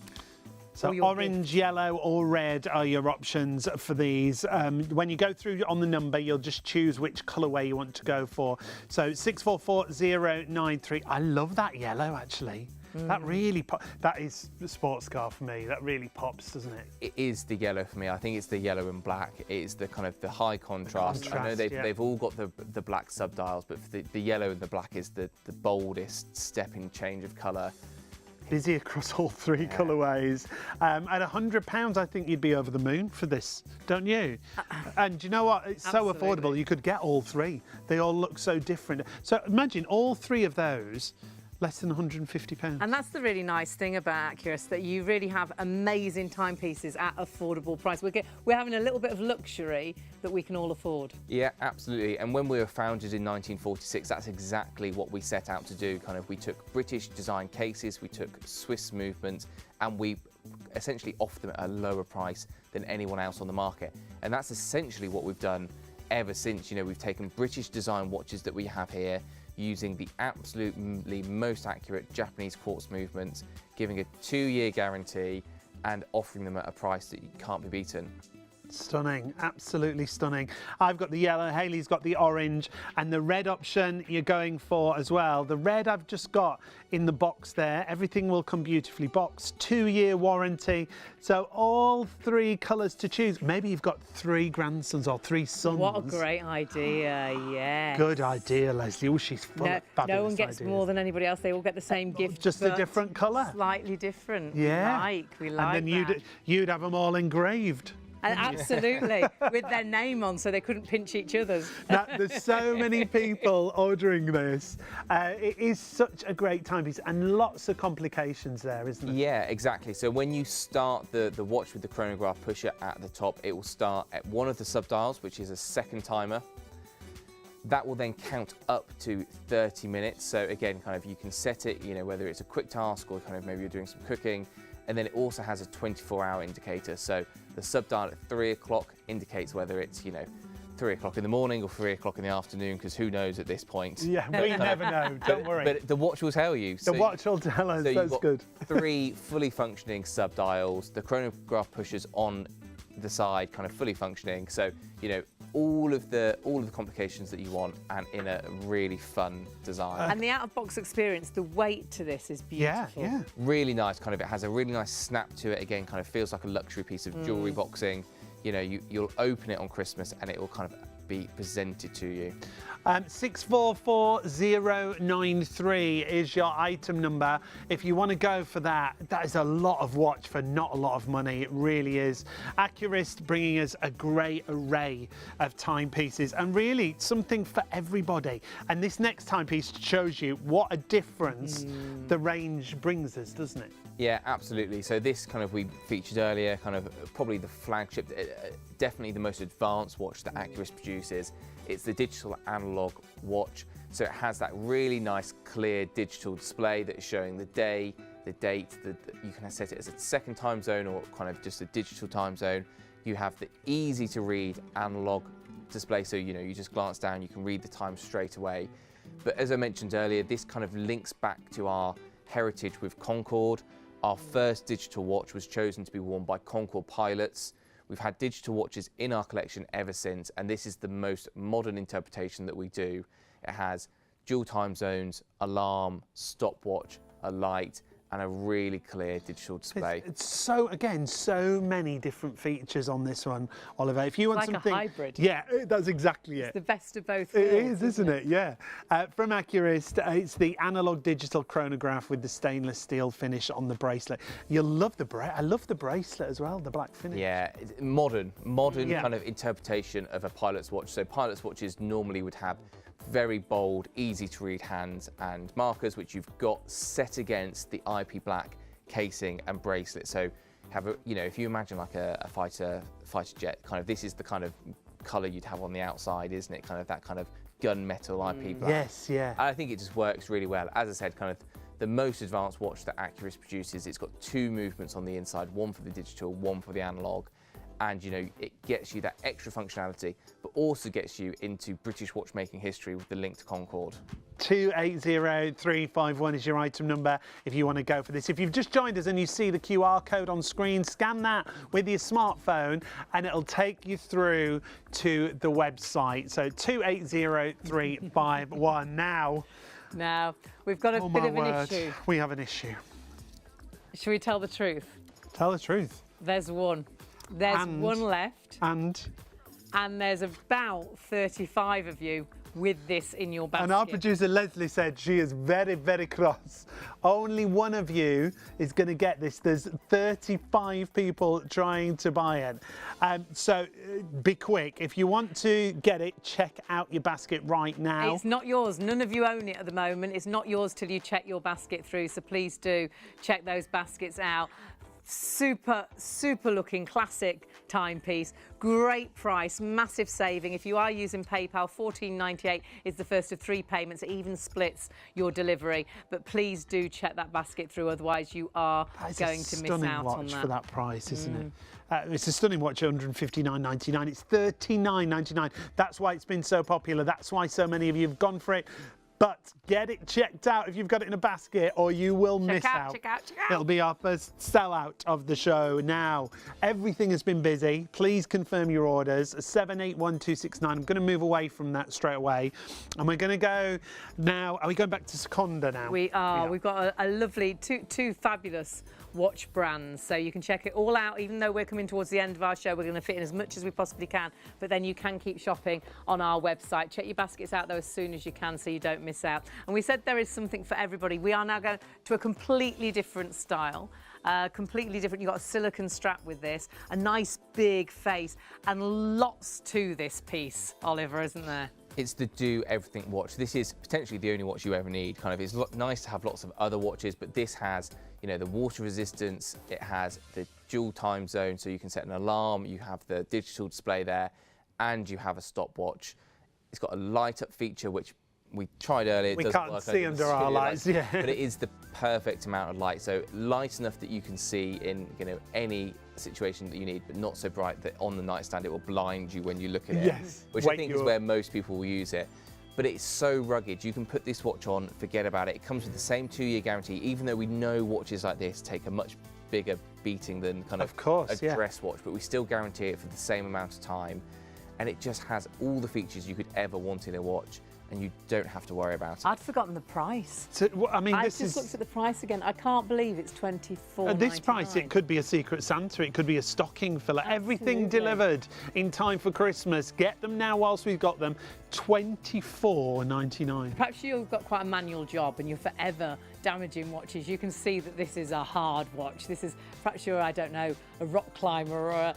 So orange, yellow or red are your options for these. When you go through on the number, you'll just choose which colourway you want to go for. So 644093. I love that yellow, actually. That really that is the sports car for me. That really pops, doesn't it? It is the yellow for me. I think it's the yellow and black. It is the kind of the high contrast. I know they've all got the black subdials, but for the yellow and the black is the boldest stepping change of colour. Busy across all three colourways. At £100, I think you'd be over the moon for this, don't you? And you know what? It's so affordable. You could get all three. They all look so different. So imagine all three of those, less than £150. And that's the really nice thing about Accurus, that you really have amazing timepieces at affordable price. We're having a little bit of luxury that we can all afford. Yeah, absolutely. And when we were founded in 1946, that's exactly what we set out to do. Kind of, we took British design cases, we took Swiss movements, and we essentially offered them at a lower price than anyone else on the market. And that's essentially what we've done ever since. You know, we've taken British design watches that we have here, using the absolutely most accurate Japanese quartz movements, giving a 2-year guarantee and offering them at a price that can't be beaten. Stunning, absolutely stunning. I've got the yellow, Hayley's got the orange, and the red option you're going for as well. The red I've just got in the box there. Everything will come beautifully boxed, 2-year warranty. So all three colours to choose. Maybe you've got 3 grandsons or 3 sons. What a great idea, yeah. Good idea, Leslie. Oh, she's full of fabulous No one gets ideas. more than anybody else. They all get the same gift. Just a different colour. Slightly different. Yeah. We like and then that. you'd have them all engraved. And absolutely, with their name on, so they couldn't pinch each other's. There's so many people ordering this. It is such a great timepiece, and lots of complications there, isn't it? Yeah, exactly. So when you start the watch with the chronograph pusher at the top, it will start at one of the subdials, which is a second timer. That will then count up to 30 minutes. So again, kind of you can set it, you know, whether it's a quick task or kind of maybe you're doing some cooking. And then it also has a 24-hour indicator. So the subdial at 3 o'clock indicates whether it's, you know, 3 o'clock in the morning or 3 o'clock in the afternoon, because who knows at this point. Yeah, we never know, don't worry. But the watch will tell you. The watch will tell us, so that's good. 3 fully functioning subdials, the chronograph pushers on the side, kind of fully functioning. So, you know, all of the complications that you want, and in a really fun design. And the out-of-box experience, the weight to this is beautiful. Yeah. Really nice, kind of, it has a really nice snap to it. Again, kind of feels like a luxury piece of jewellery boxing. You know, you'll open it on Christmas and it will kind of be presented to you. 644093 is your item number. If you want to go for that, that is a lot of watch for not a lot of money. It really is. Accurus bringing us a great array of timepieces, and really something for everybody. And this next timepiece shows you what a difference the range brings us, doesn't it? Yeah, absolutely. So this kind of we featured earlier, kind of probably the flagship, definitely the most advanced watch that Accurus produces. It's the digital analog watch. So it has that really nice, clear digital display that is showing the day, the date. You can set it as a second time zone or kind of just a digital time zone. You have the easy to read analog display. So, you know, you just glance down, you can read the time straight away. But as I mentioned earlier, this kind of links back to our heritage with Concorde. Our first digital watch was chosen to be worn by Concorde pilots We've had digital watches in our collection ever since, and this is the most modern interpretation that we do. It has dual time zones, alarm, stopwatch, a light, and a really clear digital display. It's so, again, so many different features on this one, Oliver. If you want like something, a hybrid. Yeah, that's exactly It's it. the best of both It worlds, is, isn't it? Yeah. From Accurist, it's the analog digital chronograph with the stainless steel finish on the bracelet. You'll love the I love the bracelet as well, the black finish. Yeah, it's modern Yeah. kind of interpretation of a pilot's watch. So pilot's watches normally would have very bold, easy to read hands and markers, which you've got set against the IP black casing and bracelet. So have a, you know, if you imagine like a fighter jet, kind of this is the kind of colour you'd have on the outside, isn't it? Kind of that kind of gunmetal IP black. Yes, yeah. And I think it just works really well. As I said, kind of the most advanced watch that Accurist produces. It's got 2 movements on the inside, one for the digital, one for the analog. And you know, it gets you that extra functionality, but also gets you into British watchmaking history with the link to Concorde. 280351 is your item number if you want to go for this. If you've just joined us and you see the QR code on screen, scan that with your smartphone and it'll take you through to the website. So 280351 now. Now, we've got a bit of an issue. We have an issue. Should we tell the truth? Tell the truth. There's one. There's one left. And there's about 35 of you with this in your basket. And our producer Leslie said she is very, very cross. Only one of you is going to get this. There's 35 people trying to buy it. So be quick. If you want to get it, check out your basket right now. It's not yours. None of you own it at the moment. It's not yours till you check your basket through. So please do check those baskets out. Super looking classic timepiece, great price, massive saving. If you are using PayPal, $14.98 is the first of 3 payments. It even splits your delivery, but please do check that basket through, otherwise you are going to miss out on that. For that price, isn't it? It's a stunning watch, $159.99. It's $39.99. That's why it's been so popular. That's why so many of you have gone for it. But get it checked out if you've got it in a basket or you will miss out. Check out. It'll be our first sellout of the show now. Everything has been busy. Please confirm your orders. 781269. I'm going to move away from that straight away. And we're going to go now. Are we going back to Seconda now? We are. We've got a lovely, two fabulous watch brands, so you can check it all out. Even though we're coming towards the end of our show, we're going to fit in as much as we possibly can, but then you can keep shopping on our website. Check your baskets out though as soon as you can so you don't miss out. And we said there is something for everybody. We are now going to a completely different style. Completely different. You've got a silicone strap with this, a nice big face, and lots to this piece, Oliver, isn't there? It's the do everything watch. This is potentially the only watch you ever need. Kind of, it's nice to have lots of other watches, but this has, you know, the water resistance. It has the dual time zone, so you can set an alarm. You have the digital display there, and you have a stopwatch. It's got a light up feature, which we tried earlier. We can't see under our lights, yeah. But it is the perfect amount of light. So light enough that you can see in, you know, any situation that you need, but not so bright that on the nightstand it will blind you when you look at it. Yes. Which I think is where most people will use it. But it's so rugged. You can put this watch on, forget about it. It comes with the same 2-year guarantee, even though we know watches like this take a much bigger beating than kind of a dress watch, but we still guarantee it for the same amount of time. And it just has all the features you could ever want in a watch, and you don't have to worry about it. I'd forgotten the price. So, I mean, I just looked at the price again. I can't believe it's $24.99. At this price, it could be a Secret Santa, it could be a stocking filler. Absolutely. Everything delivered in time for Christmas. Get them now whilst we've got them. $24.99. Perhaps you've got quite a manual job and you're forever damaging watches. You can see that this is a hard watch. This is perhaps you're, I don't know, a rock climber or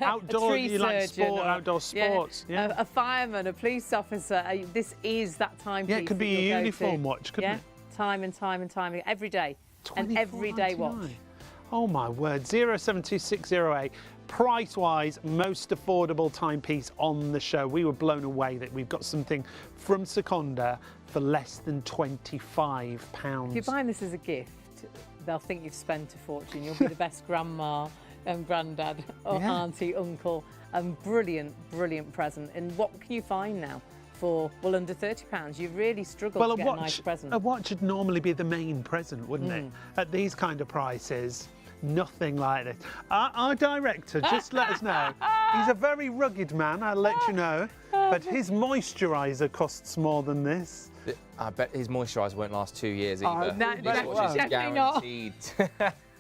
outdoor, a tree you like surgeon sport, or, outdoor sports. Yeah. A fireman, a police officer. This is that timepiece. Yeah, it could be a uniform watch, couldn't it? Time and time and time, every day. An everyday watch. Oh my word, 072608. Price-wise, most affordable timepiece on the show. We were blown away that we've got something from Seconda for less than £25. If you're buying this as a gift, they'll think you've spent a fortune. You'll be the best grandma and granddad or auntie, uncle, and brilliant present. And what can you find now? For, well, under £30, you really struggle to get a nice present. A watch would normally be the main present, wouldn't it? At these kind of prices. nothing like this. Our director, just let us know. He's a very rugged man, I'll let you know, but his moisturiser costs more than this. I bet his moisturiser won't last 2 years either. No, This watch is definitely not. guaranteed.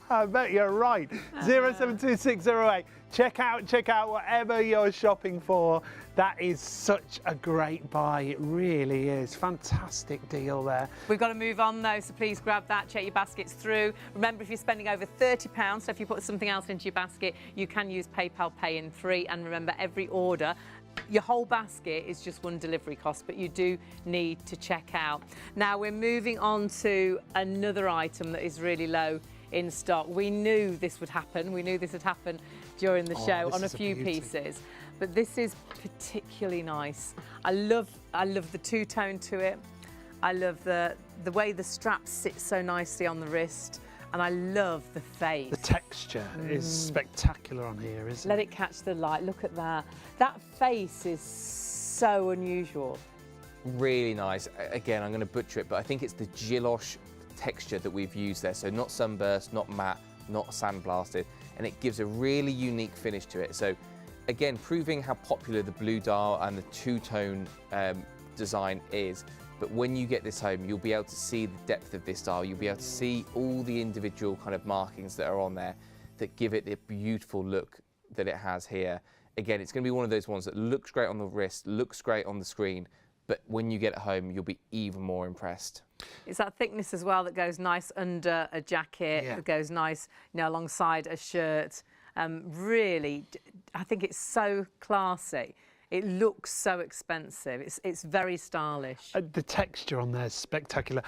I bet you're right. 072608. Check out whatever you're shopping for. That is such a great buy. It really is. Fantastic deal there. We've got to move on though, so please grab that, check your baskets through. Remember, if you're spending over £30, so if you put something else into your basket, you can use PayPal Pay in 3. And remember, every order, your whole basket is just one delivery cost, but you do need to check out. Now we're moving on to another item that is really low in stock. We knew this would happen. We knew this would happen during the show on a few pieces, but this is particularly nice. I love the two-tone to it. I love the way the strap sits so nicely on the wrist, and I love the face. The texture is spectacular on here, isn't Let it? it catch the light. Look at that. That face is so unusual. Really nice. Again, I'm going to butcher it, but I think it's the gilloche texture that we've used there. So not sunburst, not matte, not sandblasted, and it gives a really unique finish to it. So again, proving how popular the blue dial and the two-tone design is. But when you get this home, you'll be able to see the depth of this dial. You'll be able to see all the individual kind of markings that are on there that give it the beautiful look that it has here. Again, it's going to be one of those ones that looks great on the wrist, looks great on the screen, but when you get it home, you'll be even more impressed. It's that thickness as well that goes nice under a jacket, that goes nice, you know, alongside a shirt. Really, I think it's so classy. It looks so expensive. It's very stylish. The texture on there is spectacular.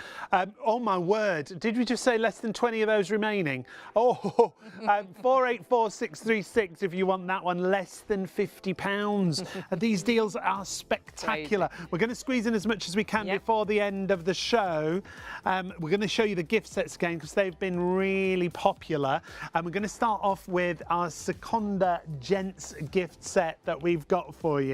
Oh my word, did we just say less than 20 of those remaining? Oh, 484636 if you want that one, less than £50. These deals are spectacular. Crazy. We're going to squeeze in as much as we can before the end of the show. We're going to show you the gift sets again because they've been really popular. And we're going to start off with our Seconda Gents gift set that we've got for you.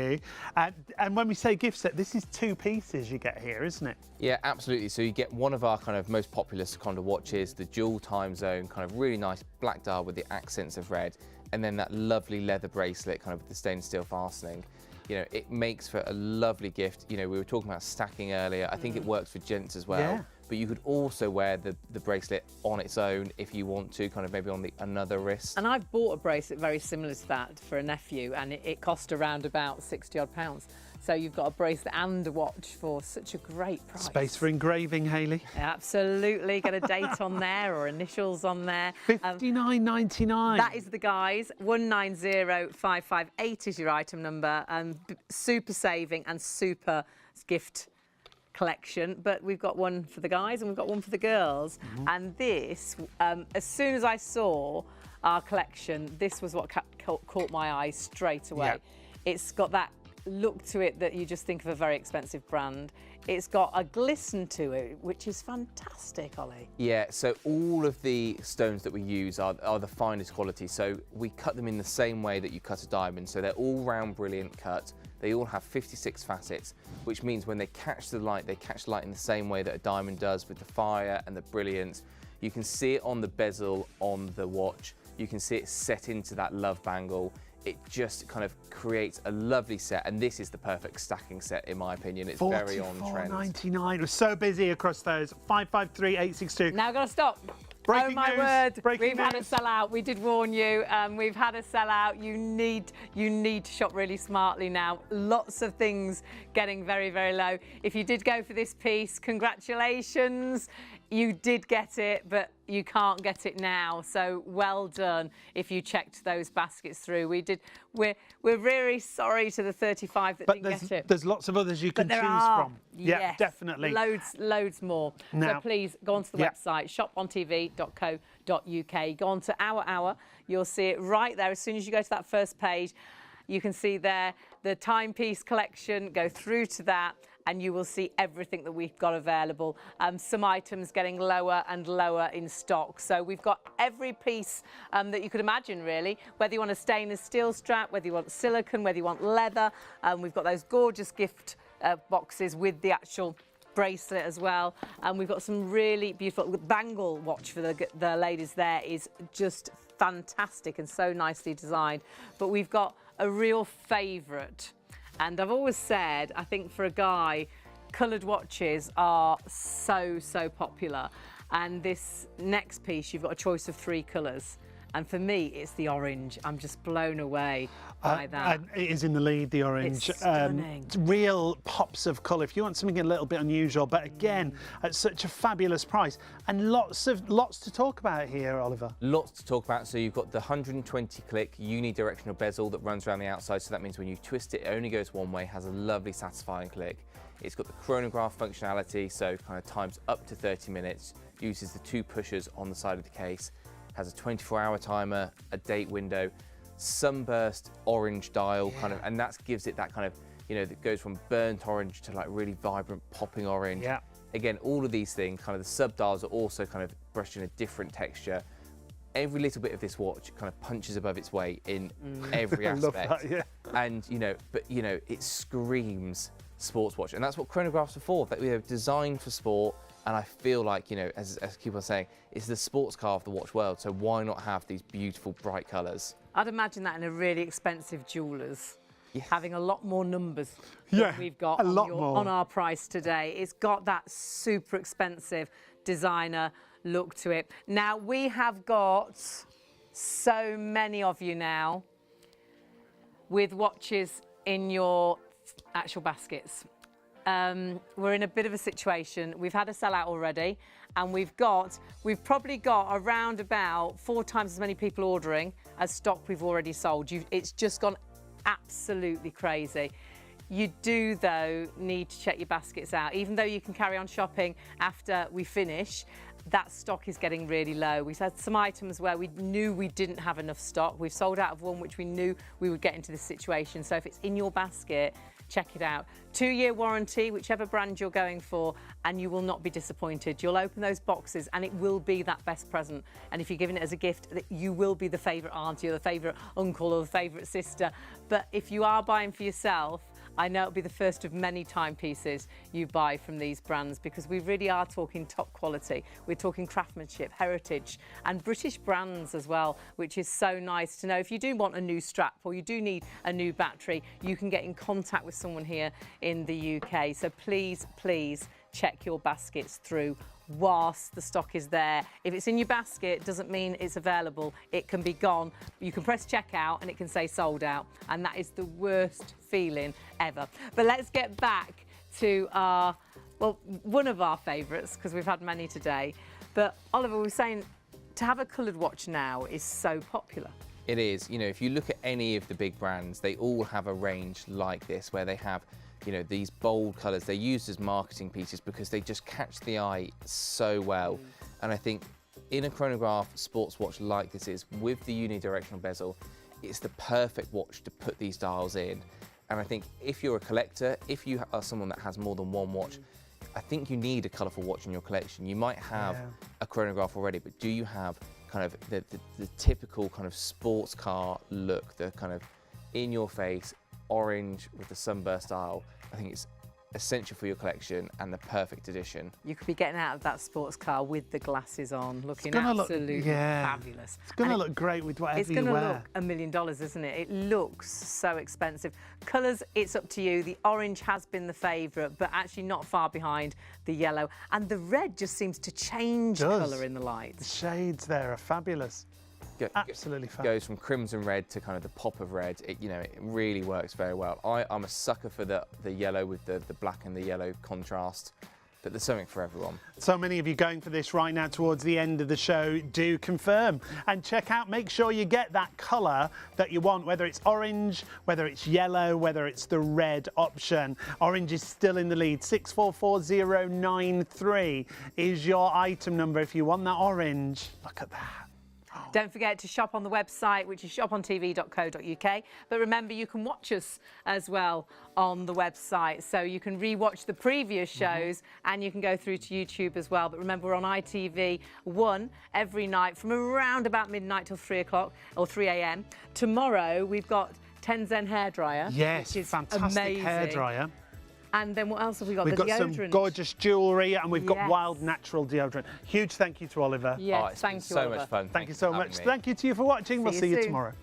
And when we say gift set, this is 2 pieces you get here, isn't it? Yeah, absolutely. So you get one of our kind of most popular Seconda watches, the dual time zone, kind of really nice black dial with the accents of red, and then that lovely leather bracelet kind of with the stainless steel fastening. You know, it makes for a lovely gift. You know, we were talking about stacking earlier. I think it works for gents as well. Yeah. But you could also wear the bracelet on its own if you want to, kind of maybe on another wrist. And I've bought a bracelet very similar to that for a nephew, and it cost around about £60 odd. So you've got a bracelet and a watch for such a great price. Space for engraving, Hayley. Absolutely. Get a date on there or initials on there. £59.99. That is the guys. 190558 is your item number. Super saving and super gift collection, but we've got one for the guys and we've got one for the girls. And this, as soon as I saw our collection, this was what caught my eye straight away. Yeah. It's got that look to it that you just think of a very expensive brand. It's got a glisten to it, which is fantastic, Ollie. Yeah, so all of the stones that we use are the finest quality. So we cut them in the same way that you cut a diamond. So they're all round, brilliant cut. They all have 56 facets, which means when they catch the light, they catch the light in the same way that a diamond does, with the fire and the brilliance. You can see it on the bezel on the watch. You can see it set into that love bangle. It just kind of creates a lovely set, and this is the perfect stacking set in my opinion. It's very on trend. £44.99. We're so busy across those. 553862. Now I've got to stop. Breaking oh my news. word! Breaking We've had a news. sellout. We did warn you. We've had a sellout. You need to shop really smartly now. Lots of things getting very, very low. If you did go for this piece, congratulations. You did get it, but you can't get it now. So well done if you checked those baskets through. We did. We're very sorry to the 35 that didn't get it. There's lots of others you can But there choose are, from. Yeah, yes, definitely. Loads more. Now- So please go onto the website, shopontv.co.uk. Go on to our hour. You'll see it right there. As soon as you go to that first page, you can see there the timepiece collection. Go through to that, and you will see everything that we've got available. Some items getting lower and lower in stock. So we've got every piece that you could imagine, really, whether you want a stainless steel strap, whether you want silicone, whether you want leather. We've got those gorgeous gift boxes with the actual bracelet as well, and we've got some really beautiful bangle watch for the ladies. There is just fantastic and so nicely designed. But we've got a real favourite, and I've always said, I think for a guy, coloured watches are so popular, and this next piece, you've got a choice of 3 colours. And for me, it's the orange. I'm just blown away by that. It is in the lead, the orange. It's stunning. Real pops of colour. If you want something a little bit unusual, but again, at such a fabulous price. And lots to talk about here, Oliver. Lots to talk about. So you've got the 120-click unidirectional bezel that runs around the outside. So that means when you twist it, it only goes one way, has a lovely, satisfying click. It's got the chronograph functionality, so kind of times up to 30 minutes, uses the 2 pushers on the side of the case, has a 24-hour timer, a date window, sunburst orange dial, kind of, and that gives it that kind of, you know, that goes from burnt orange to like really vibrant popping orange. Yeah. Again, all of these things, kind of the sub dials are also kind of brushed in a different texture. Every little bit of this watch kind of punches above its weight in every aspect. I love that, yeah. And, you know, but, you know, it screams sports watch. And that's what chronographs are for. That we are designed for sport. And I feel like, you know, as people are saying, it's the sports car of the watch world. So why not have these beautiful, bright colours? I'd imagine that in a really expensive jeweller's. Yes. Having a lot more numbers Yeah, than we've got on our price today. It's got that super expensive designer look to it. Now, we have got so many of you now with watches in your actual baskets. We're in a bit of a situation. We've had a sellout already, and we've probably got around about 4 times as many people ordering as stock we've already sold. It's just gone absolutely crazy. You do, though, need to check your baskets out. Even though you can carry on shopping after we finish, that stock is getting really low. We've had some items where we knew we didn't have enough stock. We've sold out of one which we knew we would get into this situation. So if it's in your basket, check it out. 2-year warranty, whichever brand you're going for, and you will not be disappointed. You'll open those boxes and it will be that best present. And if you're giving it as a gift, you will be the favourite auntie or the favourite uncle or the favourite sister. But if you are buying for yourself, I know it'll be the first of many timepieces you buy from these brands, because we really are talking top quality. We're talking craftsmanship, heritage, and British brands as well, which is so nice to know. If you do want a new strap or you do need a new battery, you can get in contact with someone here in the UK. So please, please check your baskets through whilst the stock is there. If it's in your basket, doesn't mean it's available. It can be gone. You can press checkout and it can say sold out, and that is the worst feeling ever. But let's get back to one of our favourites, because we've had many today. But Oliver, we were saying to have a coloured watch now is so popular. It is. You know, if you look at any of the big brands, they all have a range like this where they have, you know, these bold colours. They're used as marketing pieces because they just catch the eye so well. And I think in a chronograph sports watch like this is, with the unidirectional bezel, it's the perfect watch to put these dials in. And I think if you're a collector, if you are someone that has more than one watch, I think you need a colourful watch in your collection. You might have a chronograph already, but do you have kind of the typical kind of sports car look, the kind of in-your-face orange with the sunburst dial? I think it's essential for your collection and the perfect addition. You could be getting out of that sports car with the glasses on, looking absolutely fabulous. It's going to look great with whatever you wear. It's going to look $1 million, isn't it? It looks so expensive. Colours, it's up to you. The orange has been the favourite, but actually not far behind the yellow. And the red just seems to change colour in the lights. The shades there are fabulous. Absolutely fabulous. Goes from crimson red to kind of the pop of red. It really works very well. I'm a sucker for the yellow with the black and the yellow contrast, but there's something for everyone. So many of you going for this right now towards the end of the show. Do confirm and check out. Make sure you get that colour that you want, whether it's orange, whether it's yellow, whether it's the red option. Orange is still in the lead. 644093 is your item number if you want that orange. Look at that. Don't forget to shop on the website, which is ShopOnTV.co.uk. But remember, you can watch us as well on the website. So you can re-watch the previous shows and you can go through to YouTube as well. But remember, we're on ITV1 every night from around about midnight till 3 o'clock or 3 a.m. Tomorrow, we've got Tenzen hairdryer. Yes, which is fantastic amazing. hairdryer. And then what else have we got? We've The got some deodorant. gorgeous jewellery, and we've got Yes. wild natural deodorant. Huge thank you to Oliver. Yes, It's thank been you, so Oliver. much fun. Thank you so for much. having me. Thank you to you for watching. We'll see you soon. tomorrow.